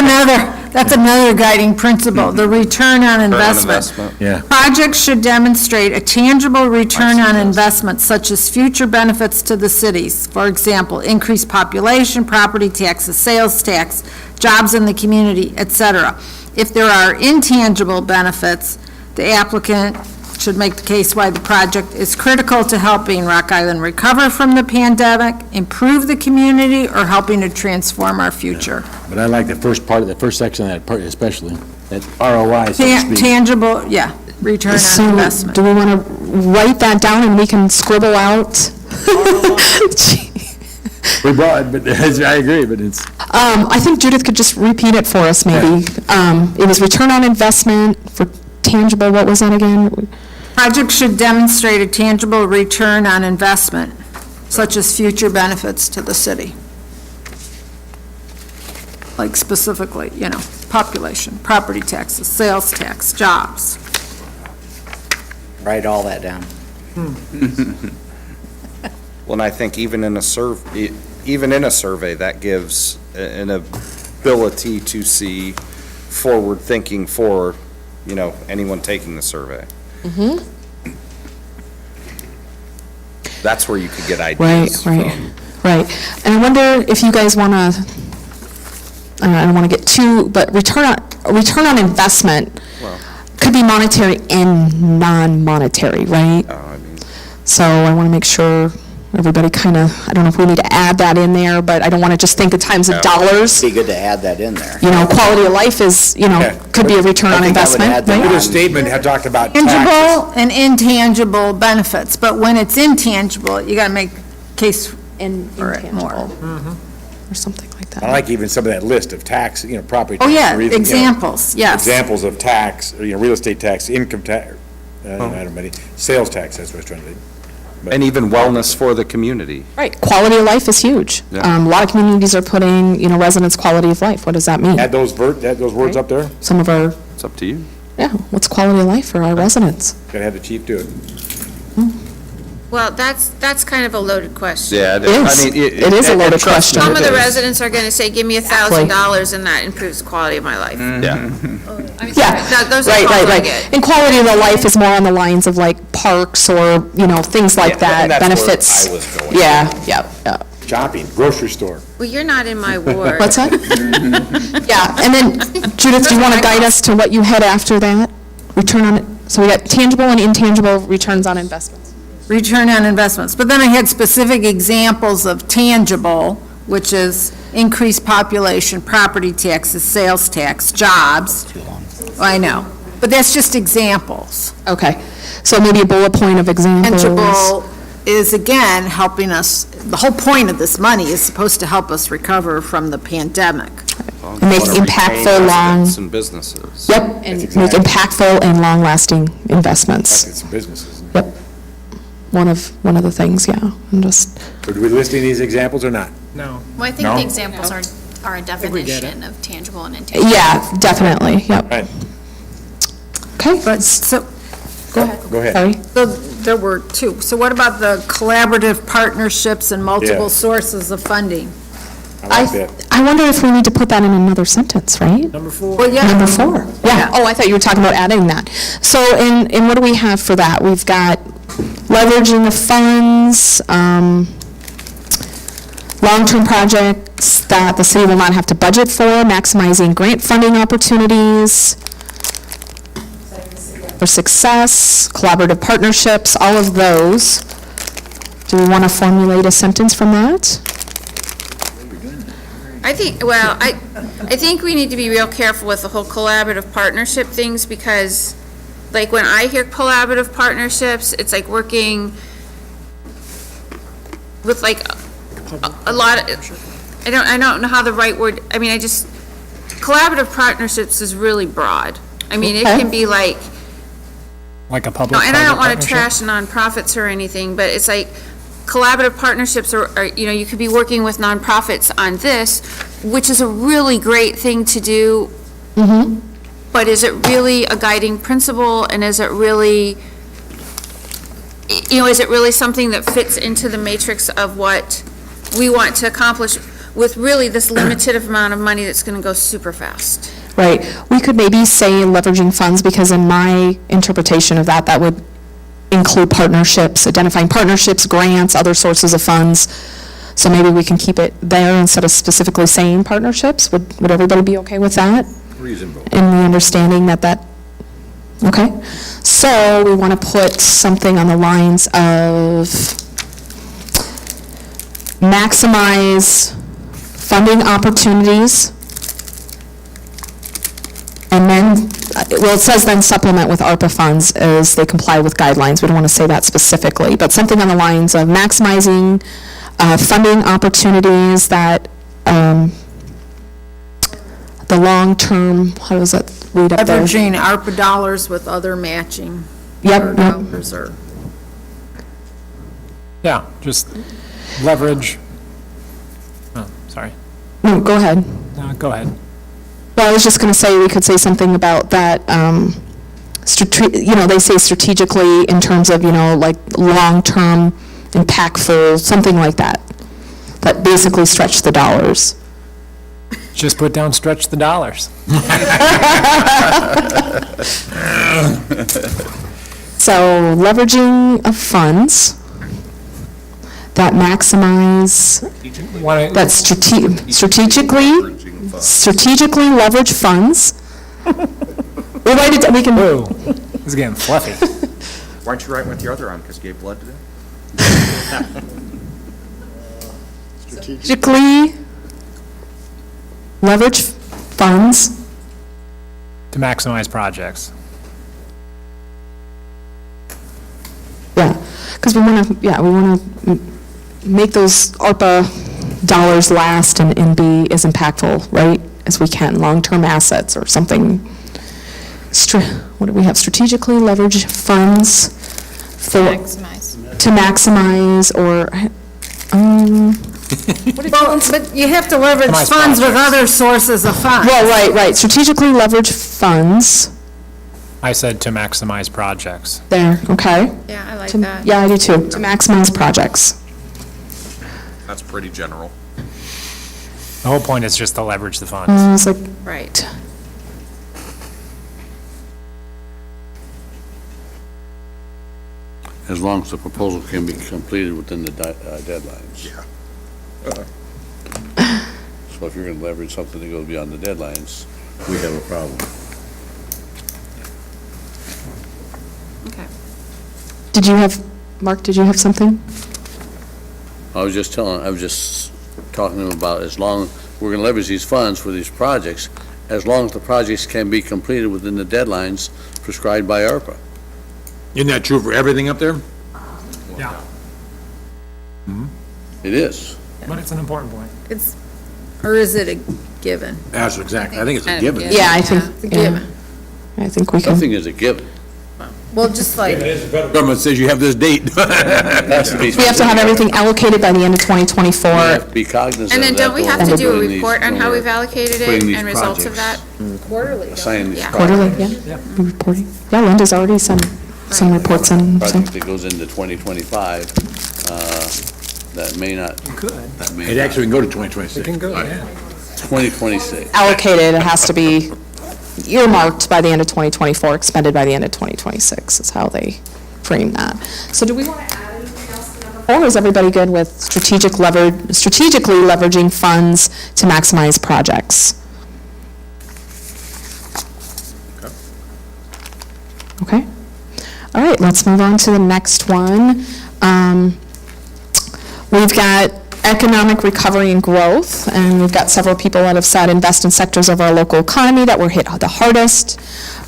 Speaker 3: another guiding principle, the return on investment.
Speaker 2: Yeah.
Speaker 3: Projects should demonstrate a tangible return on investment, such as future benefits to the cities. For example, increased population, property taxes, sales tax, jobs in the community, etc. If there are intangible benefits, the applicant should make the case why the project is critical to helping Rock Island recover from the pandemic, improve the community, or helping to transform our future.
Speaker 2: But I like the first part of the first section of that part especially, that ROI, so to speak.
Speaker 3: Tangible, yeah, return on investment.
Speaker 6: Do we want to write that down and we can scribble out?
Speaker 2: We're broad, but I agree, but it's.
Speaker 6: I think Judith could just repeat it for us, maybe. It was return on investment for tangible, what was that again?
Speaker 3: Project should demonstrate a tangible return on investment, such as future benefits to the city. Like specifically, population, property taxes, sales tax, jobs.
Speaker 10: Write all that down.
Speaker 11: Well, and I think even in a survey, that gives an ability to see forward thinking for, anyone taking the survey. That's where you could get ideas from.
Speaker 6: Right. And I wonder if you guys want to, I don't want to get too, but return on investment could be monetary and non-monetary, right? So I want to make sure everybody kind of, I don't know if we need to add that in there, but I don't want to just think in times of dollars.
Speaker 10: It'd be good to add that in there.
Speaker 6: Quality of life is, could be a return on investment,
Speaker 2: The
Speaker 6: right?
Speaker 2: statement had talked about taxes.
Speaker 3: Tangible and intangible benefits, but when it's intangible, you got to make case for it more.
Speaker 6: Or something like that.
Speaker 2: I like even some of that list of tax, property.
Speaker 3: Oh,
Speaker 2: tax,
Speaker 3: yeah,
Speaker 2: or even,
Speaker 3: examples, yes.
Speaker 2: Examples of tax, real estate tax, income tax, I don't know, many, sales tax, that's what I was trying to think.
Speaker 11: And even wellness for the community.
Speaker 6: Right, quality of life is huge.
Speaker 11: Yeah.
Speaker 6: A lot of communities are putting, residents' quality of life. What does that mean?
Speaker 2: Add those words up there?
Speaker 6: Some of our,
Speaker 11: It's up to you.
Speaker 6: what's quality of life for our residents?
Speaker 2: Gotta have the chief do it.
Speaker 1: Well, that's kind of a loaded question.
Speaker 11: Yeah, it
Speaker 6: is.
Speaker 11: is. I mean,
Speaker 6: It is a
Speaker 11: and
Speaker 6: loaded
Speaker 11: trust me,
Speaker 6: question.
Speaker 1: Some of
Speaker 11: it
Speaker 1: the
Speaker 11: is.
Speaker 1: residents are going to say, give me $1,000 and that improves the quality of my life.
Speaker 11: Yeah.
Speaker 6: Yeah,
Speaker 1: Those are
Speaker 6: right,
Speaker 1: calls I
Speaker 6: right.
Speaker 1: get.
Speaker 6: And quality of the life is more on the lines of like parks or, things like
Speaker 11: Yeah,
Speaker 6: that,
Speaker 11: and that's where
Speaker 6: benefits.
Speaker 11: I was going.
Speaker 6: Yeah.
Speaker 2: Shopping, grocery store.
Speaker 1: Well, you're not in my ward.
Speaker 6: What's that? Yeah, and then Judith, do you want to guide us to what you had after that? Return on it, so we got tangible and intangible returns on investments.
Speaker 3: Return on investments. But then I had specific examples of tangible, which is increased population, property taxes, sales tax, jobs. I know, but that's just examples.
Speaker 6: Okay, so maybe a bullet point of examples.
Speaker 3: Tangible is, again, helping us, the whole point of this money is supposed to help us recover from the pandemic.
Speaker 6: And make
Speaker 11: Want to retain
Speaker 6: impactful, long.
Speaker 11: residents and businesses.
Speaker 6: Yep, and make impactful and long-lasting investments.
Speaker 2: It's businesses.
Speaker 6: Yep. One of the things, yeah, and just,
Speaker 2: So do we list any of these examples or not?
Speaker 15: No.
Speaker 1: Well, I think
Speaker 2: No?
Speaker 1: the examples are a
Speaker 15: we get it.
Speaker 1: definition of tangible and intangible.
Speaker 6: yeah, definitely, yep.
Speaker 2: Right,
Speaker 6: Okay,
Speaker 3: But, so,
Speaker 2: go ahead.
Speaker 6: sorry.
Speaker 3: so there were two. So what about the collaborative partnerships and multiple
Speaker 2: Yeah.
Speaker 3: sources of funding?
Speaker 6: I wonder if we need to put that in another sentence, right?
Speaker 15: Number 4.
Speaker 3: Well, yeah.
Speaker 6: Number 4. Yeah. Oh, I thought you were talking about adding that. So, and what do we have for that? We've got leveraging the funds, long-term projects that the city will not have to budget for, maximizing grant funding opportunities for success, collaborative partnerships, all of those. Do we want to formulate a sentence from that?
Speaker 1: I think, well, I think we need to be real careful with the whole collaborative partnership things, because, like, when I hear collaborative partnerships, it's like working with, like, a lot of, I don't know how the right word, I mean, collaborative partnerships is really broad. I mean, it can be like,
Speaker 15: Like a
Speaker 1: no,
Speaker 15: public-private
Speaker 1: and I don't want to
Speaker 15: partnership?
Speaker 1: trash nonprofits or anything, but it's like, collaborative partnerships are, you could be working with nonprofits on this, which is a really great thing to do. But is it really a guiding principle, and is it really, is it really something that fits into the matrix of what we want to accomplish with really this limited amount of money that's going to go super fast?
Speaker 6: Right. We could maybe say leveraging funds, because in my interpretation of that, that would include partnerships, identifying partnerships, grants, other sources of funds. So maybe we can keep it there instead of specifically saying partnerships. Would everybody be okay with that?
Speaker 2: Reasonable.
Speaker 6: In the understanding that, okay. So we want to put something on the lines of maximize funding opportunities. And then, well, it says then supplement with ARPA funds as they comply with guidelines. We don't want to say that specifically, but something on the lines of maximizing funding opportunities that the long-term, how does that read up there?
Speaker 3: Leveraging ARPA dollars with other matching.
Speaker 6: Yep.
Speaker 3: dollars or.
Speaker 15: Yeah, just leverage, oh, sorry.
Speaker 6: No, go ahead.
Speaker 15: No, go ahead.
Speaker 6: Well, I was just going to say, we could say something about that, they say strategically in terms of, like, long-term, impactful, something like that, that basically stretch the dollars.
Speaker 15: Just put down stretch the dollars.
Speaker 6: So leveraging of funds that maximize, that strategically leverage funds. We'll write it, we can.
Speaker 15: Whoa, this is getting fluffy.
Speaker 11: Why don't you write with your other arm, because you gave blood today?
Speaker 6: Strategically leverage funds.
Speaker 15: To maximize projects.
Speaker 6: Yeah, because we want to make those ARPA dollars last and be as impactful, right, as we can, long-term assets or something. What do we have? Strategically leverage funds for. To maximize or,
Speaker 3: Well, but you have to leverage
Speaker 15: Maximize
Speaker 3: funds with
Speaker 15: projects.
Speaker 3: other sources of funds.
Speaker 6: well, right, strategically leverage funds.
Speaker 15: I said to maximize projects.
Speaker 6: There, okay.
Speaker 1: Yeah, I like
Speaker 6: To-
Speaker 1: that.
Speaker 6: Yeah, I do too, to maximize projects.
Speaker 11: That's pretty general.
Speaker 15: The whole point is just to leverage the funds.
Speaker 6: It's like,
Speaker 1: Right.
Speaker 5: As long as the proposal can be completed within the deadlines.
Speaker 11: Yeah.
Speaker 5: So if you're going to leverage something that goes beyond the deadlines, we have a problem.
Speaker 1: Okay.
Speaker 6: did you have, Mark, did you have something?
Speaker 5: I was just talking to him about as long, we're going to leverage these funds for these projects, as long as the projects can be completed within the deadlines prescribed by ARPA.
Speaker 2: Isn't that true for everything up there?
Speaker 15: Yeah.
Speaker 5: It is.
Speaker 15: But it's an important point.
Speaker 3: Or is it a given?
Speaker 2: That's exactly, I think it's a given.
Speaker 6: Yeah, I think,
Speaker 3: It's a
Speaker 6: yeah,
Speaker 3: given.
Speaker 6: I think we can.
Speaker 5: Nothing is a given.
Speaker 3: Well, just like,
Speaker 2: Government says you have this date.
Speaker 6: We have to have everything allocated by the end of 2024.
Speaker 5: We have to be cognizant
Speaker 1: And then
Speaker 5: of that.
Speaker 1: don't we have
Speaker 5: when
Speaker 1: to
Speaker 5: we're
Speaker 1: do a
Speaker 5: doing these-
Speaker 1: report on
Speaker 5: when
Speaker 1: how
Speaker 5: we're
Speaker 1: we've allocated
Speaker 5: putting
Speaker 1: it
Speaker 5: these
Speaker 1: and results of that?
Speaker 5: projects,
Speaker 3: quarterly.
Speaker 5: assigning these
Speaker 1: Yeah.
Speaker 6: Quarterly,
Speaker 5: projects.
Speaker 6: yeah, reporting. Yeah, Linda's already some reports in, so.
Speaker 5: Project that goes into 2025, that may not.
Speaker 15: Could.
Speaker 5: That may
Speaker 2: It
Speaker 5: not.
Speaker 2: actually can go to 2026.
Speaker 15: It can go, yeah.
Speaker 5: 2026.
Speaker 6: Allocated, it has to be earmarked by the end of 2024, expended by the end of 2026, is how they frame that. So do we want to add anything else to number 4, or is everybody good with strategically leveraging funds to maximize projects? Okay. All right, let's move on to the next one. We've got economic recovery and growth, and we've got several people that have said invest in sectors of our local economy that were hit the hardest.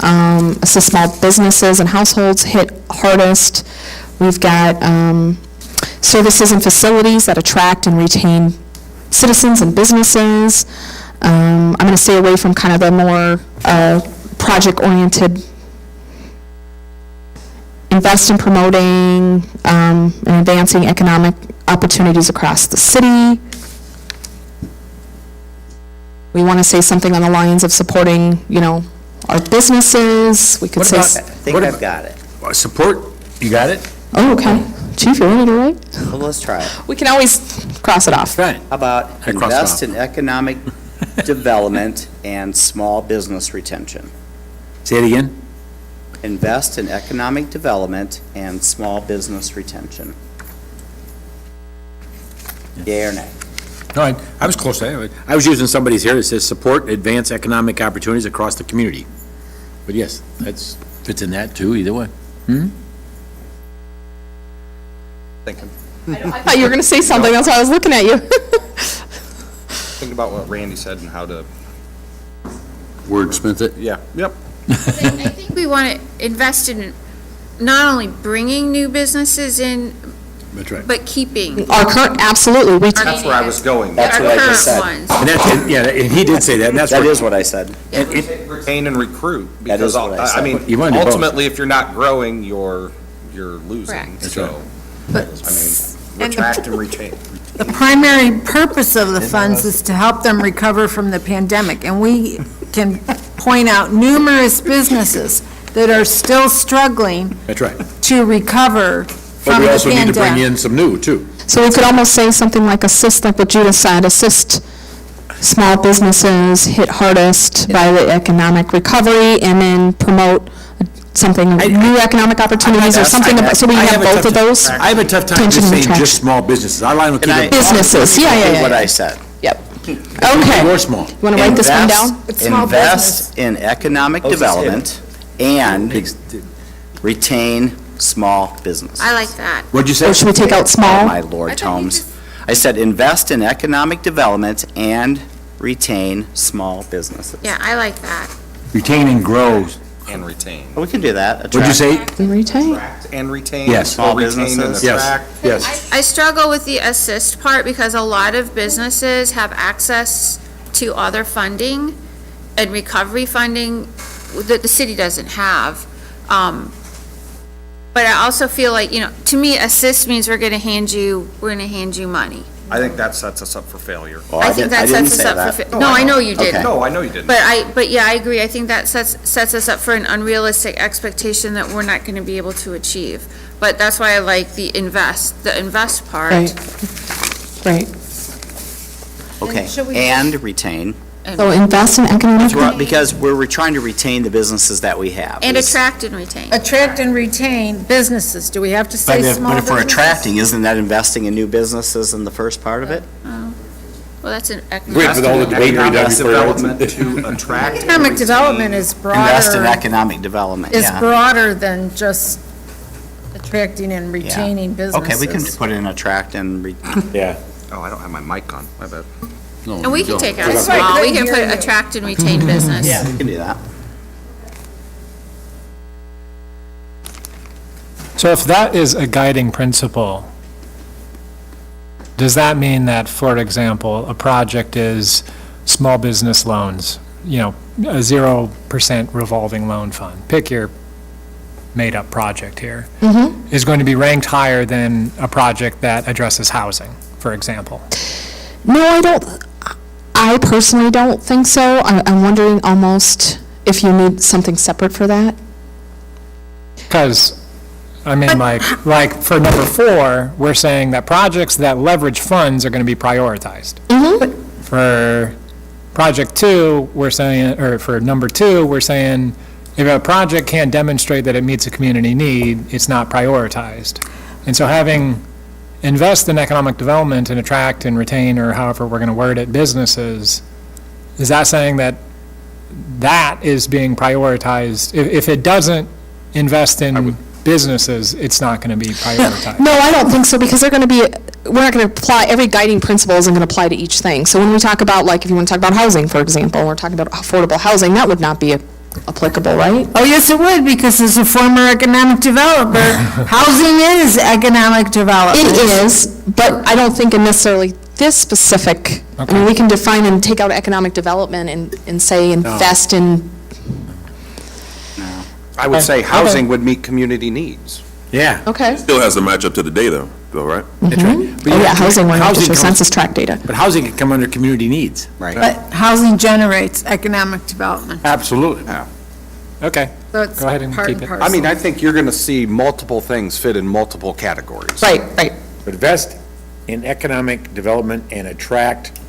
Speaker 6: Assist small businesses and households hit hardest. We've got services and facilities that attract and retain citizens and businesses. I'm going to stay away from kind of the more project-oriented. Invest in promoting and advancing economic opportunities across the city. We want to say something on the lines of supporting, our businesses. We could say.
Speaker 10: I think I've got it.
Speaker 2: Support, you got it?
Speaker 6: Oh, okay. Chief, you ready to write?
Speaker 10: Well, let's try it.
Speaker 6: We can always cross it off.
Speaker 2: Right.
Speaker 10: How about
Speaker 2: I crossed it
Speaker 10: invest
Speaker 2: off.
Speaker 10: in economic development and small business retention?
Speaker 2: Say it again?
Speaker 10: Invest in economic development and small business retention. Yea or nay?
Speaker 2: No, I was close to that. I was using somebody's here that says support, advance economic opportunities across the community. But yes, that's, fits in that too, either way.
Speaker 11: Thinking,
Speaker 6: I thought you were going to say something, that's why I was looking at you.
Speaker 11: thinking about what Randy said and how to,
Speaker 5: Wordsmith it.
Speaker 11: yeah, yep.
Speaker 1: I think we want to invest in not only bringing new businesses in,
Speaker 2: That's right.
Speaker 1: but keeping
Speaker 6: Our current, absolutely.
Speaker 11: That's where I was going.
Speaker 10: That's
Speaker 1: our
Speaker 10: what I just
Speaker 1: current
Speaker 10: said.
Speaker 1: ones.
Speaker 2: And that's, and he did say that, and that's
Speaker 10: That
Speaker 2: what.
Speaker 10: is what I said.
Speaker 11: Retain and recruit,
Speaker 10: That
Speaker 11: because,
Speaker 10: is what I said.
Speaker 2: You wanna do both.
Speaker 11: ultimately, if you're not growing, you're losing,
Speaker 1: Correct.
Speaker 11: so,
Speaker 3: But
Speaker 11: retract and retain.
Speaker 3: the primary purpose of the funds is to help them recover from the pandemic, and we can point out numerous businesses that are still struggling
Speaker 2: That's right.
Speaker 3: to recover
Speaker 2: But
Speaker 3: from
Speaker 2: we
Speaker 3: the
Speaker 2: also need to bring
Speaker 3: pandemic.
Speaker 2: in some new, too.
Speaker 6: So we could almost say something like assist, like what Judah said, assist small businesses hit hardest by the economic recovery, and then promote something, new economic opportunities or something, so we have both of those.
Speaker 2: I have a tough time
Speaker 6: Tension
Speaker 2: just
Speaker 6: and
Speaker 2: saying just small businesses. I line with
Speaker 10: Can I-
Speaker 2: keeping.
Speaker 6: Businesses, yeah.
Speaker 10: What I said.
Speaker 6: Yep. Okay.
Speaker 2: Or small.
Speaker 6: You want to write this one down?
Speaker 3: It's small
Speaker 10: Invest in economic development and retain small business.
Speaker 1: I like that.
Speaker 2: What'd you say?
Speaker 6: Or should we take out
Speaker 10: Oh,
Speaker 6: small?
Speaker 10: my Lord, Holmes. I said invest in economic development and retain small businesses.
Speaker 1: Yeah, I like that.
Speaker 2: Retain and grow.
Speaker 11: And retain.
Speaker 10: We can do that.
Speaker 2: What'd you say?
Speaker 6: And retain.
Speaker 11: Attract and retain.
Speaker 2: Yes.
Speaker 11: Or retain and
Speaker 10: Businesses.
Speaker 2: Yes,
Speaker 11: attract.
Speaker 2: yes.
Speaker 1: I struggle with the assist part because a lot of businesses have access to other funding and recovery funding that the city doesn't have. But I also feel like, to me, assist means we're going to hand you money.
Speaker 11: I think that sets us up for failure.
Speaker 10: Oh,
Speaker 1: I think that
Speaker 10: didn't
Speaker 1: sets us
Speaker 10: say
Speaker 1: up
Speaker 10: that.
Speaker 1: for, no, I know you
Speaker 10: Okay.
Speaker 1: didn't.
Speaker 11: No, I know you didn't.
Speaker 1: But yeah, I agree. I think that sets us up for an unrealistic expectation that we're not going to be able to achieve. But that's why I like the invest part.
Speaker 6: Right.
Speaker 10: Okay,
Speaker 3: should we
Speaker 10: and retain,
Speaker 6: So invest in economic.
Speaker 10: because we're trying to retain the businesses that we have.
Speaker 1: And attract and retain.
Speaker 3: Attract and retain businesses. Do we have to
Speaker 10: But
Speaker 3: say
Speaker 10: if,
Speaker 3: small
Speaker 10: but if we're
Speaker 3: businesses?
Speaker 10: attracting, isn't that investing in new businesses in the first part of it?
Speaker 1: Well, that's an
Speaker 2: Great
Speaker 1: economic.
Speaker 2: with all the debate we done
Speaker 11: Economic
Speaker 2: before.
Speaker 11: development to attract. and
Speaker 3: Economic
Speaker 11: retain.
Speaker 3: development is
Speaker 10: Invest in
Speaker 3: broader,
Speaker 10: economic development,
Speaker 3: is
Speaker 10: yeah.
Speaker 3: broader than just attracting and retaining businesses.
Speaker 10: Okay, we can put in attract and
Speaker 2: Yeah.
Speaker 11: Oh, I don't have my mic on, my bad.
Speaker 5: No,
Speaker 1: And we
Speaker 5: you
Speaker 1: can
Speaker 5: don't.
Speaker 1: take out
Speaker 3: That's right,
Speaker 1: small. We
Speaker 3: couldn't
Speaker 1: can
Speaker 3: hear
Speaker 1: put
Speaker 3: you.
Speaker 1: attract and retain business.
Speaker 10: Yeah, we can do that.
Speaker 15: So if that is a guiding principle, does that mean that, for example, a project is small business loans, a 0% revolving loan fund? Pick your made-up project here. Is going to be ranked higher than a project that addresses housing, for example?
Speaker 6: No, I don't, I personally don't think so. I'm wondering almost if you need something separate for that.
Speaker 15: Because I mean, like for number 4, we're saying that projects that leverage funds are going to be prioritized. For project 2, we're saying, or for number 2, we're saying if a project can't demonstrate that it meets a community need, it's not prioritized. And so having invest in economic development and attract and retain, or however we're going to word it, businesses, is that saying that that is being prioritized? If it doesn't invest in businesses, it's not going to be prioritized.
Speaker 6: No, I don't think so, because we're not going to apply, every guiding principle isn't going to apply to each thing. So when we talk about, like, if you want to talk about housing, for example, we're talking about affordable housing, that would not be applicable, right?
Speaker 3: Oh, yes, it would, because as a former economic developer, housing is economic development.
Speaker 6: It is, but I don't think in necessarily this specific, I mean, we can define and take out economic development and say invest in.
Speaker 11: I would say housing would meet community needs.
Speaker 2: Yeah.
Speaker 6: Okay.
Speaker 8: Still has to match up to the data, though, right?
Speaker 2: That's right. But
Speaker 6: Oh, yeah, housing, we're going to
Speaker 2: housing
Speaker 6: show
Speaker 2: comes-
Speaker 6: census tract data.
Speaker 2: But housing can come under community needs.
Speaker 10: Right.
Speaker 3: But housing generates economic development.
Speaker 2: Absolutely.
Speaker 15: Okay,
Speaker 3: So it's
Speaker 15: go ahead and
Speaker 3: part
Speaker 15: keep
Speaker 3: and
Speaker 15: it.
Speaker 3: parcel.
Speaker 11: I mean, I think you're going to see multiple things fit in multiple categories.
Speaker 6: Right, right.
Speaker 2: Invest in economic development and attract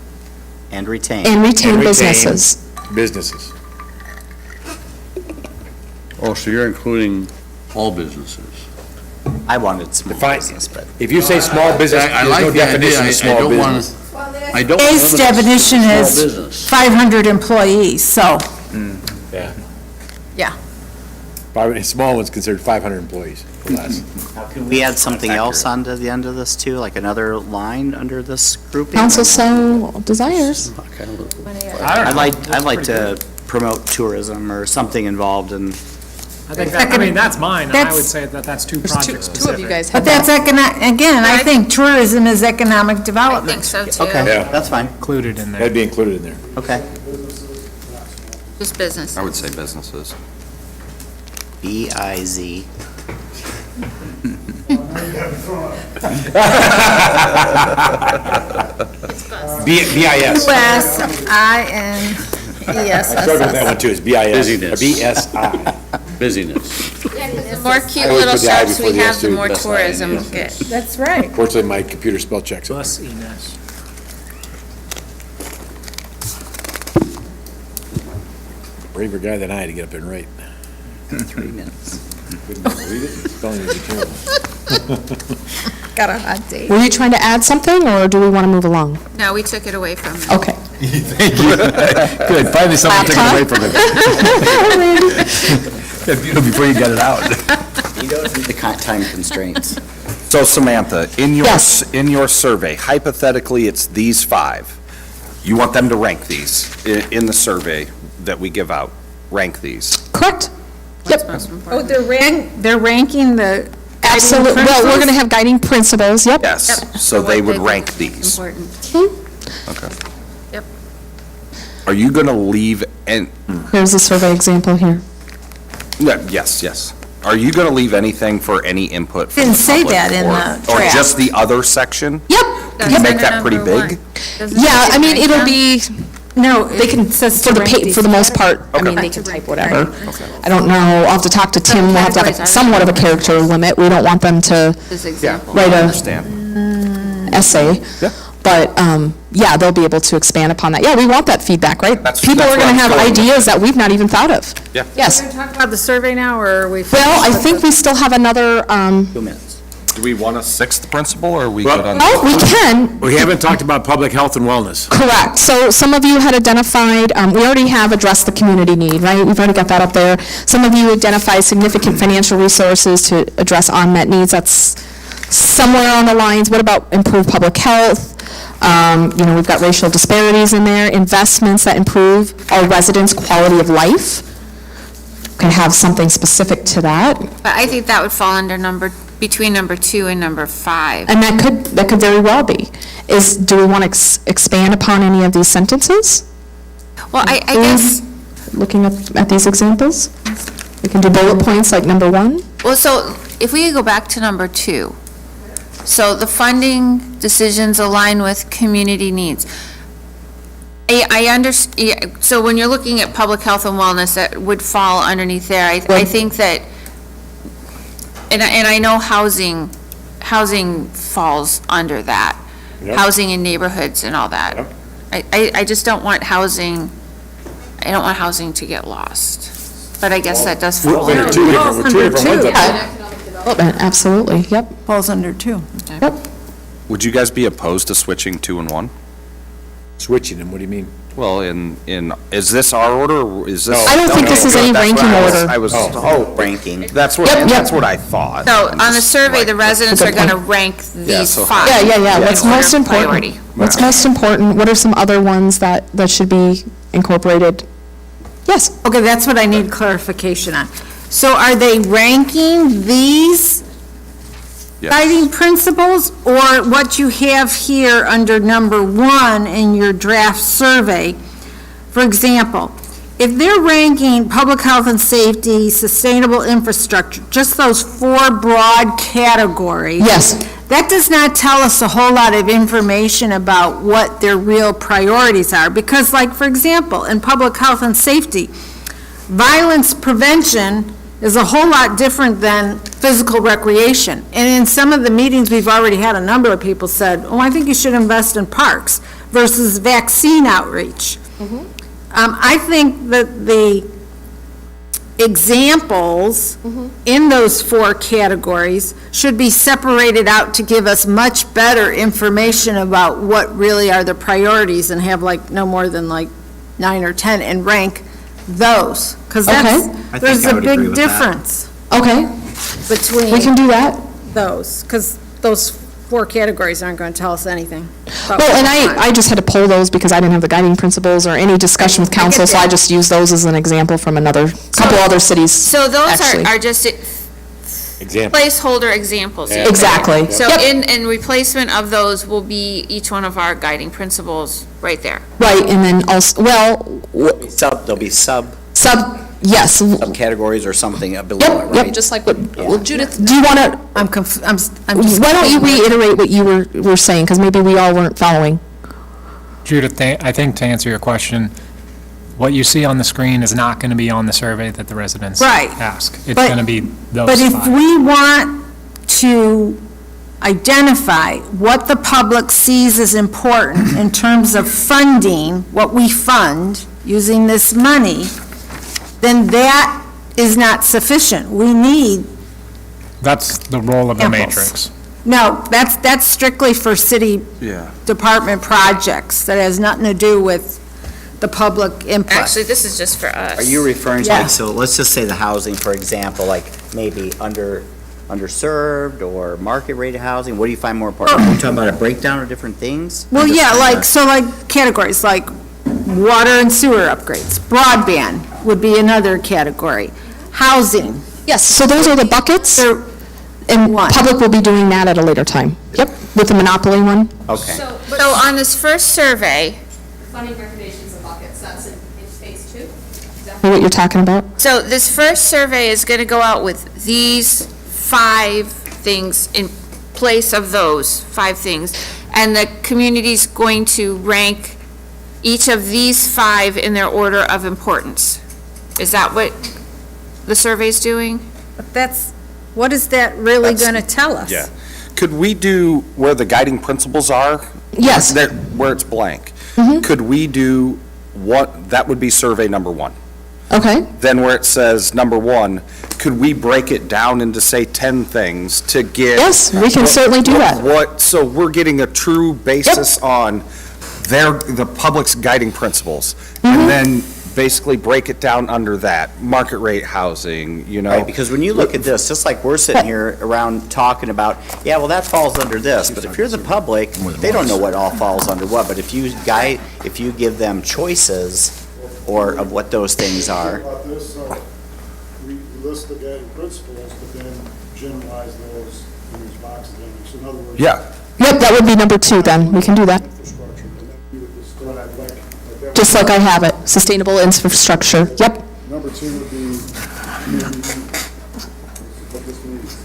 Speaker 10: And retain.
Speaker 6: And retain
Speaker 2: and retain
Speaker 6: businesses.
Speaker 2: businesses.
Speaker 5: Oh, so you're including all businesses?
Speaker 10: I wanted small
Speaker 2: Define-
Speaker 10: business, but.
Speaker 2: If you say small business,
Speaker 5: I
Speaker 2: there's
Speaker 5: like
Speaker 2: no
Speaker 5: the idea.
Speaker 2: definition
Speaker 5: I
Speaker 2: of small
Speaker 5: don't wanna-
Speaker 2: business.
Speaker 5: I don't
Speaker 3: Today's
Speaker 5: limit it to
Speaker 3: definition
Speaker 5: small
Speaker 3: is
Speaker 5: business.
Speaker 3: 500 employees, so,
Speaker 2: Yeah.
Speaker 3: yeah.
Speaker 2: Small one's considered 500 employees or less.
Speaker 10: Could we add something else onto the end of this too, like another line under this grouping?
Speaker 6: Council so desires.
Speaker 10: I'd like to promote tourism or something involved in,
Speaker 15: I think that, I mean, that's mine, and I
Speaker 3: That's-
Speaker 15: would say that that's too
Speaker 6: There's
Speaker 15: project specific.
Speaker 6: two of you guys
Speaker 3: But
Speaker 6: have
Speaker 3: that's
Speaker 6: that.
Speaker 3: again, I think tourism is economic
Speaker 1: I think
Speaker 3: development.
Speaker 1: so too.
Speaker 10: okay,
Speaker 2: Yeah.
Speaker 10: that's fine,
Speaker 15: Included in there.
Speaker 2: That'd be included in there.
Speaker 10: okay.
Speaker 1: Just business.
Speaker 11: I would say businesses.
Speaker 10: BIZ.
Speaker 2: BIS.
Speaker 3: U-S-I-N-E-S-S.
Speaker 2: I struggled with that one too, it's BIS.
Speaker 5: Busyness.
Speaker 2: BSI.
Speaker 5: Busyness.
Speaker 1: The more cute
Speaker 2: I always
Speaker 1: little
Speaker 2: put the I
Speaker 1: shops
Speaker 2: before
Speaker 1: we
Speaker 2: the
Speaker 1: have,
Speaker 2: S
Speaker 1: the
Speaker 2: too.
Speaker 1: more
Speaker 5: That's
Speaker 1: tourism
Speaker 5: fine,
Speaker 1: we'll get.
Speaker 3: That's right.
Speaker 2: Fortunately, my computer spell checks it.
Speaker 15: Plus Enos.
Speaker 2: Braver guy than I to get up and write.
Speaker 10: 3 minutes.
Speaker 2: Couldn't read it, spelling would be terrible.
Speaker 3: Got a hot date.
Speaker 6: Were you trying to add something, or do we want to move along?
Speaker 1: No, we took it away from him.
Speaker 6: Okay.
Speaker 2: Thank you. Good, finally someone took it away from it. Before you got it out.
Speaker 10: You don't need the time constraints.
Speaker 11: So Samantha, in
Speaker 6: Yes.
Speaker 11: your survey, hypothetically, it's these 5. You want them to rank these in the survey that we give out, rank these.
Speaker 6: Correct.
Speaker 1: What's
Speaker 6: Yep.
Speaker 1: most
Speaker 3: Oh,
Speaker 1: important?
Speaker 3: they're ranking the
Speaker 6: Absolutely. Well, we're going to have guiding principles, yep.
Speaker 11: Yes,
Speaker 1: Yep.
Speaker 11: so
Speaker 1: what
Speaker 11: they would
Speaker 1: think
Speaker 11: rank
Speaker 1: is
Speaker 11: these.
Speaker 1: Important.
Speaker 11: Okay.
Speaker 1: Yep.
Speaker 11: Are you going to leave,
Speaker 6: Here's a survey example here.
Speaker 11: yes. Are you going to leave anything for any input from the
Speaker 3: Didn't say
Speaker 11: public,
Speaker 3: that in
Speaker 11: or-
Speaker 3: the
Speaker 11: Or
Speaker 3: draft.
Speaker 11: just the other section?
Speaker 6: Yep.
Speaker 11: Can you make that pretty
Speaker 1: Under number
Speaker 11: big?
Speaker 1: one. Doesn't it
Speaker 6: Yeah, I mean,
Speaker 1: rank
Speaker 6: it'll
Speaker 1: them?
Speaker 6: be,
Speaker 3: No,
Speaker 6: they can, for the most part, I mean, they can type whatever. I don't know, I'll have to talk to Tim, we'll have to have somewhat of a character limit. We don't want them to
Speaker 1: This example.
Speaker 6: write
Speaker 11: I
Speaker 6: a
Speaker 11: understand.
Speaker 6: essay.
Speaker 11: Yeah.
Speaker 6: But, yeah, they'll be able to expand upon that. Yeah, we want that feedback, right? People
Speaker 11: that's
Speaker 6: are going
Speaker 11: where
Speaker 6: to
Speaker 11: I'm
Speaker 6: have
Speaker 11: going with
Speaker 6: ideas that we've not even thought of.
Speaker 11: Yeah.
Speaker 6: Yes.
Speaker 3: Talk about the survey now, or are we?
Speaker 6: Well, I think we still have another,
Speaker 10: 2 minutes.
Speaker 11: Do we want a 6th principle, or are we good on?
Speaker 6: oh, we can,
Speaker 2: We haven't talked about public health and wellness.
Speaker 6: correct. So some of you had identified, we already have addressed the community need, right? We've already got that up there. Some of you identified significant financial resources to address unmet needs. That's somewhere on the lines. What about improved public health? We've got racial disparities in there, investments that improve our residents' quality of life. Can have something specific to that.
Speaker 1: But I think that would fall under between number 2 and number 5.
Speaker 6: And that could very well be. Do we want to expand upon any of these sentences?
Speaker 1: Well, I guess,
Speaker 6: Looking at these examples? We can do bullet points like number 1.
Speaker 1: well, so if we could go back to number 2. So the funding decisions align with community needs. I understand, so when you're looking at public health and wellness, that would fall underneath there. I think that
Speaker 18: and I know housing falls under that.
Speaker 2: Yep.
Speaker 18: Housing in neighborhoods and all that.
Speaker 2: Yep.
Speaker 18: I just don't want housing, I don't want housing to get lost. But I guess that does fall
Speaker 2: We're
Speaker 18: under.
Speaker 2: two different ones up there.
Speaker 6: Development, absolutely, yep.
Speaker 3: Falls under two.
Speaker 11: Would you guys be opposed to switching 2 and 1?
Speaker 2: Switching them, what do you mean?
Speaker 11: Well, is this our order, or is this?
Speaker 6: I don't think this is any
Speaker 11: That's what
Speaker 6: ranking
Speaker 11: I was-
Speaker 6: order.
Speaker 11: I was,
Speaker 10: ranking.
Speaker 11: that's what,
Speaker 6: Yep, yep.
Speaker 11: that's what I thought.
Speaker 18: So on the survey, the residents
Speaker 6: Good
Speaker 18: are going to
Speaker 6: point.
Speaker 18: rank these
Speaker 11: so-
Speaker 18: 5.
Speaker 6: Yeah,
Speaker 18: in
Speaker 6: what's
Speaker 18: order
Speaker 6: most
Speaker 18: of
Speaker 6: important?
Speaker 18: priority.
Speaker 6: What's most important? What are some other ones that should be incorporated? Yes,
Speaker 3: Okay, that's what I need clarification on. So are they ranking these
Speaker 11: Yes.
Speaker 3: guiding principles, or what you have here under number 1 in your draft survey? For example, if they're ranking public health and safety, sustainable infrastructure, just those 4 broad categories.
Speaker 6: yes,
Speaker 3: That does not tell us a whole lot of information about what their real priorities are, because like, for example, in public health and safety, violence prevention is a whole lot different than physical recreation. And in some of the meetings, we've already had a number of people said, oh, I think you should invest in parks versus vaccine outreach. I think that the examples in those 4 categories should be separated out to give us much better information about what really are the priorities, and have like no more than like 9 or 10 and rank those. Because that's,
Speaker 10: I
Speaker 3: there's
Speaker 10: think I
Speaker 3: a
Speaker 10: would agree
Speaker 3: big
Speaker 10: with that.
Speaker 3: difference
Speaker 6: okay,
Speaker 3: between
Speaker 6: we can do that.
Speaker 3: those, because those 4 categories aren't going to tell us anything. about
Speaker 6: Well, and
Speaker 3: what's going on.
Speaker 6: I just had to pull those because I didn't have the guiding principles or any discussion with
Speaker 3: I get
Speaker 6: council, so I
Speaker 3: that.
Speaker 6: just used those as an example from couple other cities.
Speaker 18: So those
Speaker 6: actually.
Speaker 18: are just
Speaker 2: Example.
Speaker 18: placeholder examples.
Speaker 2: Yeah.
Speaker 6: Exactly.
Speaker 18: So
Speaker 6: Yep.
Speaker 18: in replacement of those will be each one of our guiding principles right there.
Speaker 6: Right, and then also, well,
Speaker 10: There'll be
Speaker 6: yes.
Speaker 10: subcategories or something below it,
Speaker 6: Yep,
Speaker 10: right?
Speaker 6: yep, just like what, well, Judith, do you want to,
Speaker 3: I'm just.
Speaker 6: why don't you reiterate what you were saying, because maybe we all weren't following.
Speaker 15: Judith, I think to answer your question, what you see on the screen is not going to be on the survey that the residents
Speaker 3: Right.
Speaker 15: ask. It's
Speaker 3: But-
Speaker 15: going to be those
Speaker 3: But if
Speaker 15: 5.
Speaker 3: we want to identify what the public sees as important in terms of funding, what we fund using this money, then that is not sufficient. We need,
Speaker 15: That's the role of the
Speaker 3: Examples.
Speaker 15: matrix.
Speaker 3: no, that's strictly for city
Speaker 11: Yeah.
Speaker 3: department projects. That has nothing to do with the public input.
Speaker 18: Actually, this is just for us.
Speaker 10: Are you referring to,
Speaker 3: Yeah.
Speaker 10: like, so let's just say the housing, for example, like maybe underserved or market-rated housing? What do you find more important? Are you talking about a breakdown of different things?
Speaker 3: Well,
Speaker 10: I'm just
Speaker 3: yeah,
Speaker 10: trying
Speaker 3: like,
Speaker 10: to-
Speaker 3: so like categories, like water and sewer upgrades. Broadband would be another category. Housing.
Speaker 6: Yes, so those are the buckets,
Speaker 3: They're
Speaker 6: and
Speaker 3: one.
Speaker 6: public will be doing that at a later time. Yep, with the monopoly one.
Speaker 10: Okay.
Speaker 18: So on this first survey,
Speaker 6: Funding recommendations and buckets, that's in phase 2? What you're talking about?
Speaker 18: so this first survey is going to go out with these 5 things in place of those 5 things. And the community's going to rank each of these 5 in their order of importance. Is that what the survey's doing?
Speaker 3: But that's, what is that really going to tell us?
Speaker 11: Yeah. Could we do where the guiding principles are?
Speaker 6: Yes.
Speaker 11: There- Where it's blank. Could we do that would be survey number 1.
Speaker 6: Okay,
Speaker 11: Then where it says number 1, could we break it down into, say, 10 things to get?
Speaker 6: yes, we can certainly do that.
Speaker 11: So we're getting a true basis on the public's guiding principles.
Speaker 6: Mm-hmm.
Speaker 11: And then basically break it down under that, market rate housing,
Speaker 10: Right, because when you look at this, just like we're sitting here around talking about, yeah, well, that falls under this, but if you're the public, they don't know what all falls under what, but if you give them choices or of what those things are.
Speaker 19: About this, we list the guiding principles, but then generalize those in these boxes. So in other words.
Speaker 11: Yeah.
Speaker 6: Yep, that would be number 2 then, we can do that.
Speaker 19: Infrastructure, and then you would just throw that like that.
Speaker 6: Just like I have it, sustainable infrastructure, yep.
Speaker 19: Number 2 would be what this means.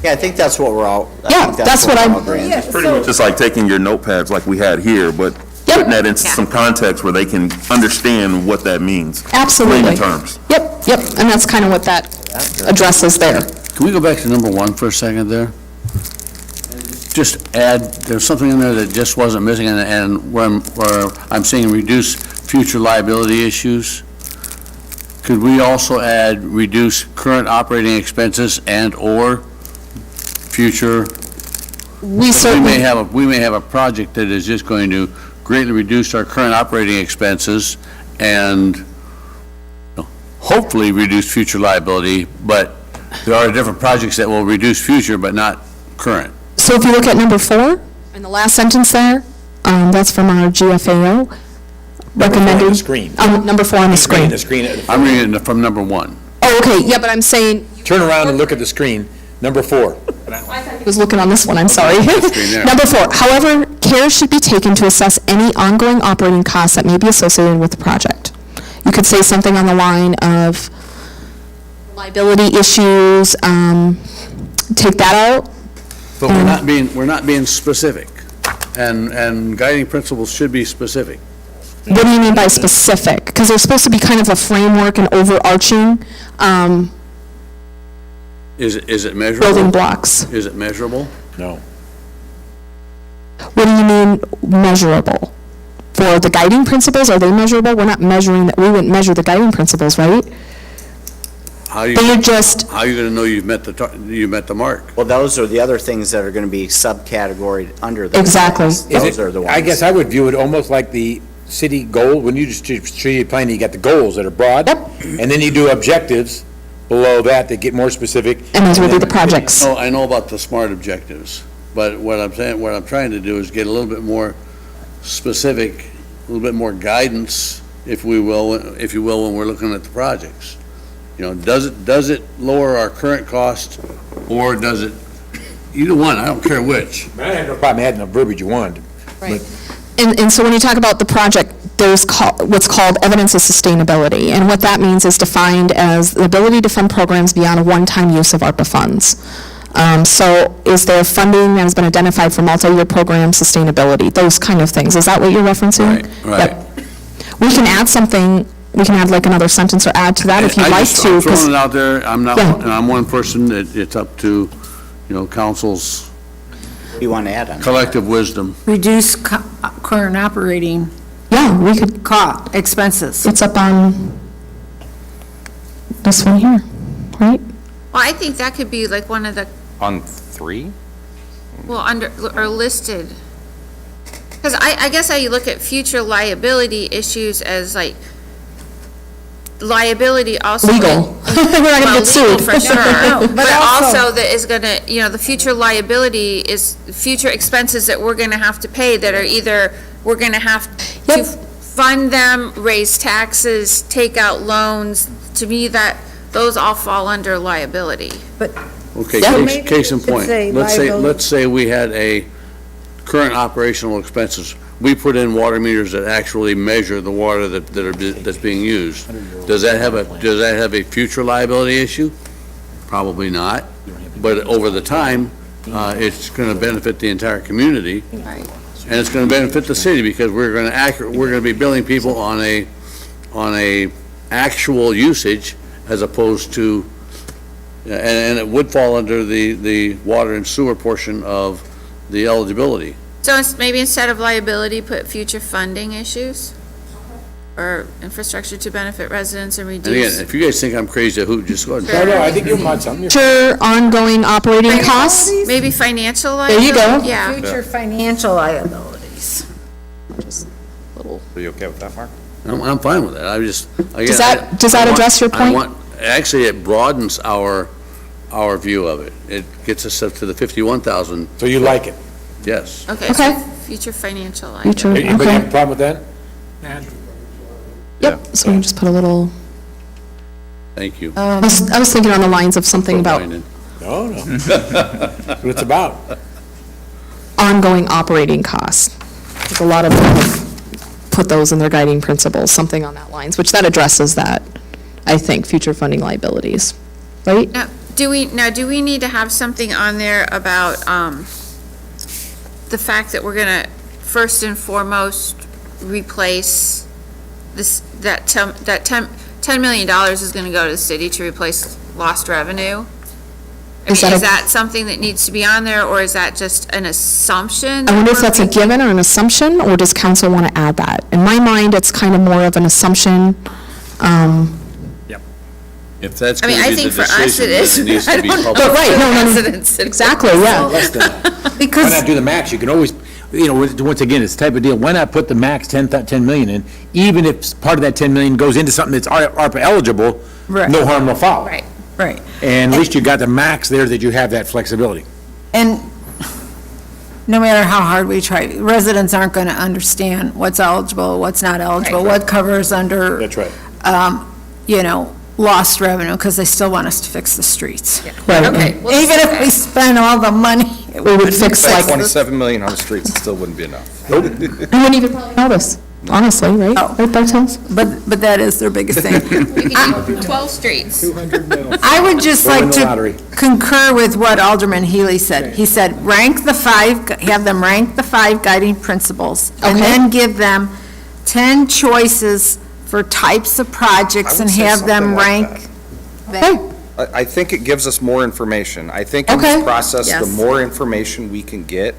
Speaker 10: Yeah, I think that's what we're all.
Speaker 6: Yeah, that's what I'm-
Speaker 10: we're all agreeing.
Speaker 8: It's pretty much just like taking your notepads like we had here, but putting that into some context where they can understand what that means.
Speaker 6: Absolutely.
Speaker 8: Layman terms.
Speaker 6: Yep, and that's kind of what that addresses there.
Speaker 2: Can
Speaker 5: Can we go back to number 1 for a second there? Just add, there's something in there that just wasn't missing, and where I'm seeing reduce future liability issues. Could we also add reduce current operating expenses and/or future?
Speaker 6: We certainly.
Speaker 5: We may have a project that is just going to greatly reduce our current operating expenses and hopefully reduce future liability, but there are different projects that will reduce future but not current.
Speaker 6: So if you look at number 4, in the last sentence there, that's from our GFAO, recommended.
Speaker 2: On the screen.
Speaker 6: Number 4 on the screen.
Speaker 5: I'm reading it from number 1.
Speaker 6: Oh, okay, yeah, but I'm saying,
Speaker 2: Turn around and look at the screen, number 4.
Speaker 6: I was looking on this one, I'm sorry.
Speaker 5: there.
Speaker 6: Number 4, however, care should be taken to assess any ongoing operating costs that may be associated with the project. You could say something on the line of liability issues, take that out.
Speaker 5: But we're not being specific, and guiding principles should be specific.
Speaker 6: What do you mean by specific? Because there's supposed to be kind of a framework and overarching
Speaker 5: Is it measurable?
Speaker 6: building blocks.
Speaker 5: Is it measurable?
Speaker 2: No.
Speaker 6: What do you mean measurable? For the guiding principles, are they measurable? We're not measuring that. We wouldn't measure the guiding principles, right?
Speaker 5: How are you
Speaker 6: They're just,
Speaker 5: going to know you've met the mark?
Speaker 10: Well, those are the other things that are going to be subcategored under those.
Speaker 6: Exactly.
Speaker 10: things. Those are the ones.
Speaker 2: I guess I would view it almost like the city goal, when you just strategic plan, you got the goals that are broad.
Speaker 6: Yep.
Speaker 2: And then you do objectives below that get more specific.
Speaker 6: and those would be the projects.
Speaker 5: I know about the SMART objectives, but what I'm trying to do is get a little bit more specific, a little bit more guidance, if you will, when we're looking at the projects. Does it lower our current cost, or does it, either one, I don't care which.
Speaker 2: I have no problem adding the verbiage you wanted.
Speaker 6: Right. And so when you talk about the project, there's what's called evidence of sustainability. And what that means is defined as the ability to fund programs beyond a one-time use of ARPA funds. So is there funding that has been identified for multi-year program sustainability, those kind of things? Is that what you're referencing?
Speaker 5: Right.
Speaker 6: Yep. We can add something, we can add like another sentence or add to that if you'd like to.
Speaker 5: I'm
Speaker 6: 'cause-
Speaker 5: throwing it out there, I'm not,
Speaker 6: Yeah.
Speaker 5: and I'm one person, it's up to, council's
Speaker 10: What do you want to add on?
Speaker 5: collective wisdom.
Speaker 3: Reduce current operating
Speaker 6: Yeah, we could,
Speaker 3: expenses.
Speaker 6: it's up on this one here, right?
Speaker 18: Well, I think that could be like one of the,
Speaker 11: On 3?
Speaker 18: or listed. Because I guess how you look at future liability issues as like, liability also.
Speaker 6: Legal. We're not gonna
Speaker 18: Well,
Speaker 6: get sued.
Speaker 18: legal for sure.
Speaker 3: No, but
Speaker 18: But
Speaker 3: also-
Speaker 18: also that is gonna, the future liability is future expenses that we're gonna have to pay that are either, we're gonna have to
Speaker 6: Yep.
Speaker 18: fund them, raise taxes, take out loans. To me, those all fall under liability.
Speaker 5: Okay,
Speaker 6: Yeah.
Speaker 5: case in point.
Speaker 3: say
Speaker 5: Let's say we had a current operational expenses. We put in water meters that actually measure the water that's being used. Does that have a future liability issue? Probably not. But over the time, it's going to benefit the entire community.
Speaker 18: Right.
Speaker 5: And it's going to benefit the city because we're going to be billing people on a actual usage as opposed to, and it would fall under the water and sewer portion of the eligibility.
Speaker 18: So maybe instead of liability, put future funding issues? Or infrastructure to benefit residents and
Speaker 5: And again,
Speaker 18: reduce.
Speaker 5: if you guys think I'm crazy to hoot, just go ahead.
Speaker 2: No, I think you're on something.
Speaker 6: Future ongoing operating costs?
Speaker 18: Maybe financial
Speaker 6: There
Speaker 18: liability?
Speaker 6: you go.
Speaker 18: Yeah.
Speaker 3: Future financial liabilities.
Speaker 11: Are you okay with that, Mark?
Speaker 5: I'm fine with that. I just, again.
Speaker 6: Does that address your point?
Speaker 5: Actually, it broadens our view of it. It gets us up to the 51,000.
Speaker 2: So you like it?
Speaker 5: Yes.
Speaker 18: Okay, so future financial liability.
Speaker 6: Future,
Speaker 2: Anybody have a
Speaker 6: okay.
Speaker 2: problem with that?
Speaker 6: Yep, so we can just put a little,
Speaker 5: Thank you.
Speaker 6: I was thinking on the lines of something about
Speaker 2: No. That's what it's about.
Speaker 6: ongoing operating costs. There's a lot of them put those in their guiding principles, something on that lines, which that addresses that, I think, future funding liabilities, right?
Speaker 18: Now, do we need to have something on there about, the fact that we're gonna, first and foremost, replace that $10 million is gonna go to the city to replace lost revenue? I
Speaker 6: Is
Speaker 18: mean,
Speaker 6: that
Speaker 18: is
Speaker 6: a-
Speaker 18: that something that needs to be on there, or is that just an assumption?
Speaker 6: I wonder if that's a given or an assumption, or does council want to add that? In my mind, it's kind of more of an assumption.
Speaker 5: If that's
Speaker 18: I
Speaker 5: going
Speaker 18: mean,
Speaker 5: to
Speaker 18: I
Speaker 5: be the
Speaker 18: think for us
Speaker 5: decision,
Speaker 18: it is.
Speaker 5: then it needs
Speaker 18: I
Speaker 5: to be
Speaker 18: don't know.
Speaker 5: public.
Speaker 6: But right, no,
Speaker 18: Residents.
Speaker 6: exactly, yeah.
Speaker 2: Less than that. Why
Speaker 3: Because,
Speaker 2: not do the max? You can always, once again, it's the type of deal, why not put the max 10 million in? Even if part of that 10 million goes into something that's ARPA eligible,
Speaker 3: Right.
Speaker 2: no harm, no foul.
Speaker 18: Right.
Speaker 3: right.
Speaker 2: And at least you got the max there that you have that flexibility.
Speaker 3: And no matter how hard we try, residents aren't going to understand what's eligible, what's not eligible, what covers under,
Speaker 2: That's right.
Speaker 3: lost revenue, because they still want us to fix the streets.
Speaker 6: Right.
Speaker 18: Okay. well,
Speaker 3: Even if we spend all the money.
Speaker 6: We would fix like,
Speaker 11: 27 million on the streets, it still wouldn't be enough.
Speaker 6: I wouldn't even probably know this, honestly, right?
Speaker 3: Oh.
Speaker 6: Right, Bartels?
Speaker 3: But that is their biggest thing.
Speaker 18: We could do 12 streets.
Speaker 3: I would just
Speaker 2: Throw in
Speaker 3: like
Speaker 2: the lottery.
Speaker 3: to concur with what Alderman Healy said. He said, have them rank the 5 guiding principles, and
Speaker 6: Okay.
Speaker 3: then give them 10 choices for types of projects
Speaker 11: I
Speaker 3: and
Speaker 11: would say
Speaker 3: have them
Speaker 11: something like
Speaker 3: rank them.
Speaker 11: I think it gives us more information. I think in
Speaker 6: Okay.
Speaker 11: this process, the
Speaker 3: Yes.
Speaker 11: more information we can get,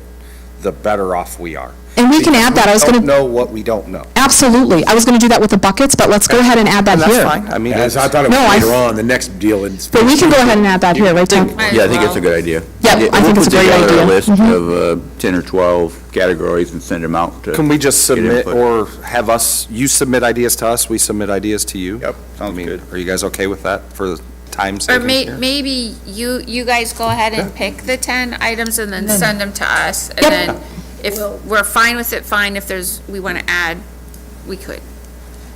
Speaker 11: the better off we are.
Speaker 6: And we can add that, I was
Speaker 11: We
Speaker 6: going
Speaker 11: don't
Speaker 6: to,
Speaker 11: know what we don't know.
Speaker 6: absolutely. I was going to do that with the buckets, but let's go ahead and add that
Speaker 11: And that's
Speaker 6: here.
Speaker 11: fine. I mean,
Speaker 2: As I thought it was
Speaker 6: No, I-
Speaker 2: later on, the next deal.
Speaker 6: But we can go ahead and add that here, right, Tim?
Speaker 7: Yeah, I think it's a good idea.
Speaker 6: Yep, I think it's a great
Speaker 7: We'll put together
Speaker 6: idea.
Speaker 7: a list
Speaker 6: Mhm.
Speaker 7: of 10 or 12 categories and send them out to.
Speaker 11: Can we just
Speaker 7: get
Speaker 11: submit,
Speaker 7: input.
Speaker 11: or have us, you submit ideas to us, we submit ideas to you?
Speaker 7: Yep,
Speaker 11: I
Speaker 7: sounds
Speaker 11: mean,
Speaker 7: good.
Speaker 11: Are you guys okay with that for the time
Speaker 18: Or
Speaker 11: savings here?
Speaker 18: maybe you guys go ahead and pick the 10 items and then send them to us. And
Speaker 6: Yep.
Speaker 18: then if we're fine with it, fine. If we want to add, we could.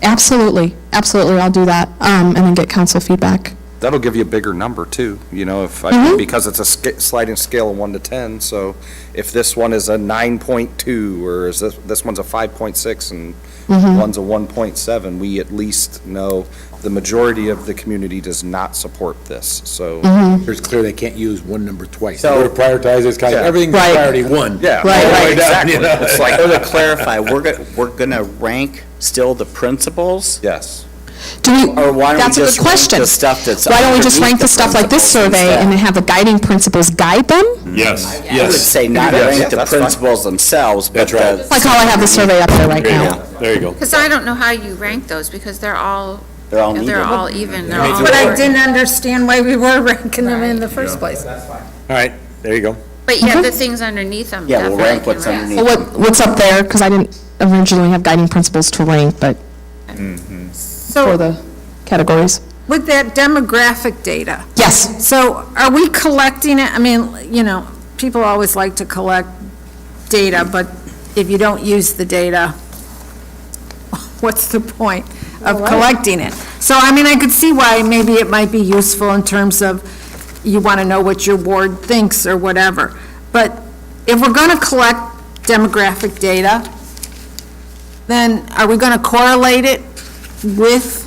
Speaker 6: Absolutely, absolutely, I'll do that, and then get council feedback.
Speaker 11: That'll give you a bigger number too, if,
Speaker 6: Mhm.
Speaker 11: because it's a sliding scale of 1 to 10, so if this one is a 9.2, or is this one's a 5.6, and one's a 1.7, we at least know the majority of the community does not support this, so.
Speaker 2: It's clear they can't use one number twice.
Speaker 10: So-
Speaker 2: They would prioritize this kind of,
Speaker 11: Yeah.
Speaker 2: everything's
Speaker 6: Right.
Speaker 2: priority 1.
Speaker 11: Yeah.
Speaker 6: Right,
Speaker 2: All the way
Speaker 6: right,
Speaker 2: down,
Speaker 11: exactly.
Speaker 2: you know?
Speaker 11: It's like,
Speaker 10: So to clarify, we're going to rank still the principles?
Speaker 11: yes.
Speaker 6: Do we,
Speaker 10: Or why don't we
Speaker 6: that's a
Speaker 10: just
Speaker 6: good
Speaker 10: rank
Speaker 6: question.
Speaker 10: the stuff that's
Speaker 6: Why don't we just
Speaker 10: underneath
Speaker 6: rank the
Speaker 10: the
Speaker 6: stuff like this
Speaker 10: principles
Speaker 6: survey
Speaker 10: instead?
Speaker 6: and then have the guiding principles guide them?
Speaker 2: Yes,
Speaker 10: I would say not
Speaker 11: Yes.
Speaker 10: rank
Speaker 11: Yeah,
Speaker 10: the
Speaker 11: that's fine.
Speaker 10: principles themselves, but
Speaker 2: That's right.
Speaker 10: the,
Speaker 6: Like how I have the survey up there right now.
Speaker 2: there you go.
Speaker 18: Because I don't know how you rank those, because they're all
Speaker 10: they're all needed.
Speaker 18: even. They're all
Speaker 3: But I didn't understand why we were ranking them in the first place.
Speaker 2: All right, there you go.
Speaker 18: But yeah, the things underneath them.
Speaker 10: Yeah, we'll
Speaker 18: definitely
Speaker 10: rank what's
Speaker 18: can rank.
Speaker 10: underneath.
Speaker 6: Well, what's up there, because I didn't originally have guiding principles to rank, but for
Speaker 3: So
Speaker 6: the categories.
Speaker 3: with that demographic data,
Speaker 6: Yes,
Speaker 3: so are we collecting it? I mean, people always like to collect data, but if you don't use the data, what's the point of collecting it? So, I mean, I could see why maybe it might be useful in terms of you want to know what your ward thinks or whatever. But if we're going to collect demographic data, then are we going to correlate it with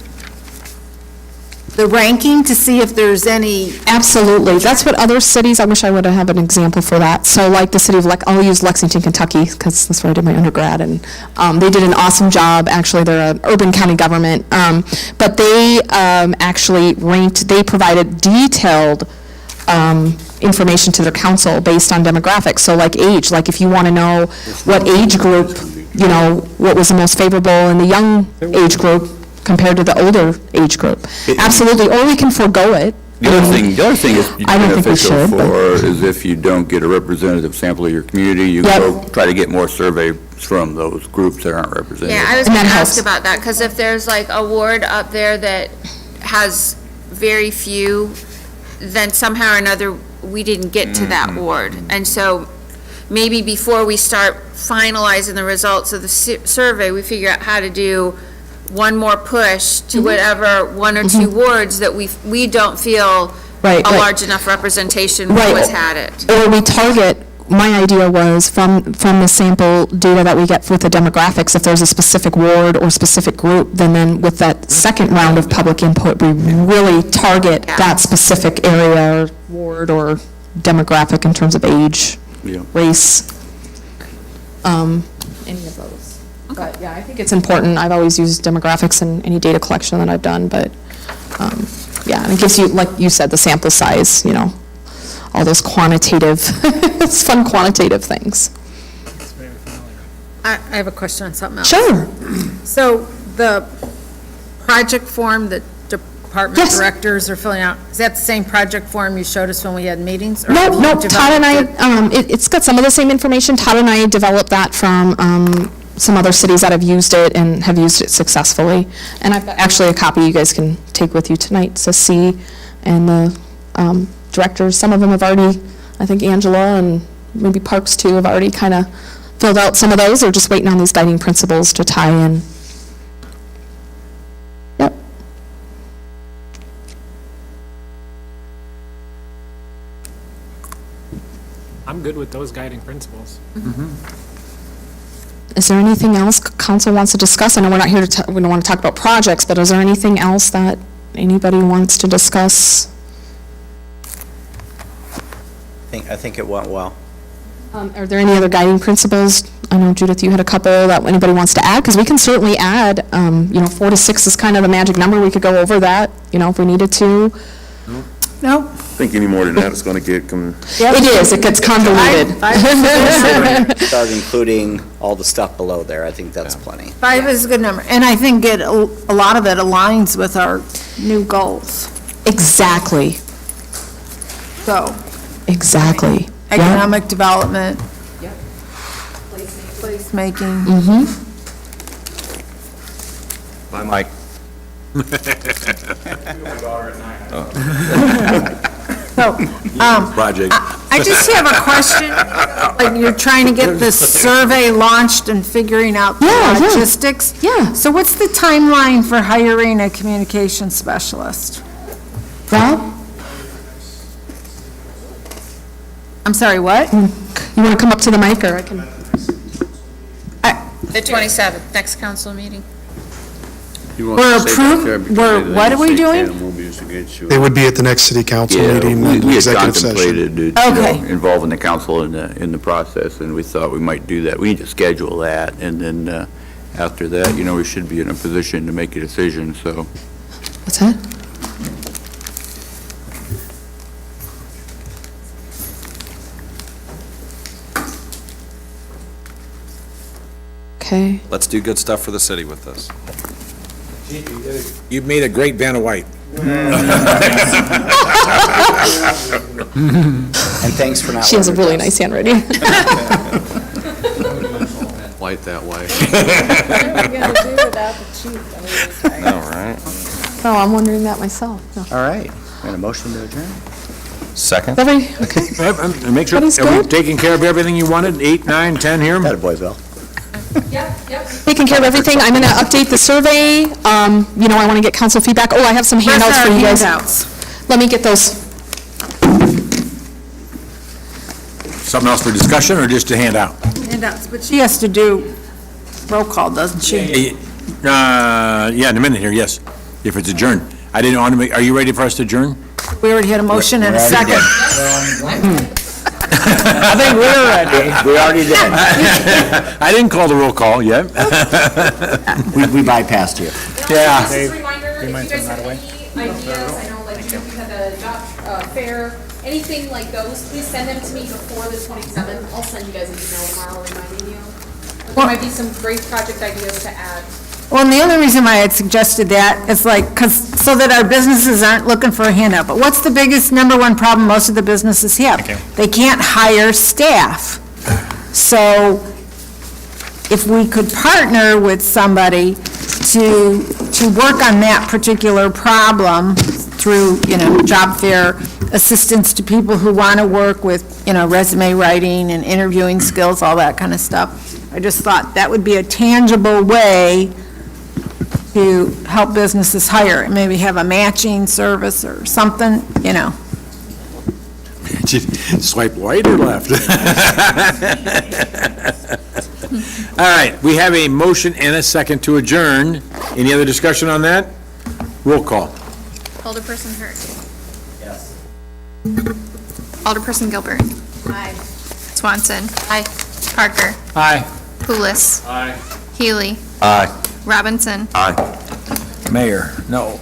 Speaker 3: the ranking to see if there's any?
Speaker 6: absolutely. That's what other cities, I wish I would have an example for that. So like the city of, I'll use Lexington, Kentucky, because that's where I did my undergrad, and they did an awesome job. Actually, they're an urban county government, but they actually ranked, they provided detailed information to their council based on demographics. So like age, like if you want to know what age group, what was the most favorable in the young age group compared to the older age group. Absolutely, or we can forego it.
Speaker 7: The other thing is
Speaker 6: I don't think we
Speaker 7: beneficial
Speaker 6: should, but-
Speaker 7: for is if you don't get a representative sample of your community, you
Speaker 6: Yep.
Speaker 7: go try to get more surveys from those groups that aren't represented.
Speaker 18: Yeah, I was
Speaker 6: And
Speaker 18: going to
Speaker 6: that
Speaker 18: ask
Speaker 6: helps.
Speaker 18: about that, because if there's like a ward up there that has very few, then somehow or another, we didn't get to that ward. And so maybe before we start finalizing the results of the survey, we figure out how to do one more push to whatever one or two wards that we don't feel
Speaker 6: Right,
Speaker 18: a
Speaker 6: right.
Speaker 18: large enough representation
Speaker 6: Right.
Speaker 18: was had it.
Speaker 6: Or we target, my idea was from the sample data that we get with the demographics, if there's a specific ward or specific group, then with that second round of public input, we really target that specific area or ward or demographic in terms of age,
Speaker 7: Yeah.
Speaker 6: race, any of those. But yeah, I think it's important. I've always used demographics in any data collection that I've done, but yeah, and it gives you, like you said, the sample size, all those quantitative, it's fun quantitative things.
Speaker 3: I have a question on something else.
Speaker 6: Sure.
Speaker 3: So the project form that department
Speaker 6: Yes.
Speaker 3: directors are filling out, is that the same project form you showed us when we had meetings? or
Speaker 6: No,
Speaker 3: have you
Speaker 6: no, Todd and
Speaker 3: developed it?
Speaker 6: it's got some of the same information. Todd and I developed that from some other cities that have used it and have used it successfully. And I've got actually a copy you guys can take with you tonight to see. And the directors, some of them have already, I think Angela and maybe Parks too, have already kind of filled out some of those. They're just waiting on these guiding principles to tie in. Yep.
Speaker 15: I'm good with those guiding principles.
Speaker 6: Is there anything else council wants to discuss? I know we're not here to, we don't want to talk about projects, but is there anything else that anybody wants to discuss?
Speaker 10: I think it went well.
Speaker 6: Are there any other guiding principles? I know, Judith, you had a couple that anybody wants to add, because we can certainly add, 4 to 6 is kind of the magic number. We could go over that, if we needed to.
Speaker 3: No.
Speaker 8: I think any more than that is going to get,
Speaker 6: It is, it gets convoluted.
Speaker 10: Start including all the stuff below there. I think that's plenty.
Speaker 3: 5 is a good number, and I think a lot of it aligns with our new goals.
Speaker 6: Exactly.
Speaker 3: So,
Speaker 6: Exactly.
Speaker 3: economic development. Placemaking.
Speaker 11: Bye, Mike.
Speaker 3: So,
Speaker 2: Project.
Speaker 3: I just have a question. Like, you're trying to get this survey launched and figuring out the logistics.
Speaker 6: Yeah.
Speaker 3: So what's the timeline for hiring a communication specialist?
Speaker 6: Rob,
Speaker 3: I'm sorry, what?
Speaker 6: you want to come up to the mic, or I can?
Speaker 18: The 27th, next council meeting.
Speaker 3: We're approved, what are we doing?
Speaker 14: They would be at the next city council meeting,
Speaker 7: we had
Speaker 14: executive session.
Speaker 7: contemplated,
Speaker 3: Okay.
Speaker 7: involving the council in the process, and we thought we might do that. We need to schedule that, and then after that, we should be in a position to make a decision, so.
Speaker 6: What's that? Okay.
Speaker 11: Let's do good stuff for the city with this.
Speaker 2: You've made a great Vanna White.
Speaker 10: And thanks for not.
Speaker 6: She has a really nice handwriting.
Speaker 5: Light that way.
Speaker 3: What are we going to do without the chief?
Speaker 11: All right.
Speaker 6: Oh, I'm wondering that myself. No.
Speaker 10: All right. And a motion to adjourn?
Speaker 11: Second?
Speaker 6: Everybody, okay.
Speaker 2: Make sure,
Speaker 6: Everybody's
Speaker 2: are we
Speaker 6: good?
Speaker 2: taking care of everything you wanted? 8, 9, 10 here?
Speaker 10: That a boy, Bill.
Speaker 6: Taking care of everything. I'm going to update the survey. I want to get council feedback. Oh, I have some handouts for you guys.
Speaker 3: Handouts.
Speaker 6: Let me get those.
Speaker 2: Something else for discussion or just a handout?
Speaker 3: Handouts, but she has to do roll call, doesn't she?
Speaker 2: Yeah, in a minute here, yes, if it's adjourned. I didn't want to make, are you ready for us to adjourn?
Speaker 3: We already had a motion and a second.
Speaker 10: I think we're ready. We already did.
Speaker 2: I didn't call the roll call yet.
Speaker 10: We bypassed you.
Speaker 2: Yeah.
Speaker 6: Just a reminder, if you guys have any ideas, I know, like, you had a job fair, anything like those, please send them to me before the 27th. I'll send you guys an email tomorrow reminding you. There might be some great project ideas to add.
Speaker 3: Well, and the only reason why I had suggested that is so that our businesses aren't looking for a handout. But what's the biggest, number one problem most of the businesses have? They can't hire staff. So if we could partner with somebody to work on that particular problem through, job fair assistance to people who want to work with, resume writing and interviewing skills, all that kind of stuff. I just thought that would be a tangible way to help businesses hire, and maybe have a matching service or something,
Speaker 2: Swipe right or left? All right, we have a motion and a second to adjourn. Any other discussion on that? Roll call.
Speaker 1: Alderperson Hurd. Yes. Alderperson Gilbert.
Speaker 18: Aye.
Speaker 1: Swanson. Aye. Parker.
Speaker 15: Aye.
Speaker 1: Poulos.
Speaker 15: Aye.
Speaker 1: Healy.
Speaker 11: Aye.
Speaker 1: Robinson.
Speaker 2: Mayor, no.